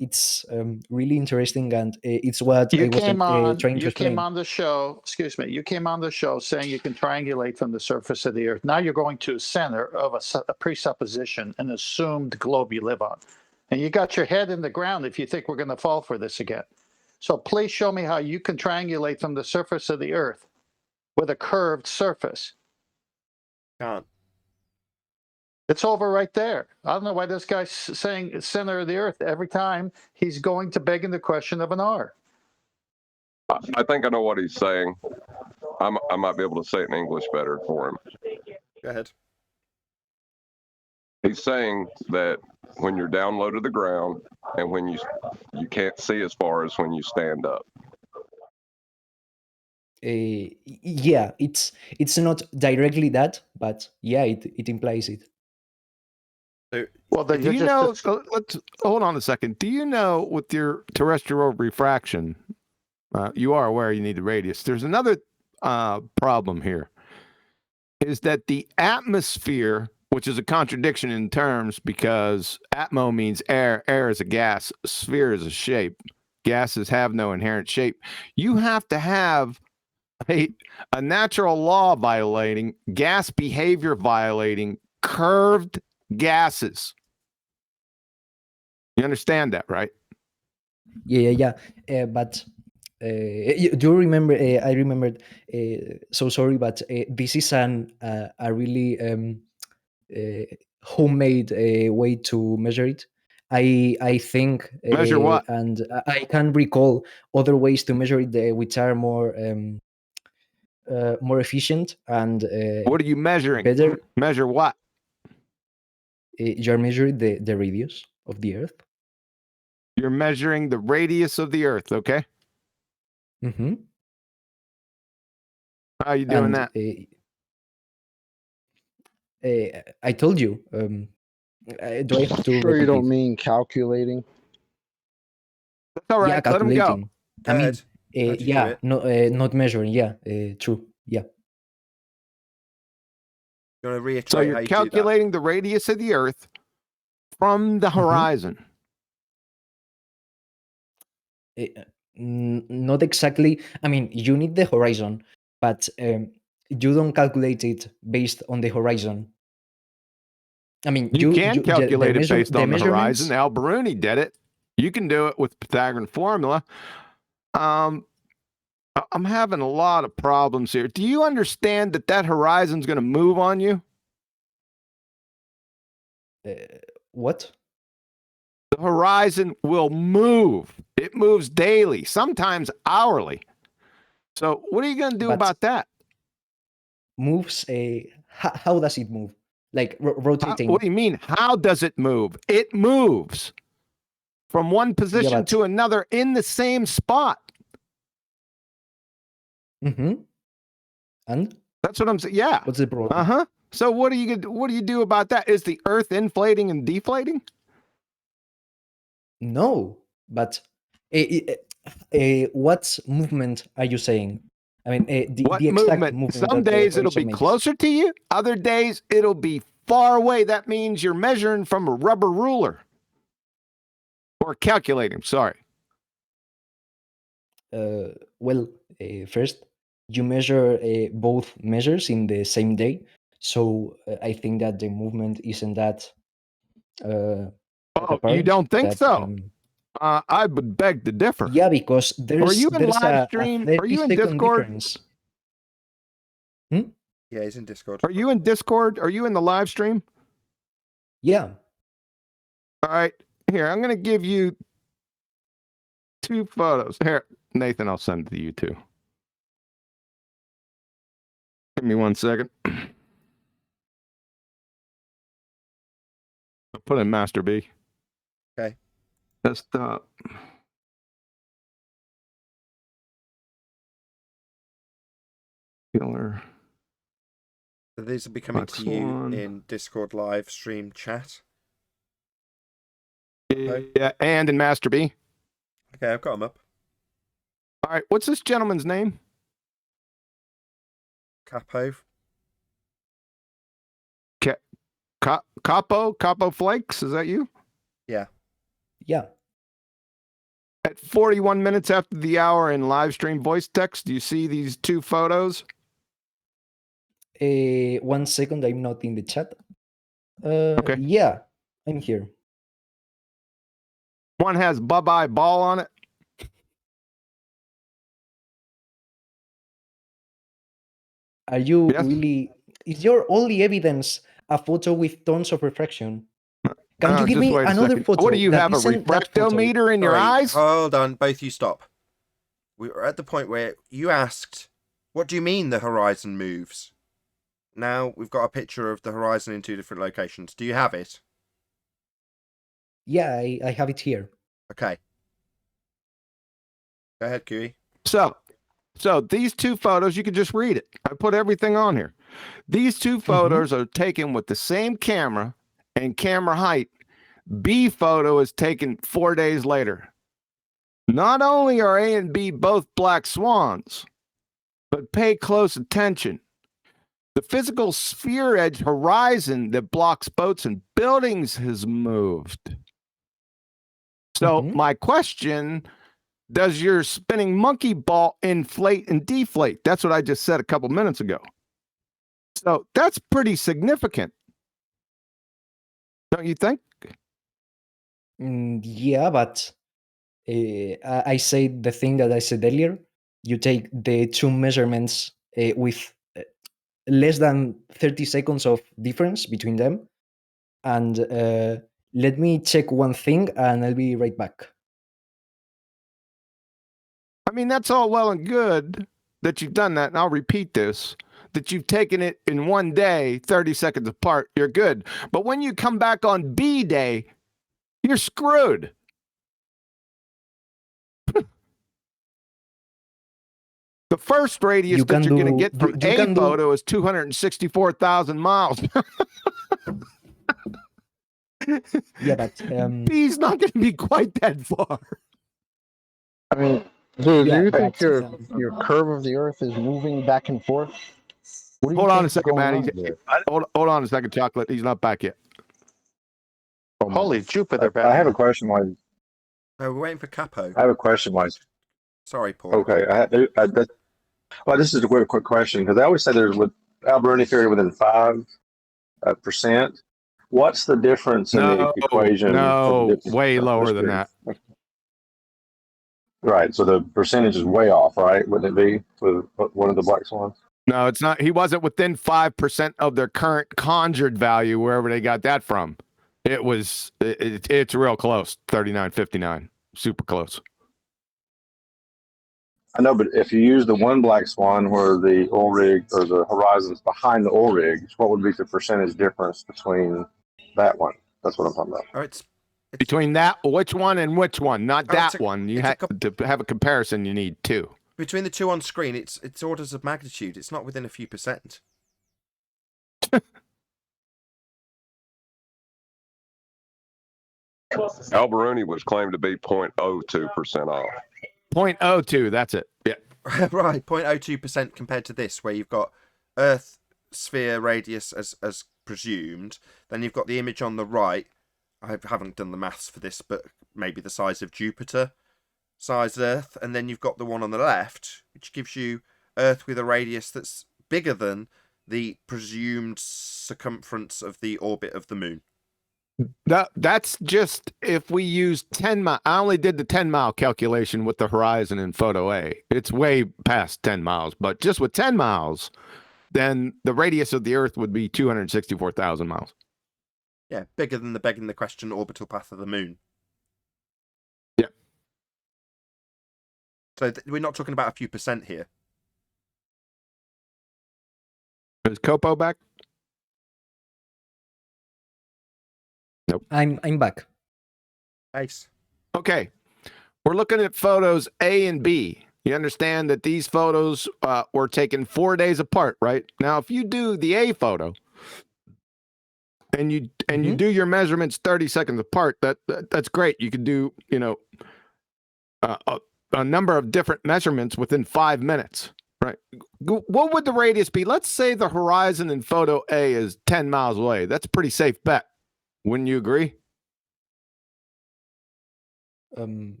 It's really interesting, and it's what I was trying to You came explain. on the show, excuse me, you came on the show saying you can triangulate from the surface of the earth. Now you're going to a center of a presupposition, an assumed globe you live on. And you got your head in the ground if you think we're going to fall for this again. So please show me how you can triangulate from the surface of the earth with a curved surface. Can't. It's over right there. I don't know why this guy's saying center of the earth every time he's going to beg in the question of an R. I think I know what he's saying. I might be able to say it in English better for him. Go ahead. He's saying that when you're down low to the ground and when you can't see as far as when you stand up. Yeah, it's not directly that, but yeah, it implies it. Well, then Do you know? Let's hold on a second. Do you know with your terrestrial refraction, you are aware you need the radius. There's another problem here. Is that the atmosphere, which is a contradiction in terms because atmo means air, air is a gas, sphere is a shape. Gases have no inherent shape. You have to have a natural law violating, gas behavior violating, curved gases. You understand that, right? Yeah. But do you remember? I remembered. So sorry, but this is a really homemade way to measure it. I think Measure what? and I can recall other ways to measure it which are more efficient and what are you measuring? Better. Measure what? You're measuring the radius of the Earth. You're measuring the radius of the Earth, okay? Mm-hmm. How are you doing And that? I told you. Do I have to Sure, you repeat don't it? mean calculating. That's all Yeah, right. Let him go. calculating. I mean, Ed, how do you do yeah, it? no, not measuring. Yeah, true. Yeah. You want to reiterate So how you're you calculating the radius of the Earth from the horizon. Not exactly. I mean, you need the horizon, but you don't calculate it based on the horizon. I mean, You can calculate it based on the measurements. horizon. Al Biruni did it. You can do it with Pythagorean formula. I'm having a lot of problems here. Do you understand that that horizon's going to move on you? What? The horizon will move. It moves daily, sometimes hourly. So what are you going to do about that? Moves. How does it move? Like rotating. What do you mean? How does it move? It moves from one position to another in the same spot. Mm-hmm. And that's what I'm saying. Yeah. What's the problem? Uh-huh. So what do you do about that? Is the Earth inflating and deflating? No, but what movement are you saying? I mean, the exact movement. Some days it'll be closer to you. Other days it'll be far away. That means you're measuring from a rubber ruler or calculating. Sorry. Well, first you measure both measures in the same day, so I think that the movement isn't that. You don't think so? I would beg to differ. Yeah, because there's Are you in live stream? Are you in Discord? Difference. Yeah, he's in Discord. Are you in Discord? Are you in the live stream? Yeah. All right. Here, I'm going to give you 2 photos. Here, Nathan, I'll send it to you too. Give me 1 second. I'll put in Master B. Okay. Desktop. Killer. So these will be coming to you in Discord live stream chat. Yeah, and in Master B. Okay, I've got them up. All right, what's this gentleman's name? Capo. Capo Flakes, is that you? Yeah. Yeah. At 41 minutes after the hour in live stream voice text, do you see these 2 photos? 1 second, I'm not in the chat. Okay. Yeah, I'm here. One has Bye-Bye Ball on it. Are you really... Is your only evidence a photo with tons of refraction? Can you give me another photo? What do you have, a refractometer in your eyes? Hold on, both you stop. We were at the point where you asked, what do you mean the horizon moves? Now we've got a picture of the horizon in 2 different locations. Do you have it? Yeah, I have it here. Okay. Go ahead, QE. So these 2 photos, you can just read it. I put everything on here. These 2 photos are taken with the same camera and camera height. B photo is taken 4 days later. Not only are A and B both black swans, but pay close attention. The physical sphere edge horizon that blocks boats and buildings has moved. So my question, does your spinning monkey ball inflate and deflate? That's what I just said a couple minutes ago. So that's pretty significant. Don't you think? Yeah, but I say the thing that I said earlier. You take the 2 measurements with less than 30 seconds of difference between them. And let me check one thing and I'll be right back. I mean, that's all well and good that you've done that. And I'll repeat this, that you've taken it in 1 day, 30 seconds apart. You're good. But when you come back on B day, you're screwed. The first radius that you're going to get from a photo is 264,000 miles. Yeah, but B's not going to be quite that far. I mean, dude, Yeah, do you but, think your curve of the Earth is moving back and forth? What do you Hold on think a is second, going man. on there? Hold on a second, Chocolate. He's not back yet. Holy Jupiter, I have a question. Wise. Oh, we're waiting for Capo. I have a question. Wise. Sorry, Paul. Okay. Well, this is a quick question because I always say there's with Alberoni theory within 5%. What's the difference in the equation? No, way lower than that. Right. So the percentage is way off, right? Wouldn't it be with one of the black swans? No, it's not. He wasn't within 5% of their current conjured value, wherever they got that from. It was. It's real close. 39.59. Super close. I know, but if you use the one black swan where the oil rig or the horizon's behind the oil rigs, what would be the percentage difference between that one? That's what I'm talking about. Oh, it's between that, which one and which one? Not that it's a- one. You it's a have to have a comparison. You need two. between the two on screen. It's orders of magnitude. It's not within a few percent. Alberoni was claimed to be 0.02% off. 0.02. That's it. Yeah. Right, 0.02% compared to this, where you've got Earth sphere radius as presumed. Then you've got the image on the right. I haven't done the maths for this, but maybe the size of Jupiter, size Earth. And then you've got the one on the left, which gives you Earth with a radius that's bigger than the presumed circumference of the orbit of the moon. That's just if we use 10 mile. I only did the 10-mile calculation with the horizon in photo A. It's way past 10 miles, but just with 10 miles, then the radius of the Earth would be 264,000 miles. Yeah, bigger than the begging the question orbital path of the moon. Yeah. So we're not talking about a few percent here. Is Copo back? Nope. I'm back. Nice. Okay. We're looking at photos A and B. You understand that these photos were taken 4 days apart, right? Now, if you do the A photo and you do your measurements 30 seconds apart, that's great. You can do, a number of different measurements within 5 minutes, right? What would the radius be? Let's say the horizon in photo A is 10 miles away. That's a pretty safe bet. Wouldn't you agree?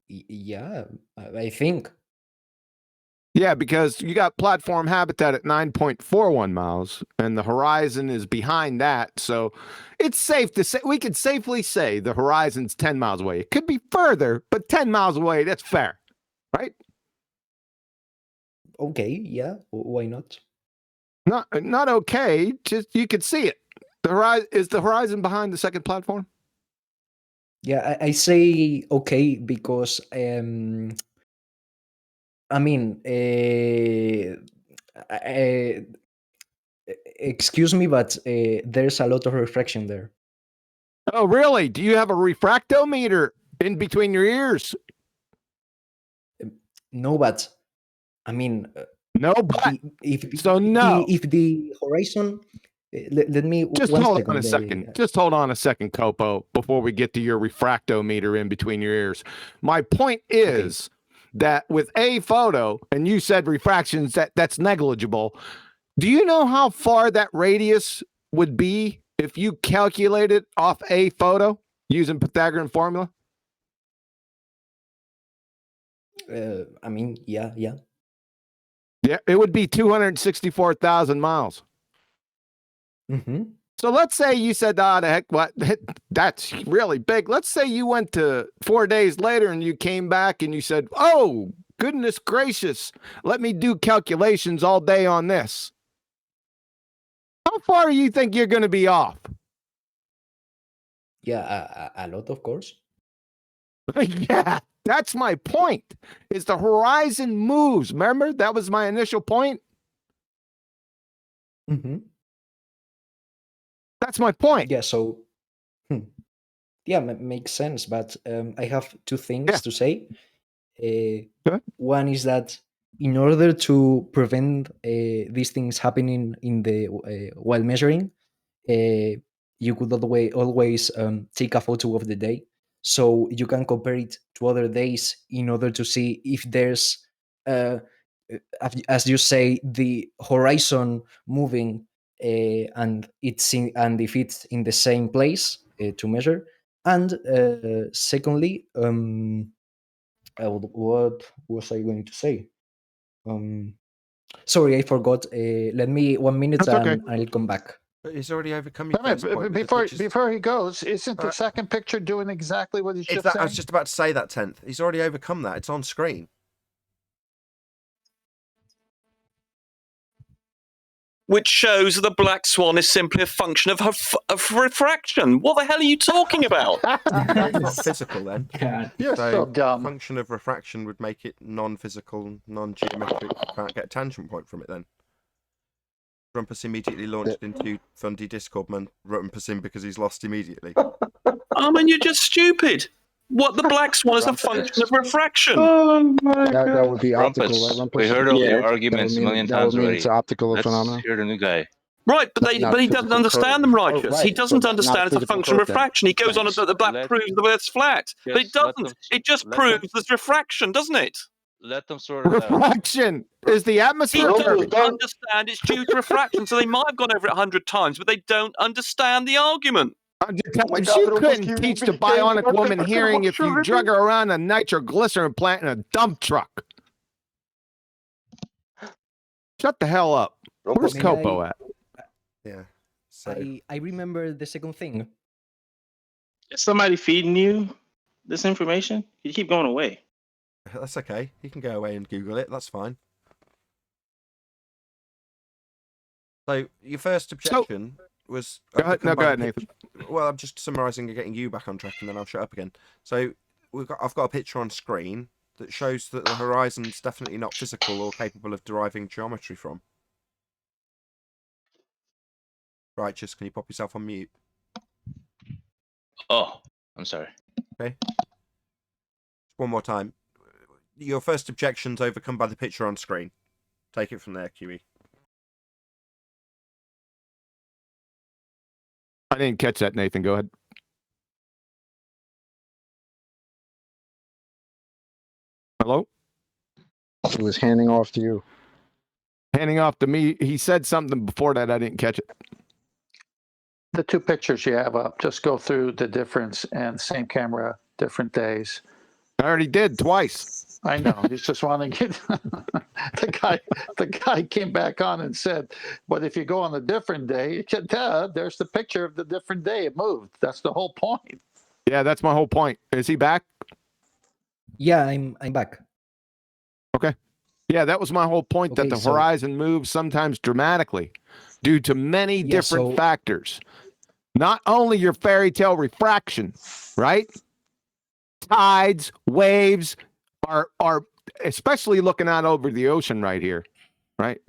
Yeah, I think. Yeah, because you got platform habitat at 9.41 miles, and the horizon is behind that. So it's safe to say, we could safely say the horizon's 10 miles away. It could be further, but 10 miles away, that's fair, right? Okay, yeah, why not? Not okay, just you could see it. Is the horizon behind the second platform? Yeah, I say okay because I mean, excuse me, but there's a lot of refraction there. Oh, really? Do you have a refractometer in between your ears? No, but I mean, no, but if the horizon. Let me just hold on a second. Just hold on a second, Copo, before we get to your refractometer in between your ears. My point is that with a photo, and you said refractions, that's negligible. Do you know how far that radius would be if you calculate it off a photo using Pythagorean formula? I mean, yeah. Yeah, it would be 264,000 miles. Mm-hmm. So let's say you said, the heck, what? That's really big. Let's say you went to 4 days later and you came back and you said, oh, goodness gracious, let me do calculations all day on this. How far do you think you're going to be off? Yeah, a lot, of course. Yeah, that's my point. Is the horizon moves. Remember, that was my initial point. Mm-hmm. That's my point. Yeah, so yeah, makes sense. But I have two things to say. One is that in order to prevent these things happening in the while measuring, you could always take a photo of the day, so you can compare it to other days in order to see if there's, as you say, the horizon moving, and and if it's in the same place to measure. And secondly, what was I going to say? Sorry, I forgot. Let me 1 minute That's okay. and I'll come back. But he's already overcome your Wait a first minute, point. with the pictures. before he goes, isn't the second picture doing exactly what he's It's just that, saying? I was just about to say that, 10th. He's already overcome that. It's on screen. Which shows that the black swan is simply a function of refraction. What the hell are you talking about? It's not physical then. God. You're so dumb. Function of refraction would make it non-physical, non-geometric. You can't get a tangent point from it then. Rumpus immediately launched into Fundy Discord man. Rumpus in because he's lost immediately. I mean, you're just stupid. What the black swan is a function of refraction. Oh my That would be optical, Rumpus, right, Rumpus? we heard all Yeah. your arguments a million That would times mean already. it's an optical Let's phenomenon. hear the new guy. Right, but Not he doesn't physical understand them, curve. righteous. Oh, He right, doesn't so not understand it's a physical function of curve then. refraction. He goes on Thanks. that the black Let- proves the Earth's flat. But it Just let doesn't. them- It just let proves them- there's refraction, doesn't it? Let them sort it out. Refraction is the He atmosphere doesn't curving. understand it's due to refraction, so they might have gone over it 100 times, but they don't understand the argument. You couldn't teach the bionic woman hearing if you drug her around a nitroglycerin plant in a dump truck. Shut the hell up. Where's May Copo I- at? Yeah. So I remember the second thing. Is somebody feeding you this information? You keep going away. that's okay. You can go away and Google it. That's fine. So your first objection was. Go ahead, overcome by go ahead, the Nathan. Well, I'm just summarising and getting you back on track, and then I'll shut up again. So I've got a picture on screen that shows that the horizon's definitely not physical or capable of deriving geometry from. Righteous, can you pop yourself on mute? Oh, I'm sorry. Okay. One more time. Your first objection's overcome by the picture on screen. Take it from there, QE. I didn't catch that, Nathan. Go ahead. Hello? He was handing off to you. Handing off to me. He said something before that. I didn't catch it. The two pictures you have up, just go through the difference and same camera, different days. I already did twice. I know. He's just wanting to get the guy came back on and said, but if you go on a different day, there's the picture of the different day. It moved. That's the whole point. Yeah, that's my whole point. Is he back? Yeah, I'm back. Okay. Yeah, that was my whole point, that Okay, the so- horizon moves sometimes dramatically due to many Yeah, different so- factors. Not only your fairy tale refraction, right? Tides, waves are especially looking out over the ocean right here, right?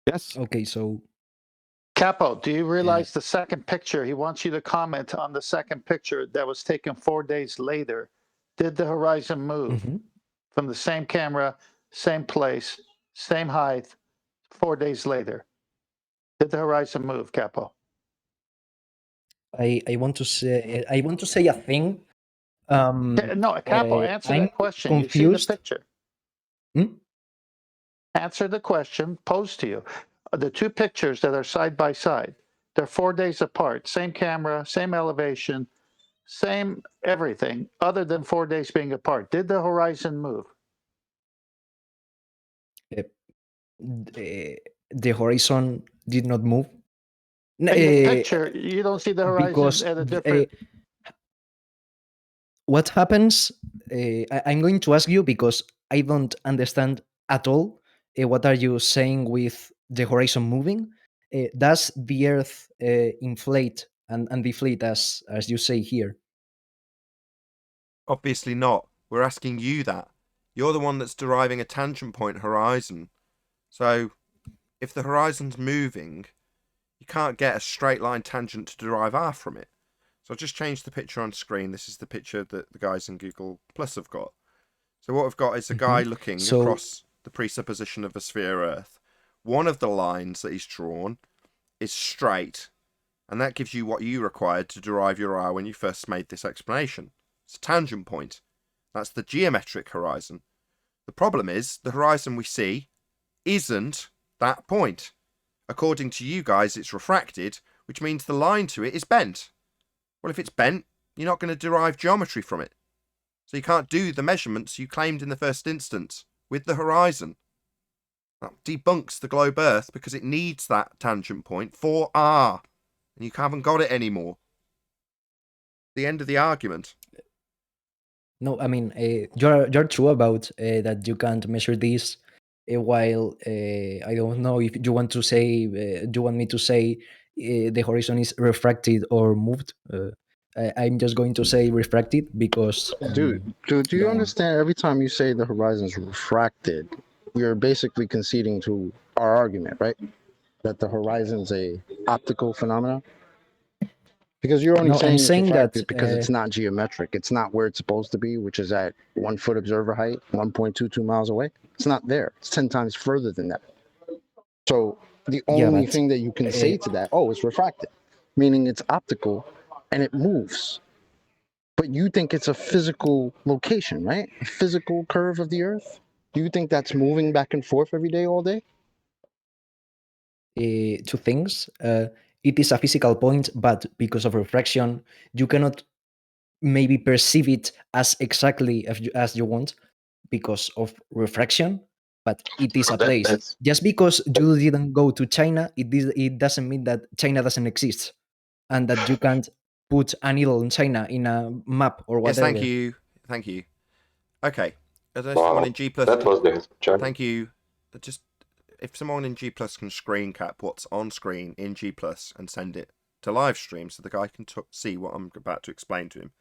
Yes. Okay, so Capo, do you realize the second picture? He wants you to comment on the second picture that was taken 4 days later. Did the horizon move from the same camera, same place, same height, 4 days later? Did the horizon move, Capo? I want to say a thing. No, Capo, answer I'm that question. confused. You see the picture. Hmm? Answer the question posed to you. The two pictures that are side by side, they're 4 days apart. Same camera, same elevation, same everything, other than 4 days being apart. Did the horizon move? The horizon did not move. In the picture, you don't see the horizon because at a different. What happens? I'm going to ask you because I don't understand at all. What are you saying with the horizon moving? Does the Earth inflate and deflate as you say here? Obviously not. We're asking you that. You're the one that's deriving a tangent point horizon. So, if the horizon's moving, you can't get a straight line tangent to derive r from it. So I'll just change the picture on screen. This is the picture that the guys in Google Plus have got. So what we've got is a guy looking across the presupposition of a sphere Earth. One of the lines that he's drawn is straight, and that gives you what you required to derive your R when you first made this explanation. It's a tangent point. That's the geometric horizon. The problem is, the horizon we see isn't that point. According to you guys, it's refracted, which means the line to it is bent. Well, if it's bent, you're not going to derive geometry from it. So you can't do the measurements you claimed in the first instance with the horizon. That debunks the globe Earth because it needs that tangent point for R. And you haven't got it anymore. The end of the argument. No, I mean, you're true about that you can't measure this while I don't know if you want to say, do you want me to say the horizon is refracted or moved? I'm just going to say refracted because... Dude, do you understand every time you say the horizon is refracted, you're basically conceding to our argument, right? That the horizon's a optical phenomenon? Because you're only No, saying I'm it's saying that, refracted because it's not geometric. It's not where it's supposed to be, which is at 1 foot observer height, 1.22 miles away. It's not there. It's 10 times further than that. So the only thing that you can say to that, oh, it's refracted, meaning it's optical and it moves. But you think it's a physical location, right? A physical curve of the Earth? Do you think that's moving back and forth every day, all day? Two things. It is a physical point, but because of refraction, you cannot maybe perceive it as exactly as you want because of refraction, but it is a place. Just because you didn't go to China, it doesn't mean that China doesn't exist and that you can't put a needle in China in a map or whatever. Yes, thank you. Thank you. Okay. Is there someone in G+? That was the check. Thank you. Just if someone in G+ can screen cap what's on screen in G+ and send it to live stream so the guy can see what I'm about to explain to him.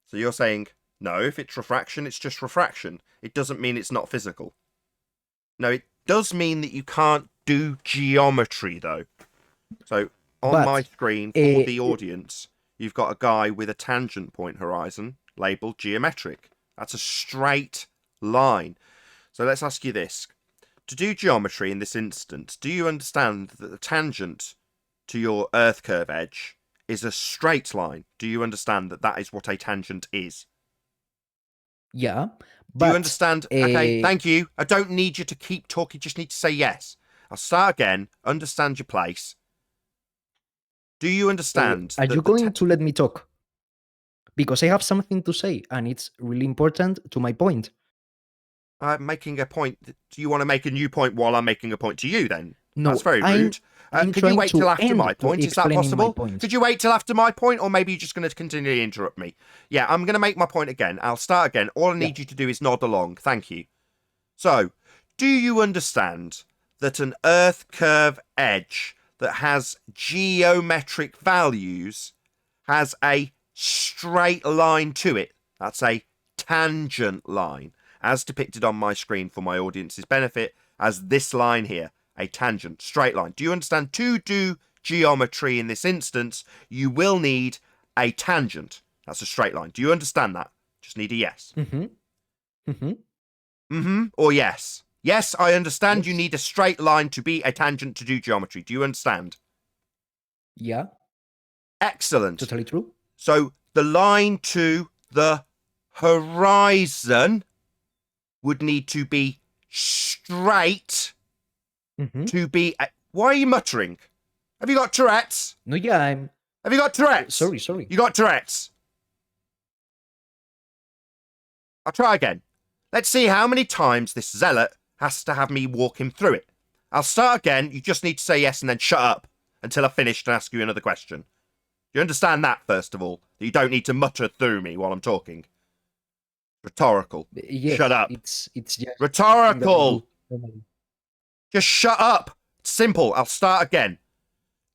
So you're saying, no, if it's refraction, it's just refraction. It doesn't mean it's not physical. No, it does mean that you can't do geometry, though. So on my screen, for the audience, you've got a guy with a tangent point horizon labeled geometric. That's a straight line. So let's ask you this. To do geometry in this instance, do you understand that the tangent to your Earth curve edge is a straight line? Do you understand that that is what a tangent is? Yeah. Do you understand? Okay, thank you. I don't need you to keep talking. Just need to say yes. I'll start again. Understand your place. Do you understand? Are you going to let me talk? Because I have something to say, and it's really important to my point. I'm making a point. Do you want to make a new point while I'm making a point to you, then? No, that's very rude. Could you wait till after my point? Is that possible? Could you wait till after my point, or maybe you're just going to continue to interrupt me? Yeah, I'm going to make my point again. I'll start again. All I need you to do is nod along. Thank you. So, do you understand that an Earth curve edge that has geometric values has a straight line to it? That's a tangent line, as depicted on my screen for my audience's benefit, as this line here. A tangent, straight line. Do you understand? To do geometry in this instance, you will need a tangent. That's a straight line. Do you understand that? Just need a yes. Or yes. Yes, I understand you need a straight line to be a tangent to do geometry. Do you understand? Yeah. Excellent. Totally true. So the line to the horizon would need to be straight to be... Why are you muttering? Have you got Tourette's? No, yeah, I'm... Have you got Tourette's? Sorry. You got Tourette's? I'll try again. Let's see how many times this zealot has to have me walk him through it. I'll start again. You just need to say yes and then shut up until I've finished and ask you another question. Do you understand that, first of all? That you don't need to mutter through me while I'm talking? Rhetorical. Yes, Shut up. It's just rhetorical. Just shut up. Simple. I'll start again.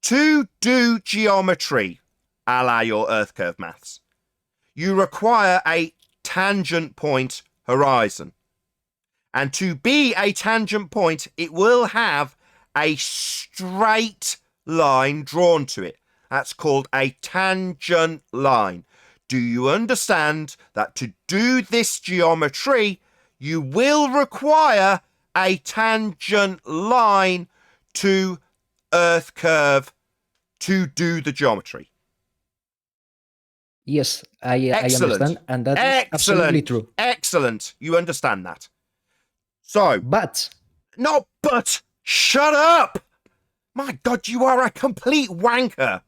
To do geometry, a la your Earth curve maths, you require a tangent point horizon. And to be a tangent point, it will have a straight line drawn to it. That's called a tangent line. Do you understand that to do this geometry, you will require a tangent line to Earth curve to do the geometry. Yes, I Excellent. understand, and that is absolutely true. Excellent. You understand that. So, but shut up. My God, you are a complete wanker.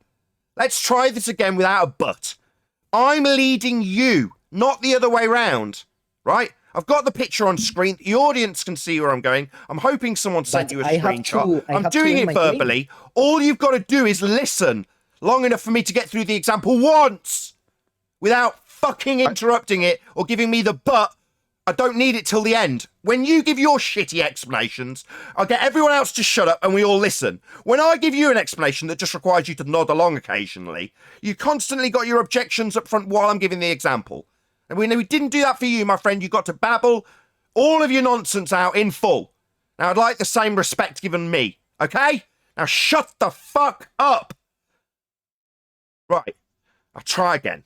Let's try this again without a but. I'm leading you, not the other way round, right? I've got the picture on screen. The audience can see where I'm going. I'm hoping someone sent you a screenshot. I'm doing it verbally. All you've got to do is listen long enough for me to get through the example once without fucking interrupting it or giving me the but. I don't need it till the end. When you give your shitty explanations, I'll get everyone else to shut up and we all listen. When I give you an explanation that just requires you to nod along occasionally, you constantly got your objections up front while I'm giving the example. And we didn't do that for you, my friend. You got to babble all of your nonsense out in full. Now, I'd like the same respect given me, okay? Now, shut the fuck up. Right. I'll try again.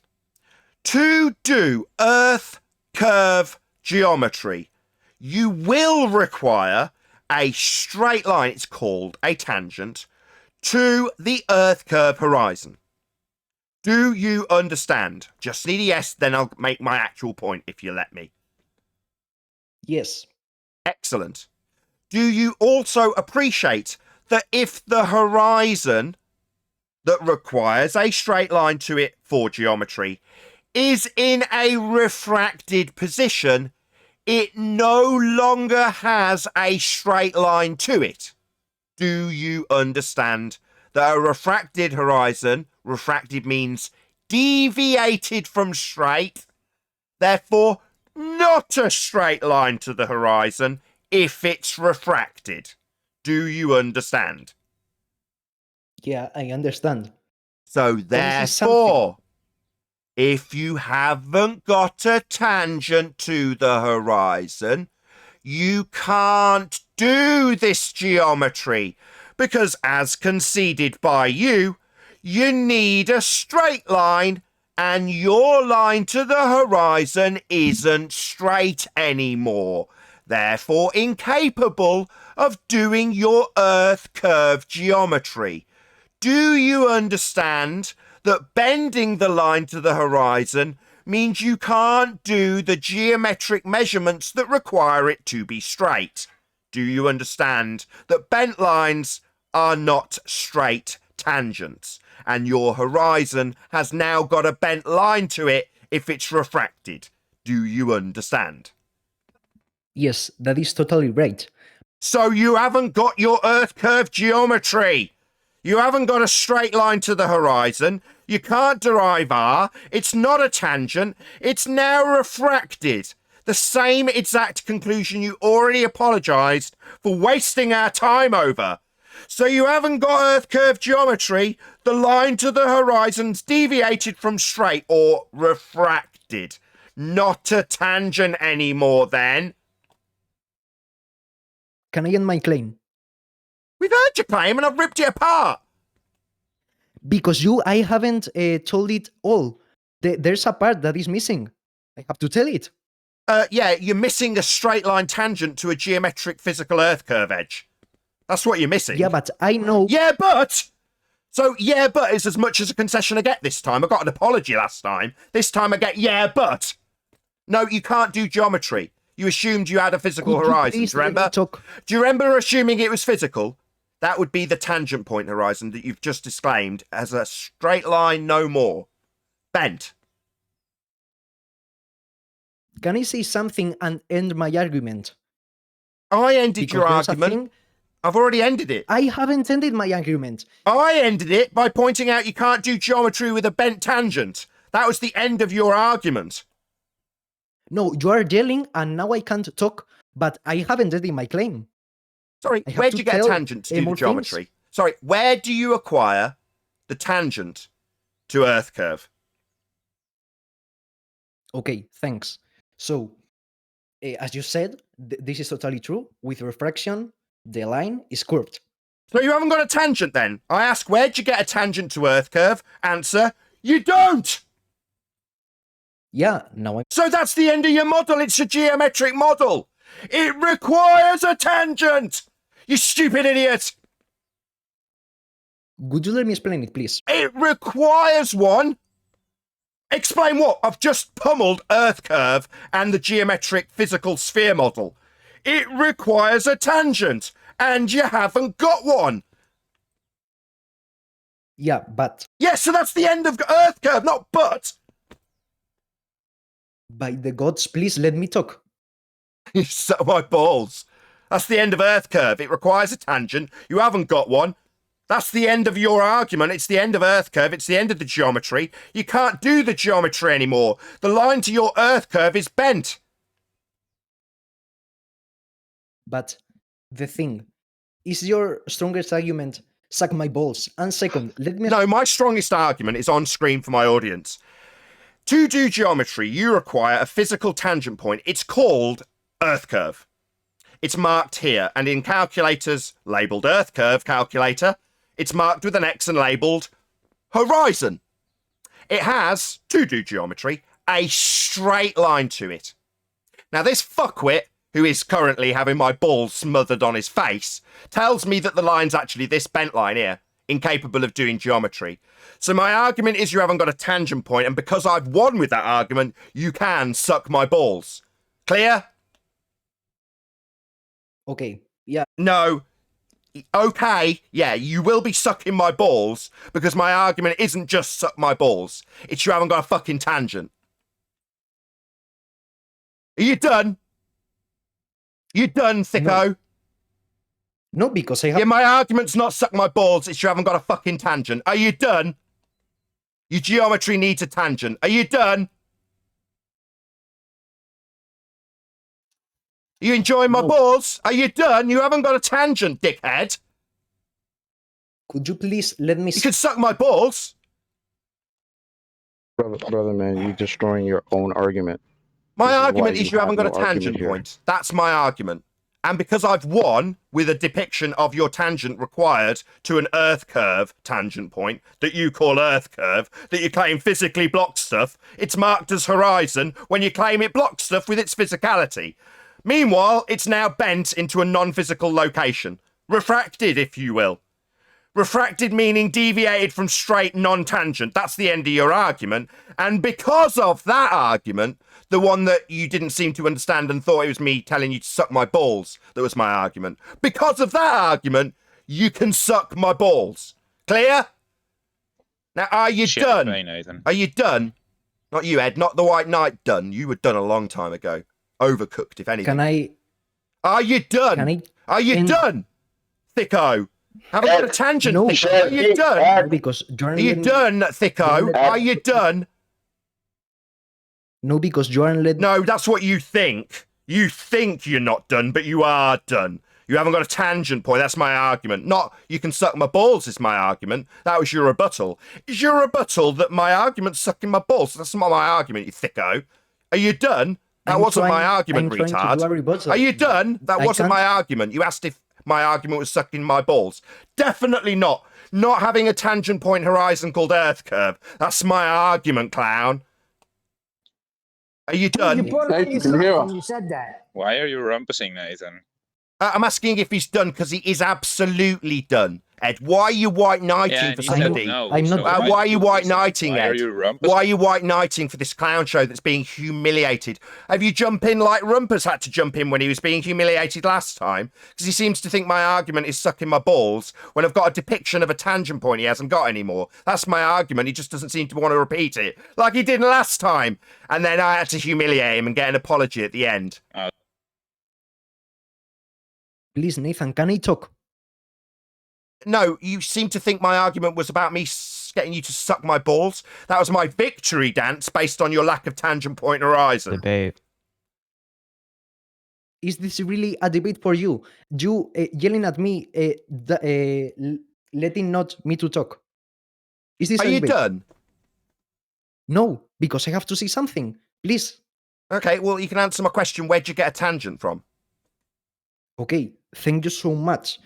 To do Earth curve geometry, you will require a straight line, it's called a tangent, to the Earth curve horizon. Do you understand? Just need a yes, then I'll make my actual point if you let me. Yes. Excellent. Do you also appreciate that if the horizon that requires a straight line to it for geometry is in a refracted position, it no longer has a straight line to it? Do you understand that a refracted horizon, refracted means deviated from straight, therefore not a straight line to the horizon if it's refracted? Do you understand? Yeah, I understand. So therefore, if you haven't got a tangent to the horizon, you can't do this geometry, because as conceded by you, you need a straight line, and your line to the horizon isn't straight anymore, therefore incapable of doing your Earth curve geometry. Do you understand that bending the line to the horizon means you can't do the geometric measurements that require it to be straight? Do you understand that bent lines are not straight tangents, and your horizon has now got a bent line to it if it's refracted? Do you understand? Yes, that is totally right. So you haven't got your Earth curve geometry. You haven't got a straight line to the horizon. You can't derive R. It's not a tangent. It's now refracted. The same exact conclusion you already apologised for wasting our time over. So you haven't got Earth curve geometry. The line to the horizon's deviated from straight or refracted. Not a tangent anymore then. Can I end my claim? We've heard your claim and I've ripped it apart. Because I haven't told it all. There's a part that is missing. I have to tell it. Yeah, you're missing a straight line tangent to a geometric physical Earth curve edge. That's what you're missing. Yeah, but I know. Yeah, but. So, yeah, but is as much as a concession I get this time. I got an apology last time. This time I get, yeah, but. No, you can't do geometry. You assumed you had a physical horizon. Do you remember? Do you remember assuming it was physical? That would be the tangent point horizon that you've just disclaimed as a straight line, no more. Bent. Can I say something and end my argument? I ended your argument. I've already ended it. I haven't ended my argument. I ended it by pointing out you can't do geometry with a bent tangent. That was the end of your argument. No, you are yelling and now I can't talk, but I haven't ended my claim. Sorry, where do you get a tangent to do the geometry? Things? Sorry, where do you acquire the tangent to Earth curve? Okay, thanks. So, as you said, this is totally true. With refraction, the line is curved. So you haven't got a tangent then? I ask, where'd you get a tangent to Earth curve? Answer, you don't! Yeah, now I'm... So that's the end of your model. It's a geometric model. It requires a tangent. You stupid idiot. Would you let me explain it, please? It requires one. Explain what? I've just pummeled Earth curve and the geometric physical sphere model. It requires a tangent, and you haven't got one. Yeah, but... Yeah, so that's the end of Earth curve, not but. By the gods, please let me talk. You suck my balls. That's the end of Earth curve. It requires a tangent. You haven't got one. That's the end of your argument. It's the end of Earth curve. It's the end of the geometry. You can't do the geometry anymore. The line to your Earth curve is bent. But the thing is, your strongest argument, suck my balls. And second, let me... No, my strongest argument is on screen for my audience. To do geometry, you require a physical tangent point. It's called Earth curve. It's marked here, and in calculators labelled Earth curve calculator, it's marked with an X and labelled horizon. It has, to do geometry, a straight line to it. Now this fuckwit, who is currently having my balls smothered on his face, tells me that the line's actually this bent line here, incapable of doing geometry. So my argument is you haven't got a tangent point, and because I've won with that argument, you can suck my balls. Clear? Okay, yeah. No. Okay, yeah, you will be sucking my balls because my argument isn't just suck my balls. It's you haven't got a fucking tangent. Are you done? You done, thicko? No, because I have... Yeah, my argument's not suck my balls, it's you haven't got a fucking tangent. Are you done? Your geometry needs a tangent. Are you done? You enjoying my balls? Are you done? You haven't got a tangent, dickhead. Could you please let me... You can suck my balls. Brother, man, you're destroying your own argument. My This is why argument is you haven't got no a argument tangent here. point. That's my argument. And because I've won with a depiction of your tangent required to an Earth curve tangent point that you call Earth curve, that you claim physically blocks stuff, it's marked as horizon when you claim it blocks stuff with its physicality. Meanwhile, it's now bent into a non-physical location. Refracted, if you will. Refracted meaning deviated from straight non-tangent. That's the end of your argument. And because of that argument, the one that you didn't seem to understand and thought it was me telling you to suck my balls, that was my argument. Because of that argument, you can suck my balls. Clear? Now, are you done? Nathan. Are you done? Not you, Ed. Not the White Knight done. You were done a long time ago. Overcooked, if anything. Can I... Are you done? Can I... Are you done? Thicko. Haven't got a tangent, No, Thicko. Are you done? Because Are you done, Thicko? Are you done? No, because you aren't let... No, that's what you think. You think you're not done, but you are done. You haven't got a tangent point. That's my argument. Not you can suck my balls is my argument. That was your rebuttal. Is your rebuttal that my argument's sucking my balls? That's not my argument, you thicko. Are you done? That wasn't my argument, retard. Are you done? That wasn't my argument. You asked if my argument was sucking my balls. Definitely not. Not having a tangent point horizon called Earth curve. That's my argument, clown. Are you done? You brought it on yourself when you said that. Why are you rumpusing, Nathan? I'm asking if he's done because he is absolutely done. Ed, why are you white knighting for somebody? No, I'm not. Why are you white knighting, Why Ed? are you rumpus? Why are you white knighting for this clown show that's being humiliated? Have you jump in like Rumpus had to jump in when he was being humiliated last time? Because he seems to think my argument is sucking my balls when I've got a depiction of a tangent point he hasn't got anymore. That's my argument. He just doesn't seem to want to repeat it like he did last time. And then I had to humiliate him and get an apology at the end. Please, Nathan, can I talk? No, you seem to think my argument was about me getting you to suck my balls. That was my victory dance based on your lack of tangent point horizon. Debate. Is this really a debate for you? You yelling at me, letting not me to talk. Is this Are a you debate? done? No, because I have to say something. Please. Okay, well, you can answer my question. Where'd you get a tangent from? Okay, thank you so much.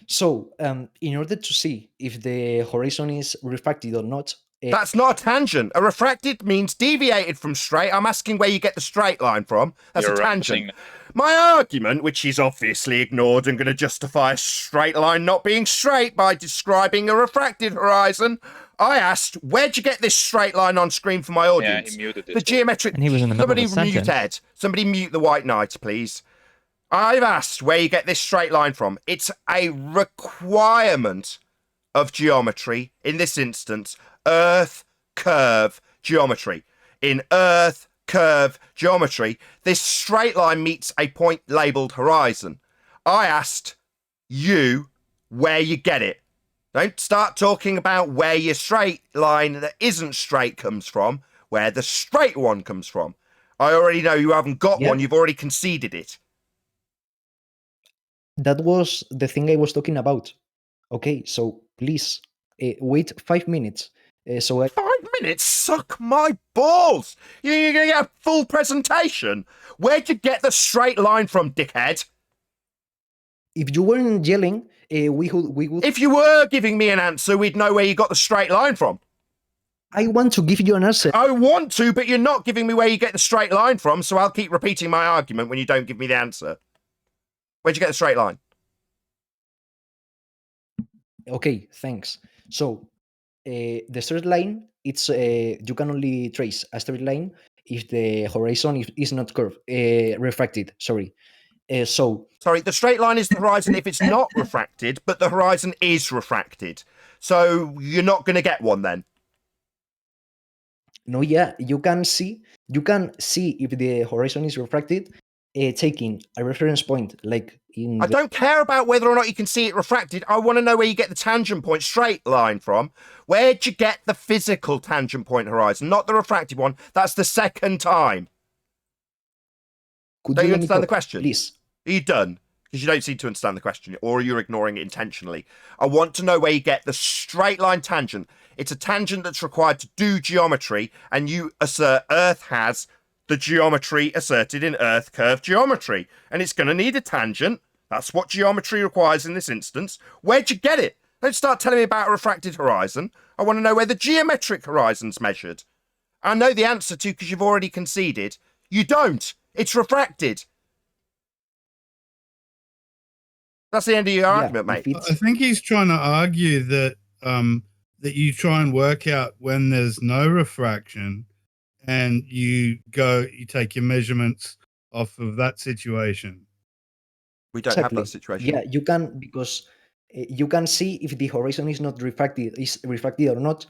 So, in order to see if the horizon is refracted or not, That's not a tangent. A refracted means deviated from straight. I'm asking where you get the straight line from. That's You're a tangent. My argument, which he's obviously ignored and going to justify a straight line not being straight by describing a refracted horizon, I asked, where'd you get this straight line on screen for my audience? he muted The geometric... And he was in the middle of a Somebody mute sentence. Ed. Somebody mute the White Knight, please. I've asked where you get this straight line from. It's a requirement of geometry, in this instance, Earth curve geometry. In Earth curve geometry, this straight line meets a point labelled horizon. I asked you where you get it. Don't start talking about where your straight line that isn't straight comes from, where the straight one comes from. I already know you haven't got one, you've already conceded it. That was the thing I was talking about. Okay, so please wait 5 minutes. 5 minutes? Suck my balls! You're going to get a full presentation. Where'd you get the straight line from, dickhead? If you weren't yelling, we would. If you were giving me an answer, we'd know where you got the straight line from. I want to give you an answer. I want to, but you're not giving me where you get the straight line from, so I'll keep repeating my argument when you don't give me the answer. Where'd you get the straight line? Okay, thanks. So, the straight line, it's you can only trace a straight line if the horizon is not curved, refracted. Sorry. Sorry, the straight line is the horizon if it's not refracted, but the horizon is refracted. So you're not going to get one then. No, yeah, you can see if the horizon is refracted, taking a reference point like in. I don't care about whether or not you can see it refracted. I want to know where you get the tangent point straight line from. Where'd you get the physical tangent point horizon, not the refracted one? That's the second time. Don't you understand the question? Please. Are you done? Because you don't seem to understand the question, or you're ignoring it intentionally. I want to know where you get the straight line tangent. It's a tangent that's required to do geometry, and you assert Earth has the geometry asserted in Earth curve geometry, and it's going to need a tangent. That's what geometry requires in this instance. Where'd you get it? Don't start telling me about a refracted horizon. I want to know where the geometric horizon's measured. I know the answer to because you've already conceded. You don't. It's refracted. That's the end of your argument, mate. I think he's trying to argue that that you try and work out when there's no refraction, and you take your measurements off of that situation. We don't have that situation. Yeah, you can, because you can see if the horizon is not refracted, or not,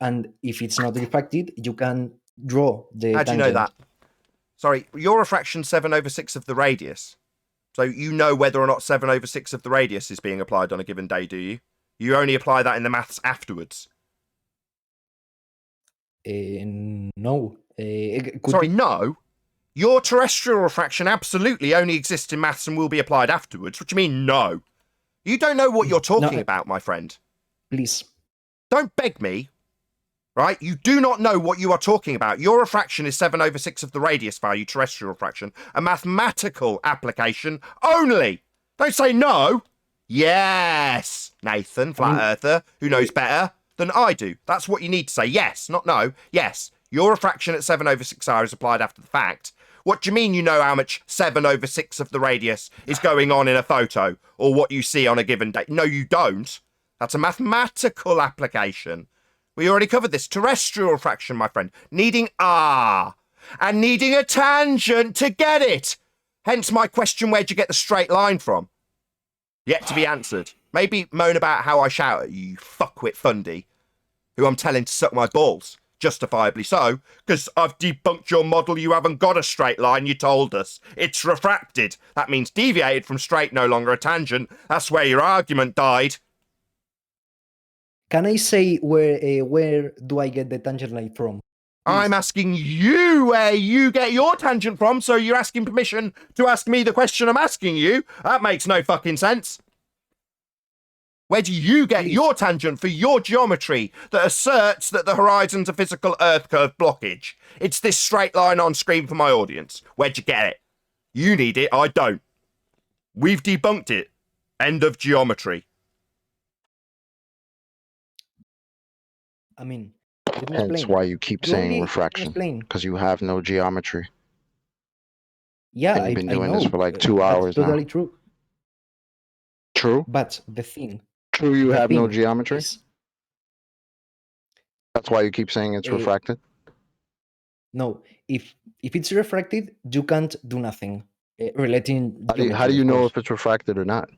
and if it's not refracted, you can draw the. How do you know that? Sorry, your refraction 7/6 of the radius. So you know whether or not 7/6 of the radius is being applied on a given day, do you? You only apply that in the maths afterwards. No. Sorry, no. Your terrestrial refraction absolutely only exists in maths and will be applied afterwards. What do you mean, no? You don't know what you're talking about, my friend. Please. Don't beg me. Right? You do not know what you are talking about. Your refraction is 7/6 of the radius value, terrestrial refraction, a mathematical application only. Don't say no. Yes, Nathan, flat earther, who knows better than I do. That's what you need to say. Yes, not no. Yes, your refraction at 7/6R is applied after the fact. What do you mean you know how much 7/6 of the radius is going on in a photo or what you see on a given day? No, you don't. That's a mathematical application. We already covered this. Terrestrial refraction, my friend, needing R and needing a tangent to get it. Hence my question, where'd you get the straight line from? Yet to be answered. Maybe moan about how I shout at you, fuckwit Fundy, who I'm telling to suck my balls. Justifiably so, because I've debunked your model. You haven't got a straight line, you told us. It's refracted. That means deviated from straight, no longer a tangent. That's where your argument died. Can I say where do I get the tangent line from? I'm asking you where you get your tangent from, so you're asking permission to ask me the question I'm asking you. That makes no fucking sense. Where do you get your tangent for your geometry that asserts that the horizon's a physical Earth curve blockage? It's this straight line on screen for my audience. Where'd you get it? You need it, I don't. We've debunked it. End of geometry. I mean, Let me Hence explain. why you keep You saying only let me refraction, explain. because you have no geometry. Yeah, And you've been I doing know. this for like 2 That's hours now. totally true. True? But the thing, True, you the have no thing geometry? is, That's why you keep saying it's uh, refracted? no, if it's refracted, you can't do nothing relating How do geometry, you of know course. if it's refracted or not?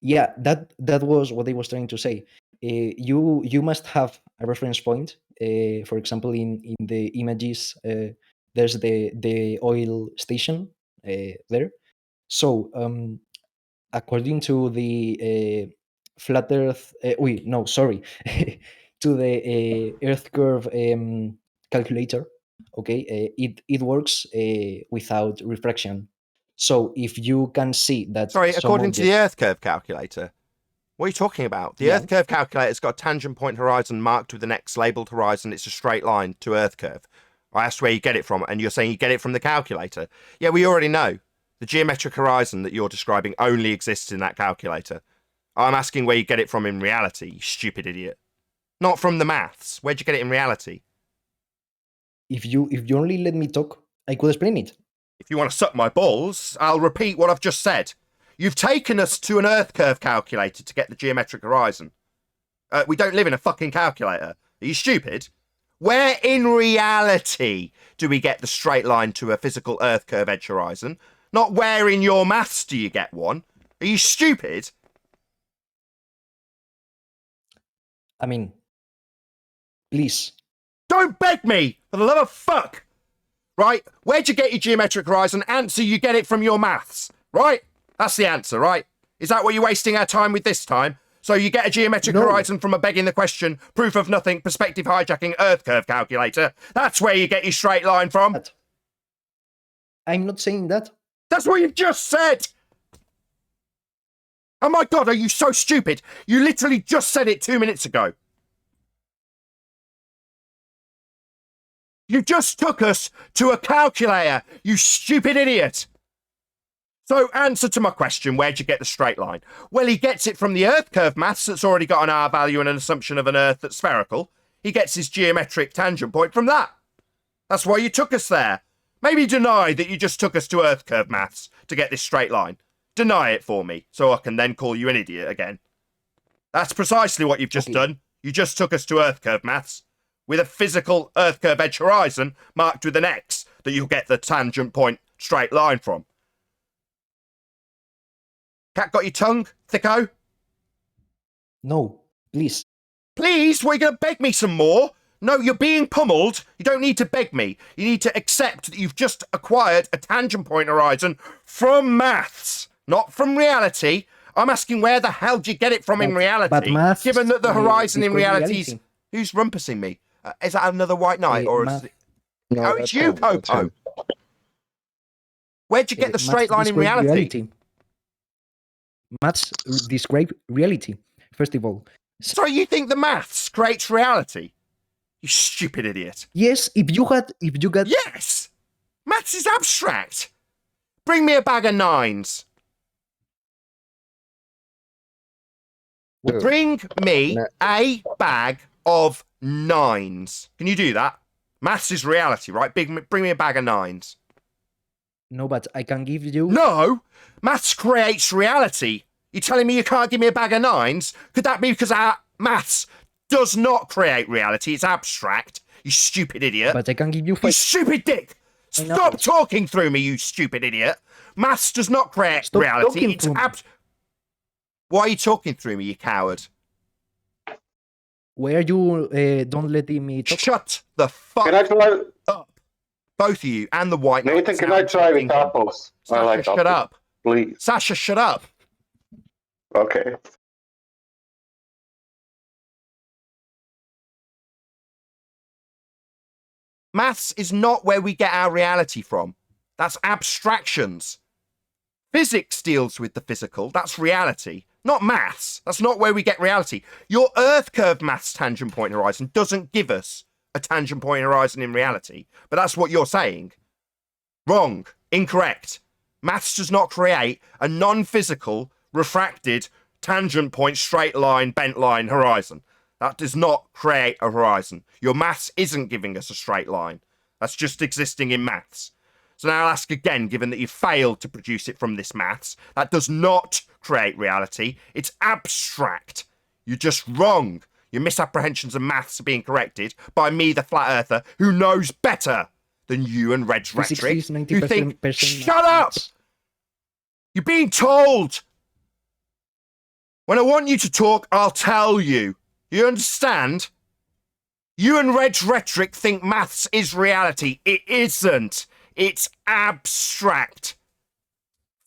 Yeah, that was what I was trying to say. You must have a reference point. For example, in the images, there's the oil station there. So according to the flat Earth, wait, no, sorry, to the Earth curve calculator. Okay, it works without refraction. So if you can see that Sorry, some according to the objects, Earth curve calculator. What are you talking about? The yeah, Earth curve calculator's got a tangent point horizon marked with the next labeled horizon. It's a straight line to Earth curve. I asked where you get it from, and you're saying you get it from the calculator. Yeah, we already know. The geometric horizon that you're describing only exists in that calculator. I'm asking where you get it from in reality, you stupid idiot. Not from the maths. Where'd you get it in reality? if you only let me talk, I could explain it. If you want to suck my balls, I'll repeat what I've just said. You've taken us to an Earth curve calculator to get the geometric horizon. We don't live in a fucking calculator. Are you stupid? Where in reality do we get the straight line to a physical Earth curve edge horizon? Not where in your maths do you get one? Are you stupid? I mean, please. Don't beg me, for the love of fuck! Right? Where'd you get your geometric horizon? Answer, you get it from your maths. Right? That's the answer, right? Is that what you're wasting our time with this time? So you get a geometric horizon from a begging the question, proof of nothing, perspective hijacking Earth curve calculator. That's where you get your straight line from. I'm not saying that. That's what you've just said. Oh my God, are you so stupid? You literally just said it 2 minutes ago. You just took us to a calculator, you stupid idiot. So answer to my question, where'd you get the straight line? Well, he gets it from the Earth curve maths that's already got an R value and an assumption of an Earth that's spherical. He gets his geometric tangent point from that. That's why you took us there. Maybe deny that you just took us to Earth curve maths to get this straight line. Deny it for me, so I can then call you an idiot again. That's precisely what you've just done. You just took us to Earth curve maths with a physical Earth curve edge horizon marked with an X that you'll get the tangent point straight line from. Cat got your tongue, thicko? No, please. Please? What, are you going to beg me some more? No, you're being pummeled. You don't need to beg me. You need to accept that you've just acquired a tangent point horizon from maths, not from reality. I'm asking where the hell do you get it from in reality? But maths, given that the horizon in reality is... reality. Who's rumpusing me? Is that another white knight? Or is it... No, Oh, it's you, that's Popo. him. Where'd you get the straight line in reality? Maths describe reality, first of all. So you think the maths creates reality? You stupid idiot. Yes, if you got... Yes! Maths is abstract. Bring me a bag of nines. Dude, Bring me a bag of nines. Can you do that? Maths is reality, right? Bring me a bag of nines. No, but I can give you... No! Maths creates reality. You're telling me you can't give me a bag of nines? Could that be because our maths does not create reality? It's abstract. You stupid idiot. But I can give you... You stupid dick! Stop talking through me, you stupid idiot. Maths does not create reality. It's Why are you talking through me, you coward? Where you don't let me talk? Shut the fuck up. Both of you and the white knight. Nathan, can I try the tacos? I like Sasha, shut tacos. up. Please. Sasha, shut up. Okay. Maths is not where we get our reality from. That's abstractions. Physics deals with the physical. That's reality. Not maths. That's not where we get reality. Your Earth curve maths tangent point horizon doesn't give us a tangent point horizon in reality. But that's what you're saying. Wrong. Incorrect. Maths does not create a non-physical, refracted, tangent point, straight line, bent line horizon. That does not create a horizon. Your maths isn't giving us a straight line. That's just existing in maths. So now I'll ask again, given that you failed to produce it from this maths, that does not create reality. It's abstract. You're just wrong. Your misapprehensions of maths are being corrected by me, the flat earther, who knows better than you and Red's rhetoric, who think, shut up! You're being told. When I want you to talk, I'll tell you. You understand? You and Red's rhetoric think maths is reality. It isn't. It's abstract.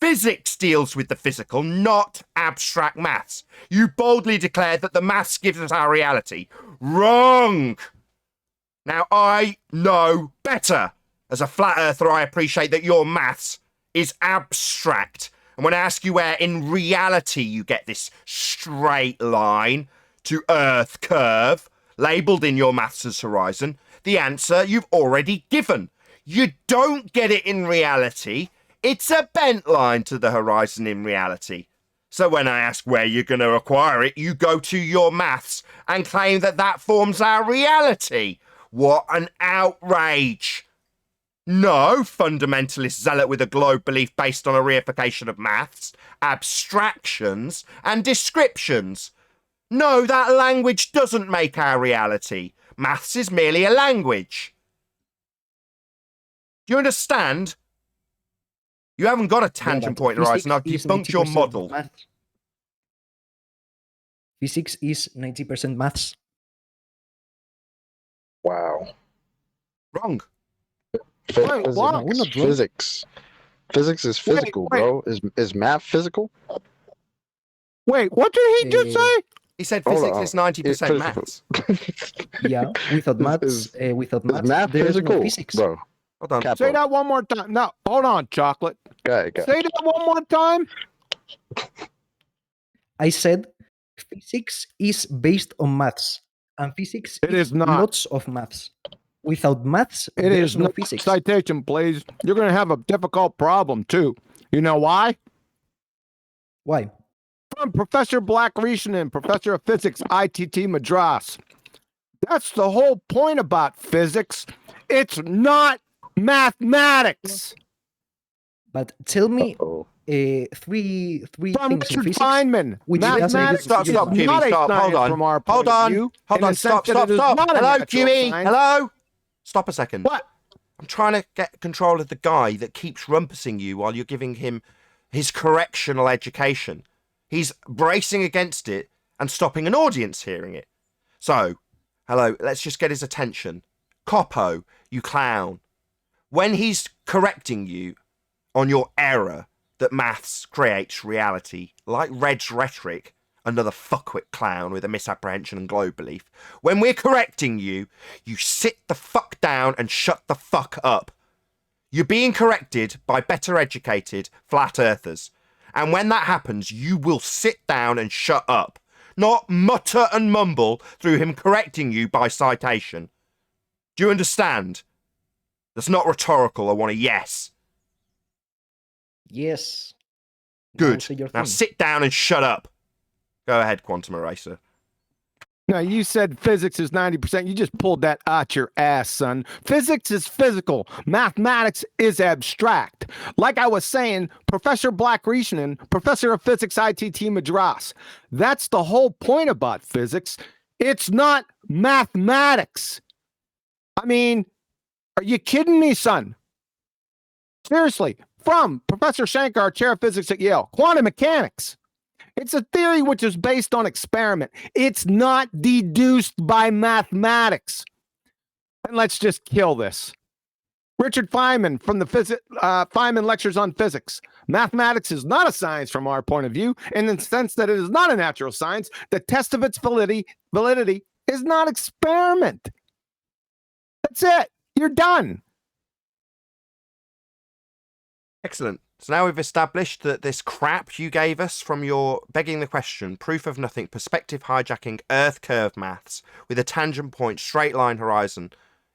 Physics deals with the physical, not abstract maths. You boldly declared that the maths gives us our reality. Wrong! Now, I know better. As a flat earther, I appreciate that your maths is abstract. And when I ask you where in reality you get this straight line to Earth curve, labelled in your maths as horizon, the answer you've already given. You don't get it in reality. It's a bent line to the horizon in reality. So when I ask where you're going to acquire it, you go to your maths and claim that that forms our reality. What an outrage. No fundamentalist zealot with a globe belief based on a reification of maths, abstractions, and descriptions. No, that language doesn't make our reality. Maths is merely a language. Do you understand? You haven't got a tangent point horizon. I've debunked your model. Physics is 90% maths. Wow. Wrong. Physics. Physics is physical, bro. Is math physical? Wait, what did he just say? He said physics is 90% maths. Yeah, without maths, is math there is physical, no physics. bro? Hold on. Say that one more time. No, hold on, Chocolate. Go. Say that one more time. I said physics is based on maths, and physics is not. lots of maths. Without maths, It there's is no not. physics. Citation, please. You're going to have a difficult problem, too. You know why? Why? From Professor Black-Rishanen, Professor of Physics, ITT Madras. That's the whole point about physics. It's not mathematics. But tell me three From things in Richard physics. Feynman. Which Mathematics Stop, is Kimmy, not a stop. science Hold on. from our Hold point of on. view, Hold in on. the Stop. sense that it is not a Hello, natural Kimmy. science. Hello. Stop a second. What? I'm trying to get control of the guy that keeps rumpusing you while you're giving him his correctional education. He's bracing against it and stopping an audience hearing it. So, hello, let's just get his attention. Coppo, you clown. When he's correcting you on your error that maths creates reality, like Red's rhetoric, another fuckwit clown with a misapprehension and globe belief, when we're correcting you, you sit the fuck down and shut the fuck up. You're being corrected by better educated flat earthers. And when that happens, you will sit down and shut up, not mutter and mumble through him correcting you by citation. Do you understand? That's not rhetorical. I want a yes. Yes. Good. Now sit down and shut up. Go ahead, Quantum Eraser. Now, you said physics is 90%. You just pulled that out your ass, son. Physics is physical. Mathematics is abstract. Like I was saying, Professor Black-Rishanen, Professor of Physics, ITT Madras. That's the whole point about physics. It's not mathematics. I mean, are you kidding me, son? Seriously. From Professor Shankar, Chair of Physics at Yale, quantum mechanics. It's a theory which is based on experiment. It's not deduced by mathematics. And let's just kill this. Richard Feynman from the Feynman Lectures on Physics. Mathematics is not a science from our point of view, in the sense that it is not a natural science. The test of its validity is not experiment. That's it. You're done. Excellent. So now we've established that this crap you gave us from your begging the question, proof of nothing, perspective hijacking, earth curve maths with a tangent point, straight line horizon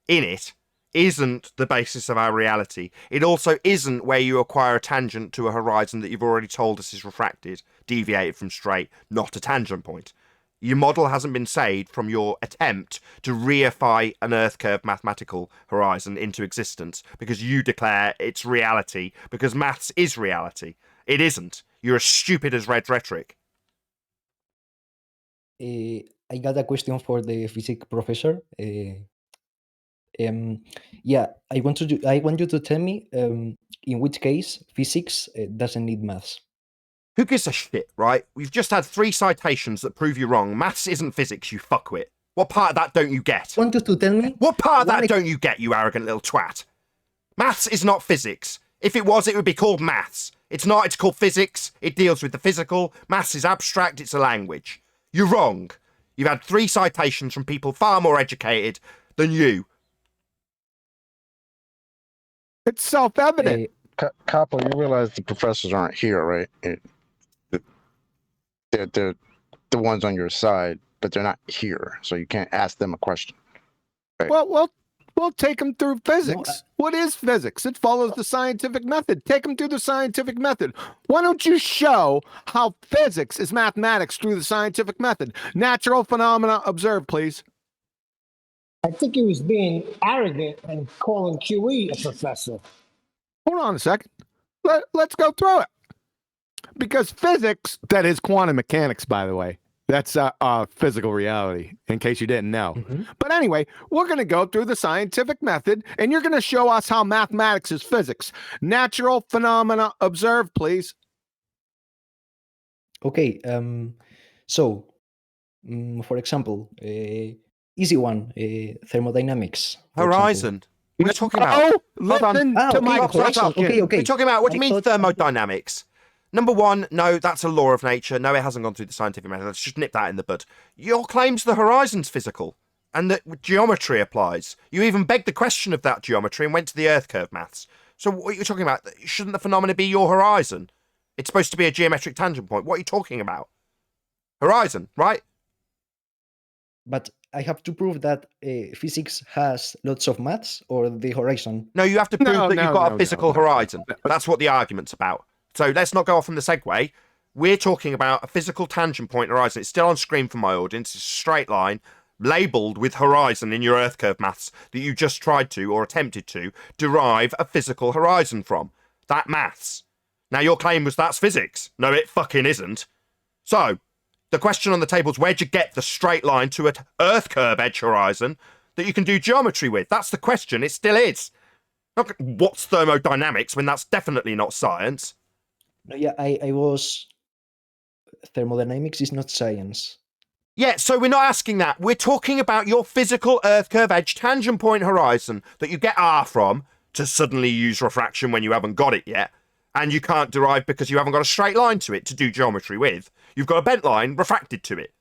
in it isn't the basis of our reality. It also isn't where you acquire a tangent to a horizon that you've already told us is refracted, deviated from straight, not a tangent point. Your model hasn't been saved from your attempt to reify an Earth curve mathematical horizon into existence because you declare it's reality because maths is reality. It isn't. You're as stupid as red rhetoric. I got a question for the physics professor. Yeah, I want you to tell me in which case physics doesn't need maths. Who gives a shit, right? We've just had 3 citations that prove you wrong. Maths isn't physics, you fuckwit. What part of that don't you get? Want you to tell me? What part of that don't you get, you arrogant little twat? Maths is not physics. If it was, it would be called maths. It's not, it's called physics. It deals with the physical. Maths is abstract, it's a language. You're wrong. You've had 3 citations from people far more educated than you. It's self-evident. Capo, you realize the professors aren't here, right? They're the ones on your side, but they're not here, so you can't ask them a question. Right? Well, we'll take them through physics. What is physics? It follows the scientific method. Take them through the scientific method. Why don't you show how physics is mathematics through the scientific method? Natural phenomena observed, please. I think he was being arrogant and calling QE a professor. Hold on a second. Let's go through it. Because physics, that is quantum mechanics, by the way. That's physical reality, in case you didn't know. But anyway, we're going to go through the scientific method, and you're going to show us how mathematics is physics. Natural phenomena observed, please. Okay. So, for example, easy one, thermodynamics. Horizon. What are you talking about? Listen to my question. Okay. What are you talking about? What do you mean thermodynamics? Number 1, no, that's a law of nature. No, it hasn't gone through the scientific method. Let's just nip that in the bud. Your claim's the horizon's physical and that geometry applies. You even begged the question of that geometry and went to the Earth curve maths. So what are you talking about? Shouldn't the phenomena be your horizon? It's supposed to be a geometric tangent point. What are you talking about? Horizon, right? But I have to prove that physics has lots of maths or the horizon. No, you have to prove that you've got a physical horizon. That's what the argument's about. So let's not go off on the segue. We're talking about a physical tangent point horizon. It's still on screen for my audience. It's a straight line labeled with horizon in your Earth curve maths that you just tried to or attempted to derive a physical horizon from. That maths. Now your claim was that's physics. No, it fucking isn't. So the question on the table is where'd you get the straight line to an Earth curve edge horizon that you can do geometry with? That's the question. It still is. Not what's thermodynamics when that's definitely not science. No, yeah, I was. Thermodynamics is not science. Yeah, so we're not asking that. We're talking about your physical Earth curve edge tangent point horizon that you get R from to suddenly use refraction when you haven't got it yet. And you can't derive because you haven't got a straight line to it to do geometry with. You've got a bent line refracted to it.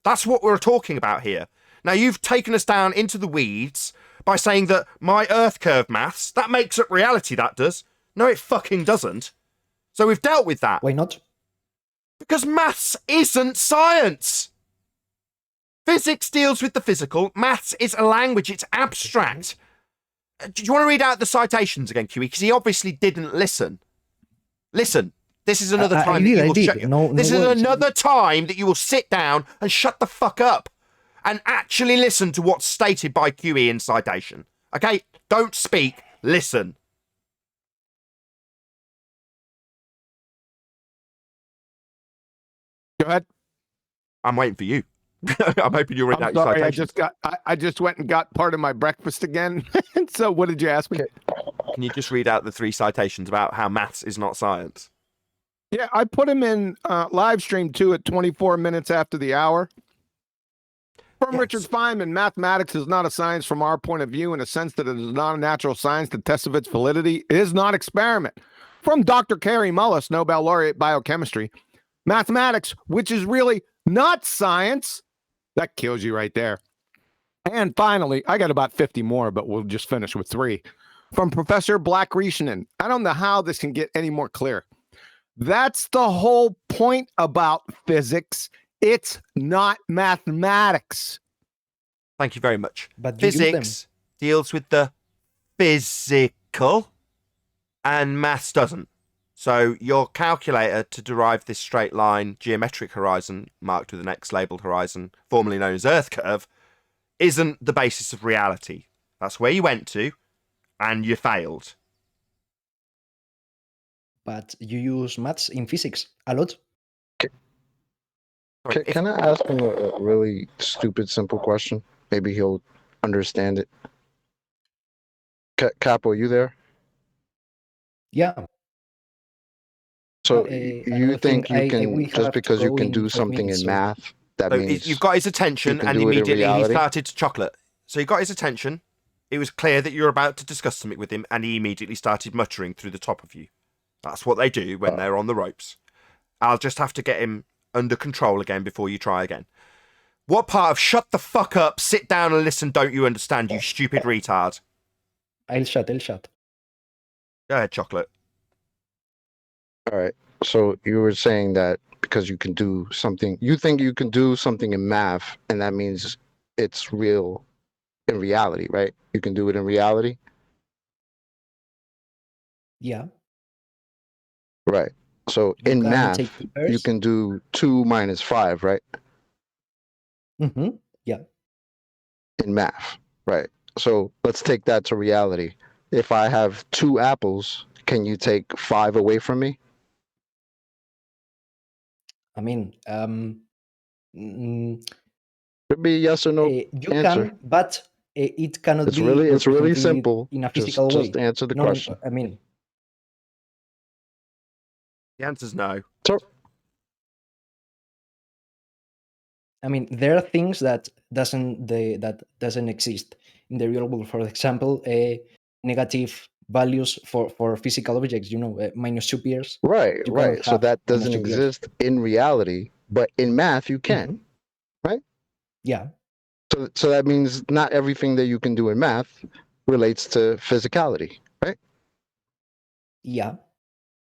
That's what we're talking about here. Now, you've taken us down into the weeds by saying that my Earth curve maths, that makes up reality, that does. No, it fucking doesn't. So we've dealt with that. Why not? Because maths isn't science. Physics deals with the physical. Maths is a language. It's abstract. Do you want to read out the citations again, QE? Because he obviously didn't listen. Listen. This is another time that you will shut your... This is another time that you will sit down and shut the fuck up and actually listen to what's stated by QE in citation. Okay? Don't speak. Listen. Go ahead. I'm waiting for you. I'm hoping you'll read out your sorry, citation. I just went and got part of my breakfast again. So what did you ask me? Can you just read out the 3 citations about how maths is not science? Yeah, I put him in live stream 2 at 24 minutes after the hour. From Richard Feynman, mathematics is not a science from our point of view in a sense that it is not a natural science. The test of its validity is not experiment. From Dr. Carey Mullis, Nobel laureate biochemistry, mathematics, which is really not science, that kills you right there. And finally, I got about 50 more, but we'll just finish with 3. From Professor Black-Rishinen. I don't know how this can get any more clear. That's the whole point about physics. It's not mathematics. Thank you very much. But physics deals with the physical and maths doesn't. So your calculator to derive this straight line geometric horizon, marked with an X labelled horizon, formerly known as Earth curve, isn't the basis of reality. That's where you went to, and you failed. But you use maths in physics a lot. Can I ask him a really stupid, simple question? Maybe he'll understand it. Capo, you there? Yeah. So another you think thing, you can, we just have to because you go can in do 5 something minutes, in so- math, that So means you've got his you attention, can and do it in immediately he reality? started to chocolate. So you got his attention. It was clear that you were about to discuss something with him, and he immediately started muttering through the top of you. That's what they do when they're on the ropes. I'll just have to get him under control again before you try again. What part of shut the fuck up, sit down and listen don't you understand, you stupid retard? I'll shut. Go ahead, chocolate. All right. So you were saying that because you can do something, you think you can do something in math, and that means it's real in reality, right? You can do it in reality? Yeah. Right. So You in can math, take you pairs. can do 2 minus 5, right? Mm-hmm. Yeah. In math, right? So let's take that to reality. If I have 2 apples, can you take 5 away from me? I mean, mm, Could be a yes or no you answer. can, but it cannot It's be really represented simple. in a Just physical way. answer the No, question. I mean, The answer's no. So, there are things that doesn't exist in the real world. For example, negative values for physical objects. Minus 2 pairs. right. You cannot So have that minus doesn't 2 pairs. exist in reality, but in math you can, right? Yeah. So that means not everything that you can do in math relates to physicality, right? Yeah.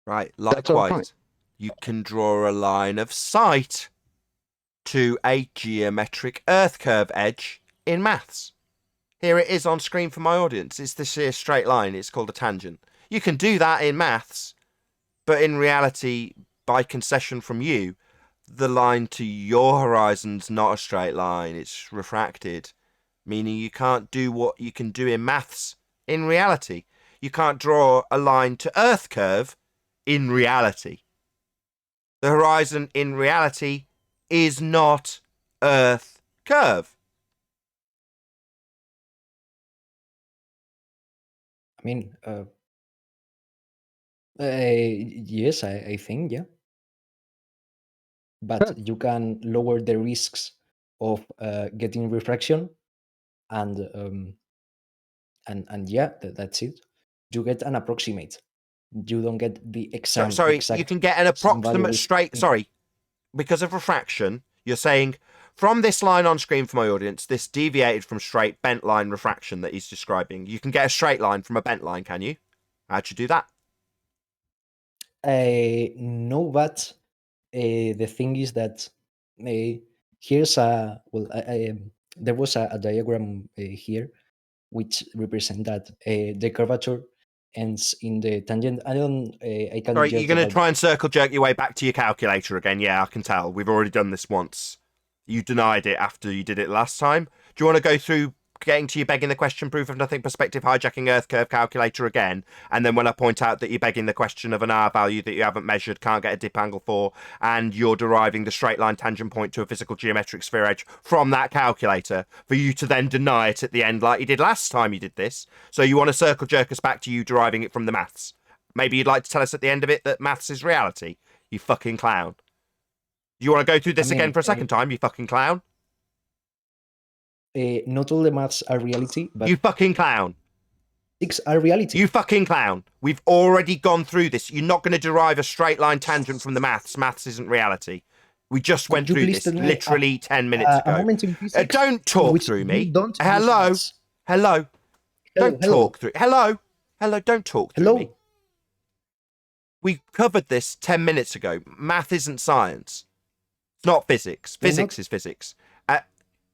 Right, That's our point. likewise, you can draw a line of sight to a geometric Earth curve edge in maths. Here it is on screen for my audience. It's this here straight line. It's called a tangent. You can do that in maths, but in reality, by concession from you, the line to your horizon's not a straight line. It's refracted, meaning you can't do what you can do in maths in reality. You can't draw a line to Earth curve in reality. The horizon in reality is not Earth curve. I mean, yes, I think, yeah. But you can lower the risks of getting refraction, and yeah, that's it. You get an approximate. You don't get the exact. You can get an approximate straight. Sorry, because of refraction, you're saying from this line on screen for my audience, this deviated from straight bent line refraction that he's describing. You can get a straight line from a bent line, can you? How'd you do that? No, but the thing is that here's there was a diagram here which represent that the curvature ends in the tangent. I can Sorry, just you're going to try and circle jerk your way back to your calculator again. Yeah, I can tell. We've already done this once. You denied it after you did it last time. Do you want to go through getting to your begging the question proof of nothing perspective hijacking Earth curve calculator again? And then when I point out that you're begging the question of an R value that you haven't measured, can't get a dip angle for, and you're deriving the straight line tangent point to a physical geometric sphere edge from that calculator, for you to then deny it at the end like you did last time you did this. So you want to circle jerk us back to you deriving it from the maths. Maybe you'd like to tell us at the end of it that maths is reality, you fucking clown. Do you want to go through this again for a second time, you fucking clown? Not all the maths are reality, but you fucking clown. 6 are reality. You fucking clown. We've already gone through this. You're not going to derive a straight line tangent from the maths. Maths isn't reality. We just went through this literally 10 minutes ago. Don't talk through me. Hello. Hello. Don't talk through. Hello. Hello. Don't talk through me. We covered this 10 minutes ago. Math isn't science. It's not physics. Physics is physics.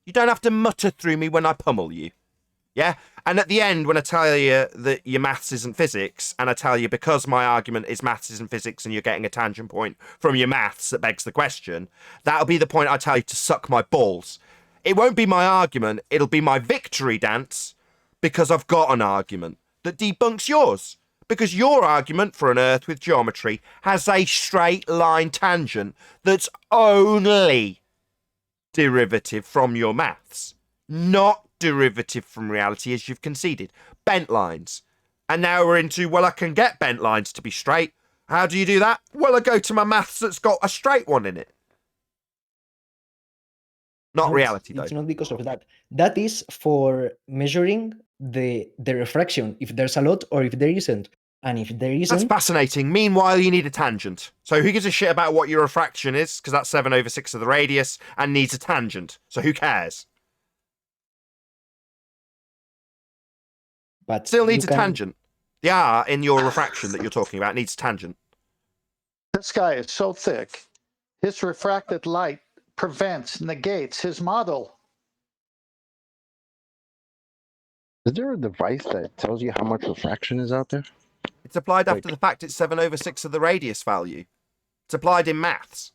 You don't have to mutter through me when I pummel you. Yeah? And at the end, when I tell you that your maths isn't physics, and I tell you because my argument is maths isn't physics and you're getting a tangent point from your maths that begs the question, that'll be the point I tell you to suck my balls. It won't be my argument, it'll be my victory dance because I've got an argument that debunks yours. Because your argument for an Earth with geometry has a straight line tangent that's only derivative from your maths, not derivative from reality as you've conceded. Bent lines. And now we're into, well, I can get bent lines to be straight. How do you do that? Well, I go to my maths that's got a straight one in it. Not No, reality, though. It's not because of that. That is for measuring the refraction, if there's a lot or if there isn't. And if there isn't... That's fascinating. Meanwhile, you need a tangent. So who gives a shit about what your refraction is? Because that's 7/6 of the radius and needs a tangent. So who cares? But still needs a tangent. The R in your refraction that you're talking about needs a tangent. This guy is so thick, his refracted light prevents, negates his model. Is there a device that tells you how much refraction is out there? It's applied after the fact it's 7/6 of the radius value. It's applied in maths.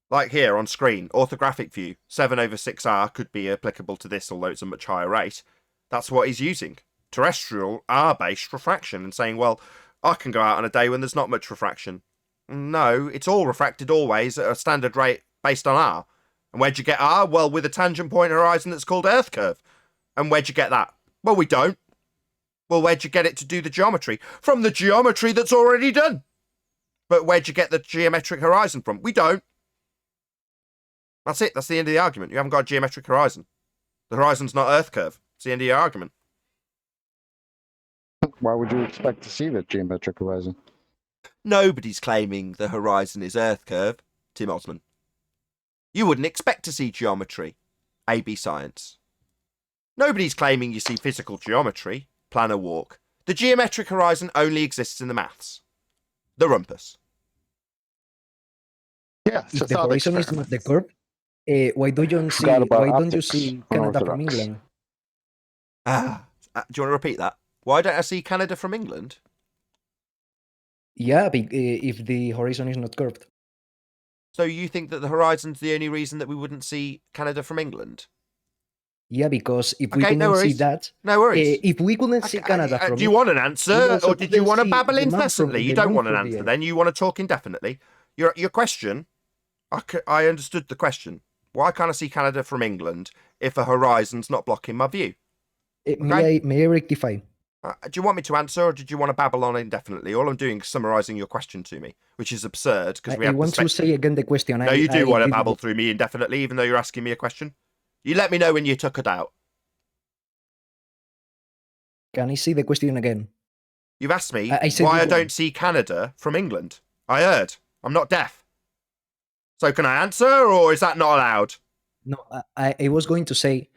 Like here on screen, orthographic view, 7/6R could be applicable to this, although it's a much higher rate. That's what he's using. Terrestrial R-based refraction and saying, well, I can go out on a day when there's not much refraction. No, it's all refracted always at a standard rate based on R. And where'd you get R? Well, with a tangent point horizon that's called Earth curve. And where'd you get that? Well, we don't. Well, where'd you get it to do the geometry? From the geometry that's already done. But where'd you get the geometric horizon from? We don't. That's it. That's the end of the argument. You haven't got a geometric horizon. The horizon's not Earth curve. It's the end of your argument. Why would you expect to see the geometric horizon? Nobody's claiming the horizon is Earth curve, Tim Osman. You wouldn't expect to see geometry, AB science. Nobody's claiming you see physical geometry, planar walk. The geometric horizon only exists in the maths. The rumpus. Yeah, if the horizon is not the curve, why don't you see Canada from England? Do you want to repeat that? Why don't I see Canada from England? Yeah, if the horizon is not curved. So you think that the horizon's the only reason that we wouldn't see Canada from England? Yeah, because if we Okay, couldn't no see worries. that, No worries. if we couldn't see Canada from, do you want an answer, also or did you couldn't want to see babble the man from- incessantly? You the don't man want an from the answer, Earth. then you want to talk indefinitely. Your question, I understood the question. Why can't I see Canada from England if a horizon's not blocking my view? May I rectify? Do you want me to answer, or did you want to babble on indefinitely? All I'm doing is summarising your question to me, which is absurd because we I have want to say again the question. No, you do want to didn't babble get- through me indefinitely, even though you're asking me a question. You let me know when you took it out. Can I see the question again? You've asked me I said why you I won. don't see Canada from England. I heard. I'm not deaf. So can I answer, or is that not allowed? No, I was going to say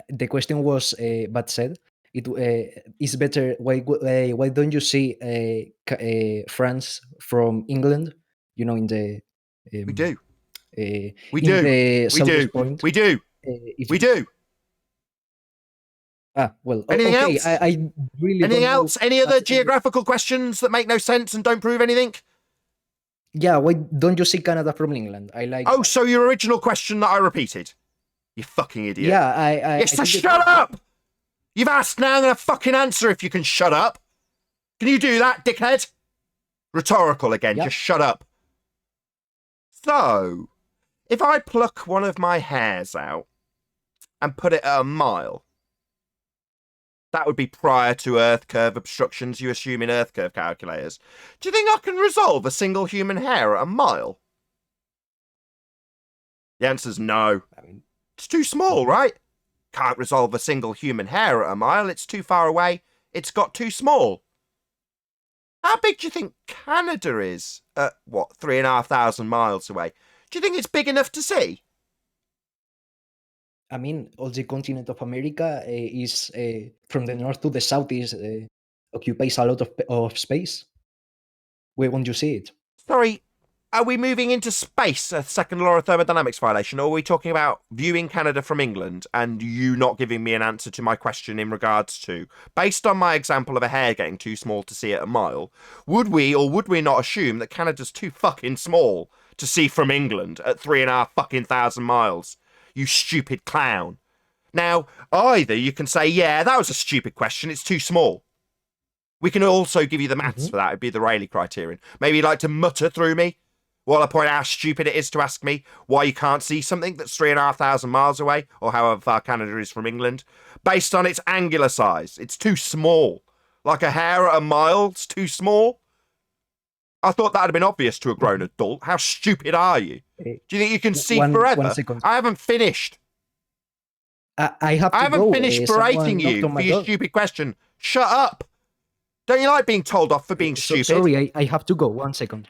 the question was but said it is better. Why don't you see France from England? You know, in the We do. We We do. The We southwest do. Point. We do. If We do. Well, Anything okay. else? I really Anything don't know. else? Any other geographical questions that make no sense and don't prove anything? Yeah, why don't you see Canada from England? I like. Oh, so your original question that I repeated. You fucking idiot. Yeah, I Yes, so think it- shut up! You've asked now, I'm going to fucking answer if you can shut up. Can you do that, dickhead? Rhetorical again, Yeah. just shut up. So, if I pluck one of my hairs out and put it at a mile, that would be prior to Earth curve obstructions you assume in Earth curve calculators. Do you think I can resolve a single human hair at a mile? The answer's no. It's too small, right? Can't resolve a single human hair at a mile. It's too far away. It's got too small. How big do you think Canada is at, 3,500 miles away? Do you think it's big enough to see? I mean, all the continent of America is from the north to the south is occupies a lot of space. Where won't you see it? Sorry, Are we moving into space, a second law of thermodynamics violation, or are we talking about viewing Canada from England and you not giving me an answer to my question in regards to, based on my example of a hair getting too small to see at a mile, would we or would we not assume that Canada's too fucking small to see from England at 3,500 fucking miles? You stupid clown. Now, either you can say, yeah, that was a stupid question, it's too small. We can also give you the maths for that. It'd be the Rayleigh criterion. Maybe you'd like to mutter through me while I point out how stupid it is to ask me why you can't see something that's 3,500 miles away, or however far Canada is from England, based on its angular size. It's too small. Like a hair at a mile's too small. I thought that had been obvious to a grown adult. How stupid are you? Do you think you can see forever? 1 second. I haven't finished. I haven't finished berating you for your stupid question. Shut up. Don't you like being told off for being stupid? Sorry, I have to go. 1 second.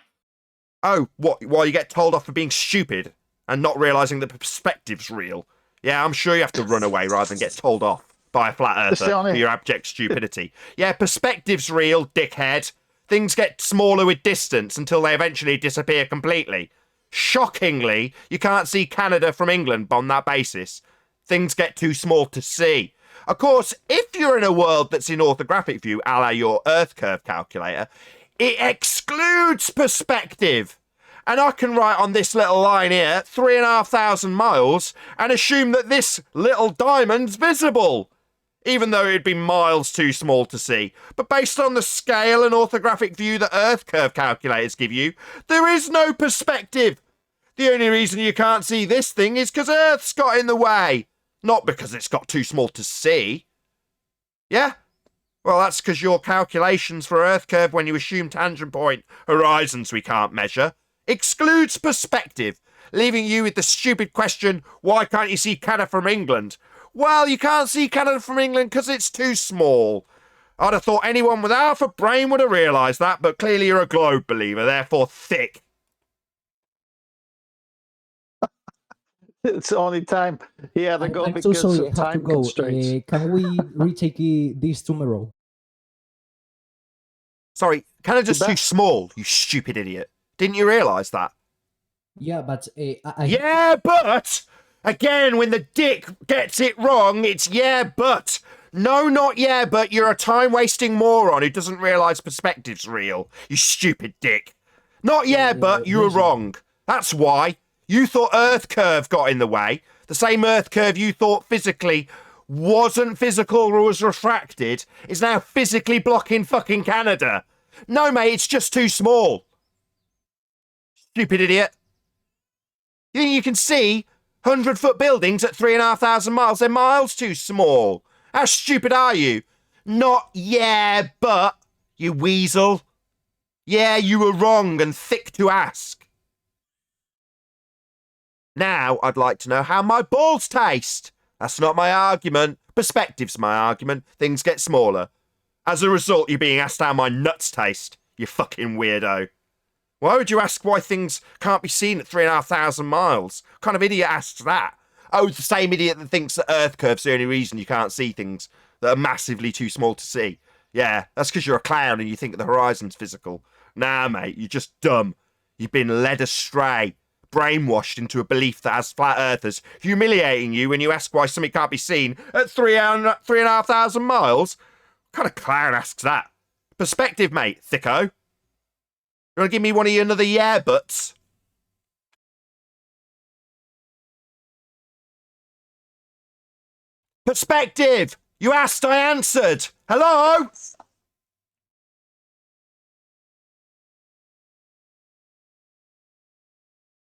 Oh, what? While you get told off for being stupid and not realising that perspective's real? Yeah, I'm sure you have to run away rather than get told off by a flat earther for your abject stupidity. Yeah, perspective's real, dickhead. Things get smaller with distance until they eventually disappear completely. Shockingly, you can't see Canada from England on that basis. Things get too small to see. Of course, if you're in a world that's in orthographic view, a la your Earth curve calculator, it excludes perspective. And I can write on this little line here, 3,500 miles, and assume that this little diamond's visible, even though it'd be miles too small to see. But based on the scale and orthographic view that Earth curve calculators give you, there is no perspective. The only reason you can't see this thing is because Earth's got in the way, not because it's got too small to see. Yeah? Well, that's because your calculations for Earth curve when you assume tangent point horizons we can't measure excludes perspective, leaving you with the stupid question, why can't you see Canada from England? Well, you can't see Canada from England because it's too small. I'd have thought anyone with half a brain would have realised that, but clearly you're a globe believer, therefore thick. It's the only time he had to go I'm so because sorry, I of have to time go. constraints. Can we retake this tomorrow? Sorry, Canada's too small, you stupid idiot. Didn't you realise that? Yeah, but Yeah, but again, when the dick gets it wrong, it's yeah, but. No, not yeah, but you're a time-wasting moron who doesn't realise perspective's real, you stupid dick. Not yeah, but you were wrong. That's why. You thought Earth curve got in the way. The same Earth curve you thought physically wasn't physical or was refracted is now physically blocking fucking Canada. No, mate, it's just too small. Stupid idiot. You think you can see 100-foot buildings at 3,500 miles? They're miles too small. How stupid are you? Not yeah, but, you weasel. Yeah, you were wrong and thick to ask. Now, I'd like to know how my balls taste. That's not my argument. Perspective's my argument. Things get smaller. As a result, you're being asked how my nuts taste, you fucking weirdo. Why would you ask why things can't be seen at 3,500 miles? What kind of idiot asks that? Oh, it's the same idiot that thinks that Earth curve's the only reason you can't see things that are massively too small to see. Yeah, that's because you're a clown and you think the horizon's physical. Nah, mate, you're just dumb. You've been led astray, brainwashed into a belief that has flat earthers humiliating you when you ask why something can't be seen at 3,500 miles. What kind of clown asks that? Perspective, mate, thicko. You want to give me one of your another yeah buts? Perspective! You asked, I answered. Hello?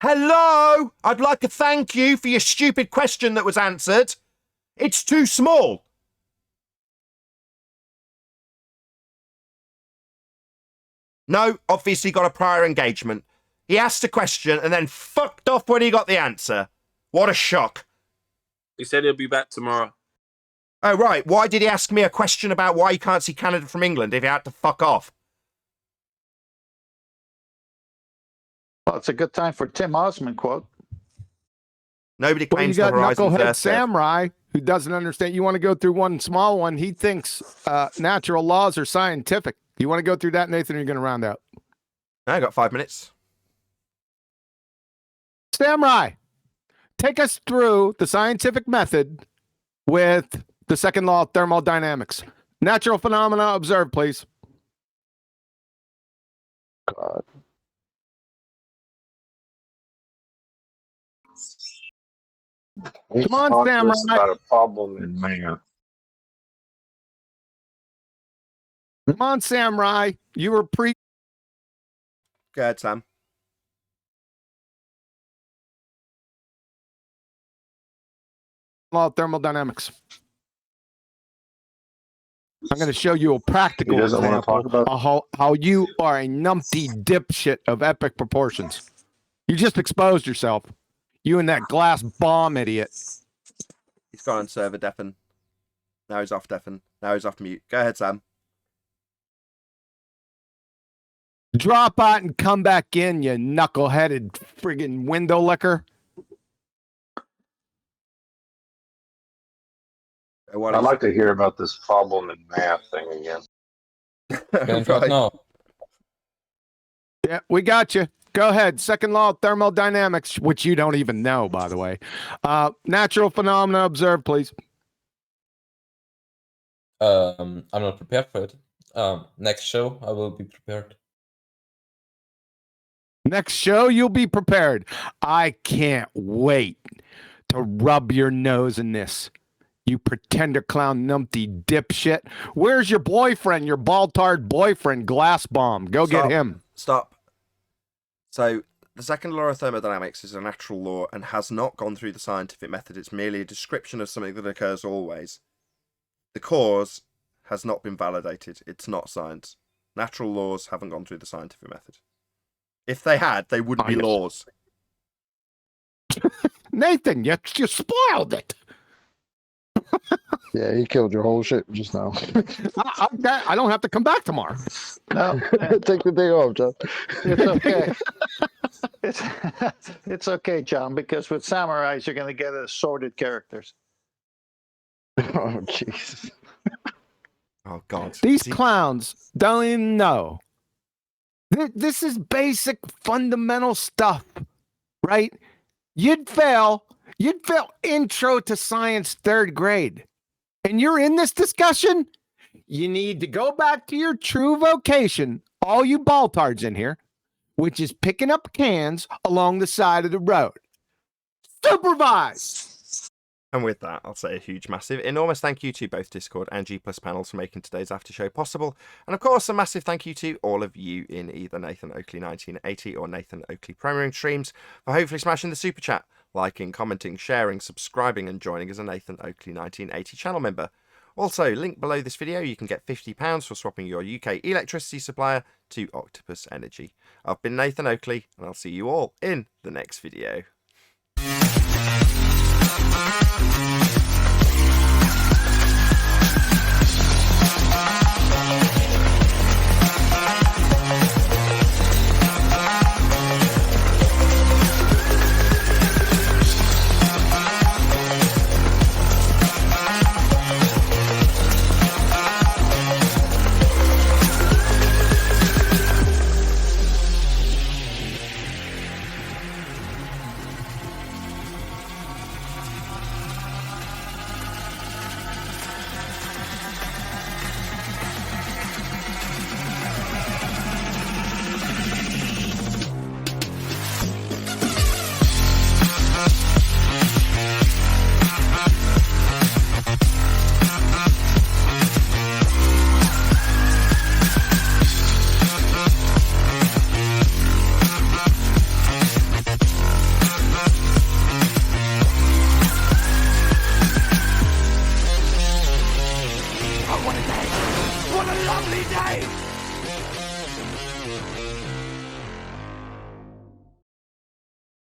Hello? I'd like to thank you for your stupid question that was answered. It's too small. No, obviously got a prior engagement. He asked a question and then fucked off when he got the answer. What a shock. He said he'll be back tomorrow. Oh, right. Why did he ask me a question about why you can't see Canada from England if he had to fuck off? Well, it's a good time for Tim Osmond quote. Nobody Well, you claims got the horizon's knucklehead Earth. samurai who doesn't understand. You want to go through one small one. He thinks natural laws are scientific. You want to go through that, Nathan, or are you going to round out? I got 5 minutes. Samurai, take us through the scientific method with the second law of thermodynamics. Natural phenomena observed, please. God. Come on, Talk to us Samurai. about a problem in math. Come on, Samurai. You were Go ahead, Sam. law of thermodynamics. I'm going to show you a practical He doesn't want to talk example about- of how you are a numpty dipshit of epic proportions. You just exposed yourself. You and that glass bomb idiot. He's gone on server deafen. Now he's off deafen. Now he's off mute. Go ahead, Sam. Drop out and come back in, you knuckle-headed friggin' window licker. I'd like to hear about this problem in math thing again. Right. No. Yeah, we got you. Go ahead. Second law of thermodynamics, which you don't even know, by the way. Natural phenomena observed, please. I'm not prepared for it. Next show, I will be prepared. Next show, you'll be prepared. I can't wait to rub your nose in this. You pretender clown numpty dipshit. Where's your boyfriend, your bald-tarred boyfriend, Glass Bomb? Go get him. Stop. So, the second law of thermodynamics is a natural law and has not gone through the scientific method. It's merely a description of something that occurs always. The cause has not been validated. It's not science. Natural laws haven't gone through the scientific method. If they had, they wouldn't be laws. Nathan, you spoiled it. Yeah, he killed your whole shit just now. I don't have to come back tomorrow. No, take the day off, John. It's okay. It's okay, John, because with samurais you're going to get assorted characters. Oh, jeez. Oh, God. These clowns don't even know. This is basic fundamental stuff, right? You'd fail intro to science 3rd grade. And you're in this discussion? You need to go back to your true vocation, all you baltards in here, which is picking up cans along the side of the road. Supervise! And with that, I'll say a huge, massive, enormous thank you to both Discord and G+ panels for making today's after show possible. And of course, a massive thank you to all of you in either Nathan Oakley 1980 or Nathan Oakley Premiering streams for hopefully smashing the super chat, liking, commenting, sharing, subscribing, and joining as a Nathan Oakley 1980 channel member. Also, link below this video, you can get £50 for swapping your UK electricity supplier to Octopus Energy. I've been Nathan Oakley, and I'll see you all in the next video.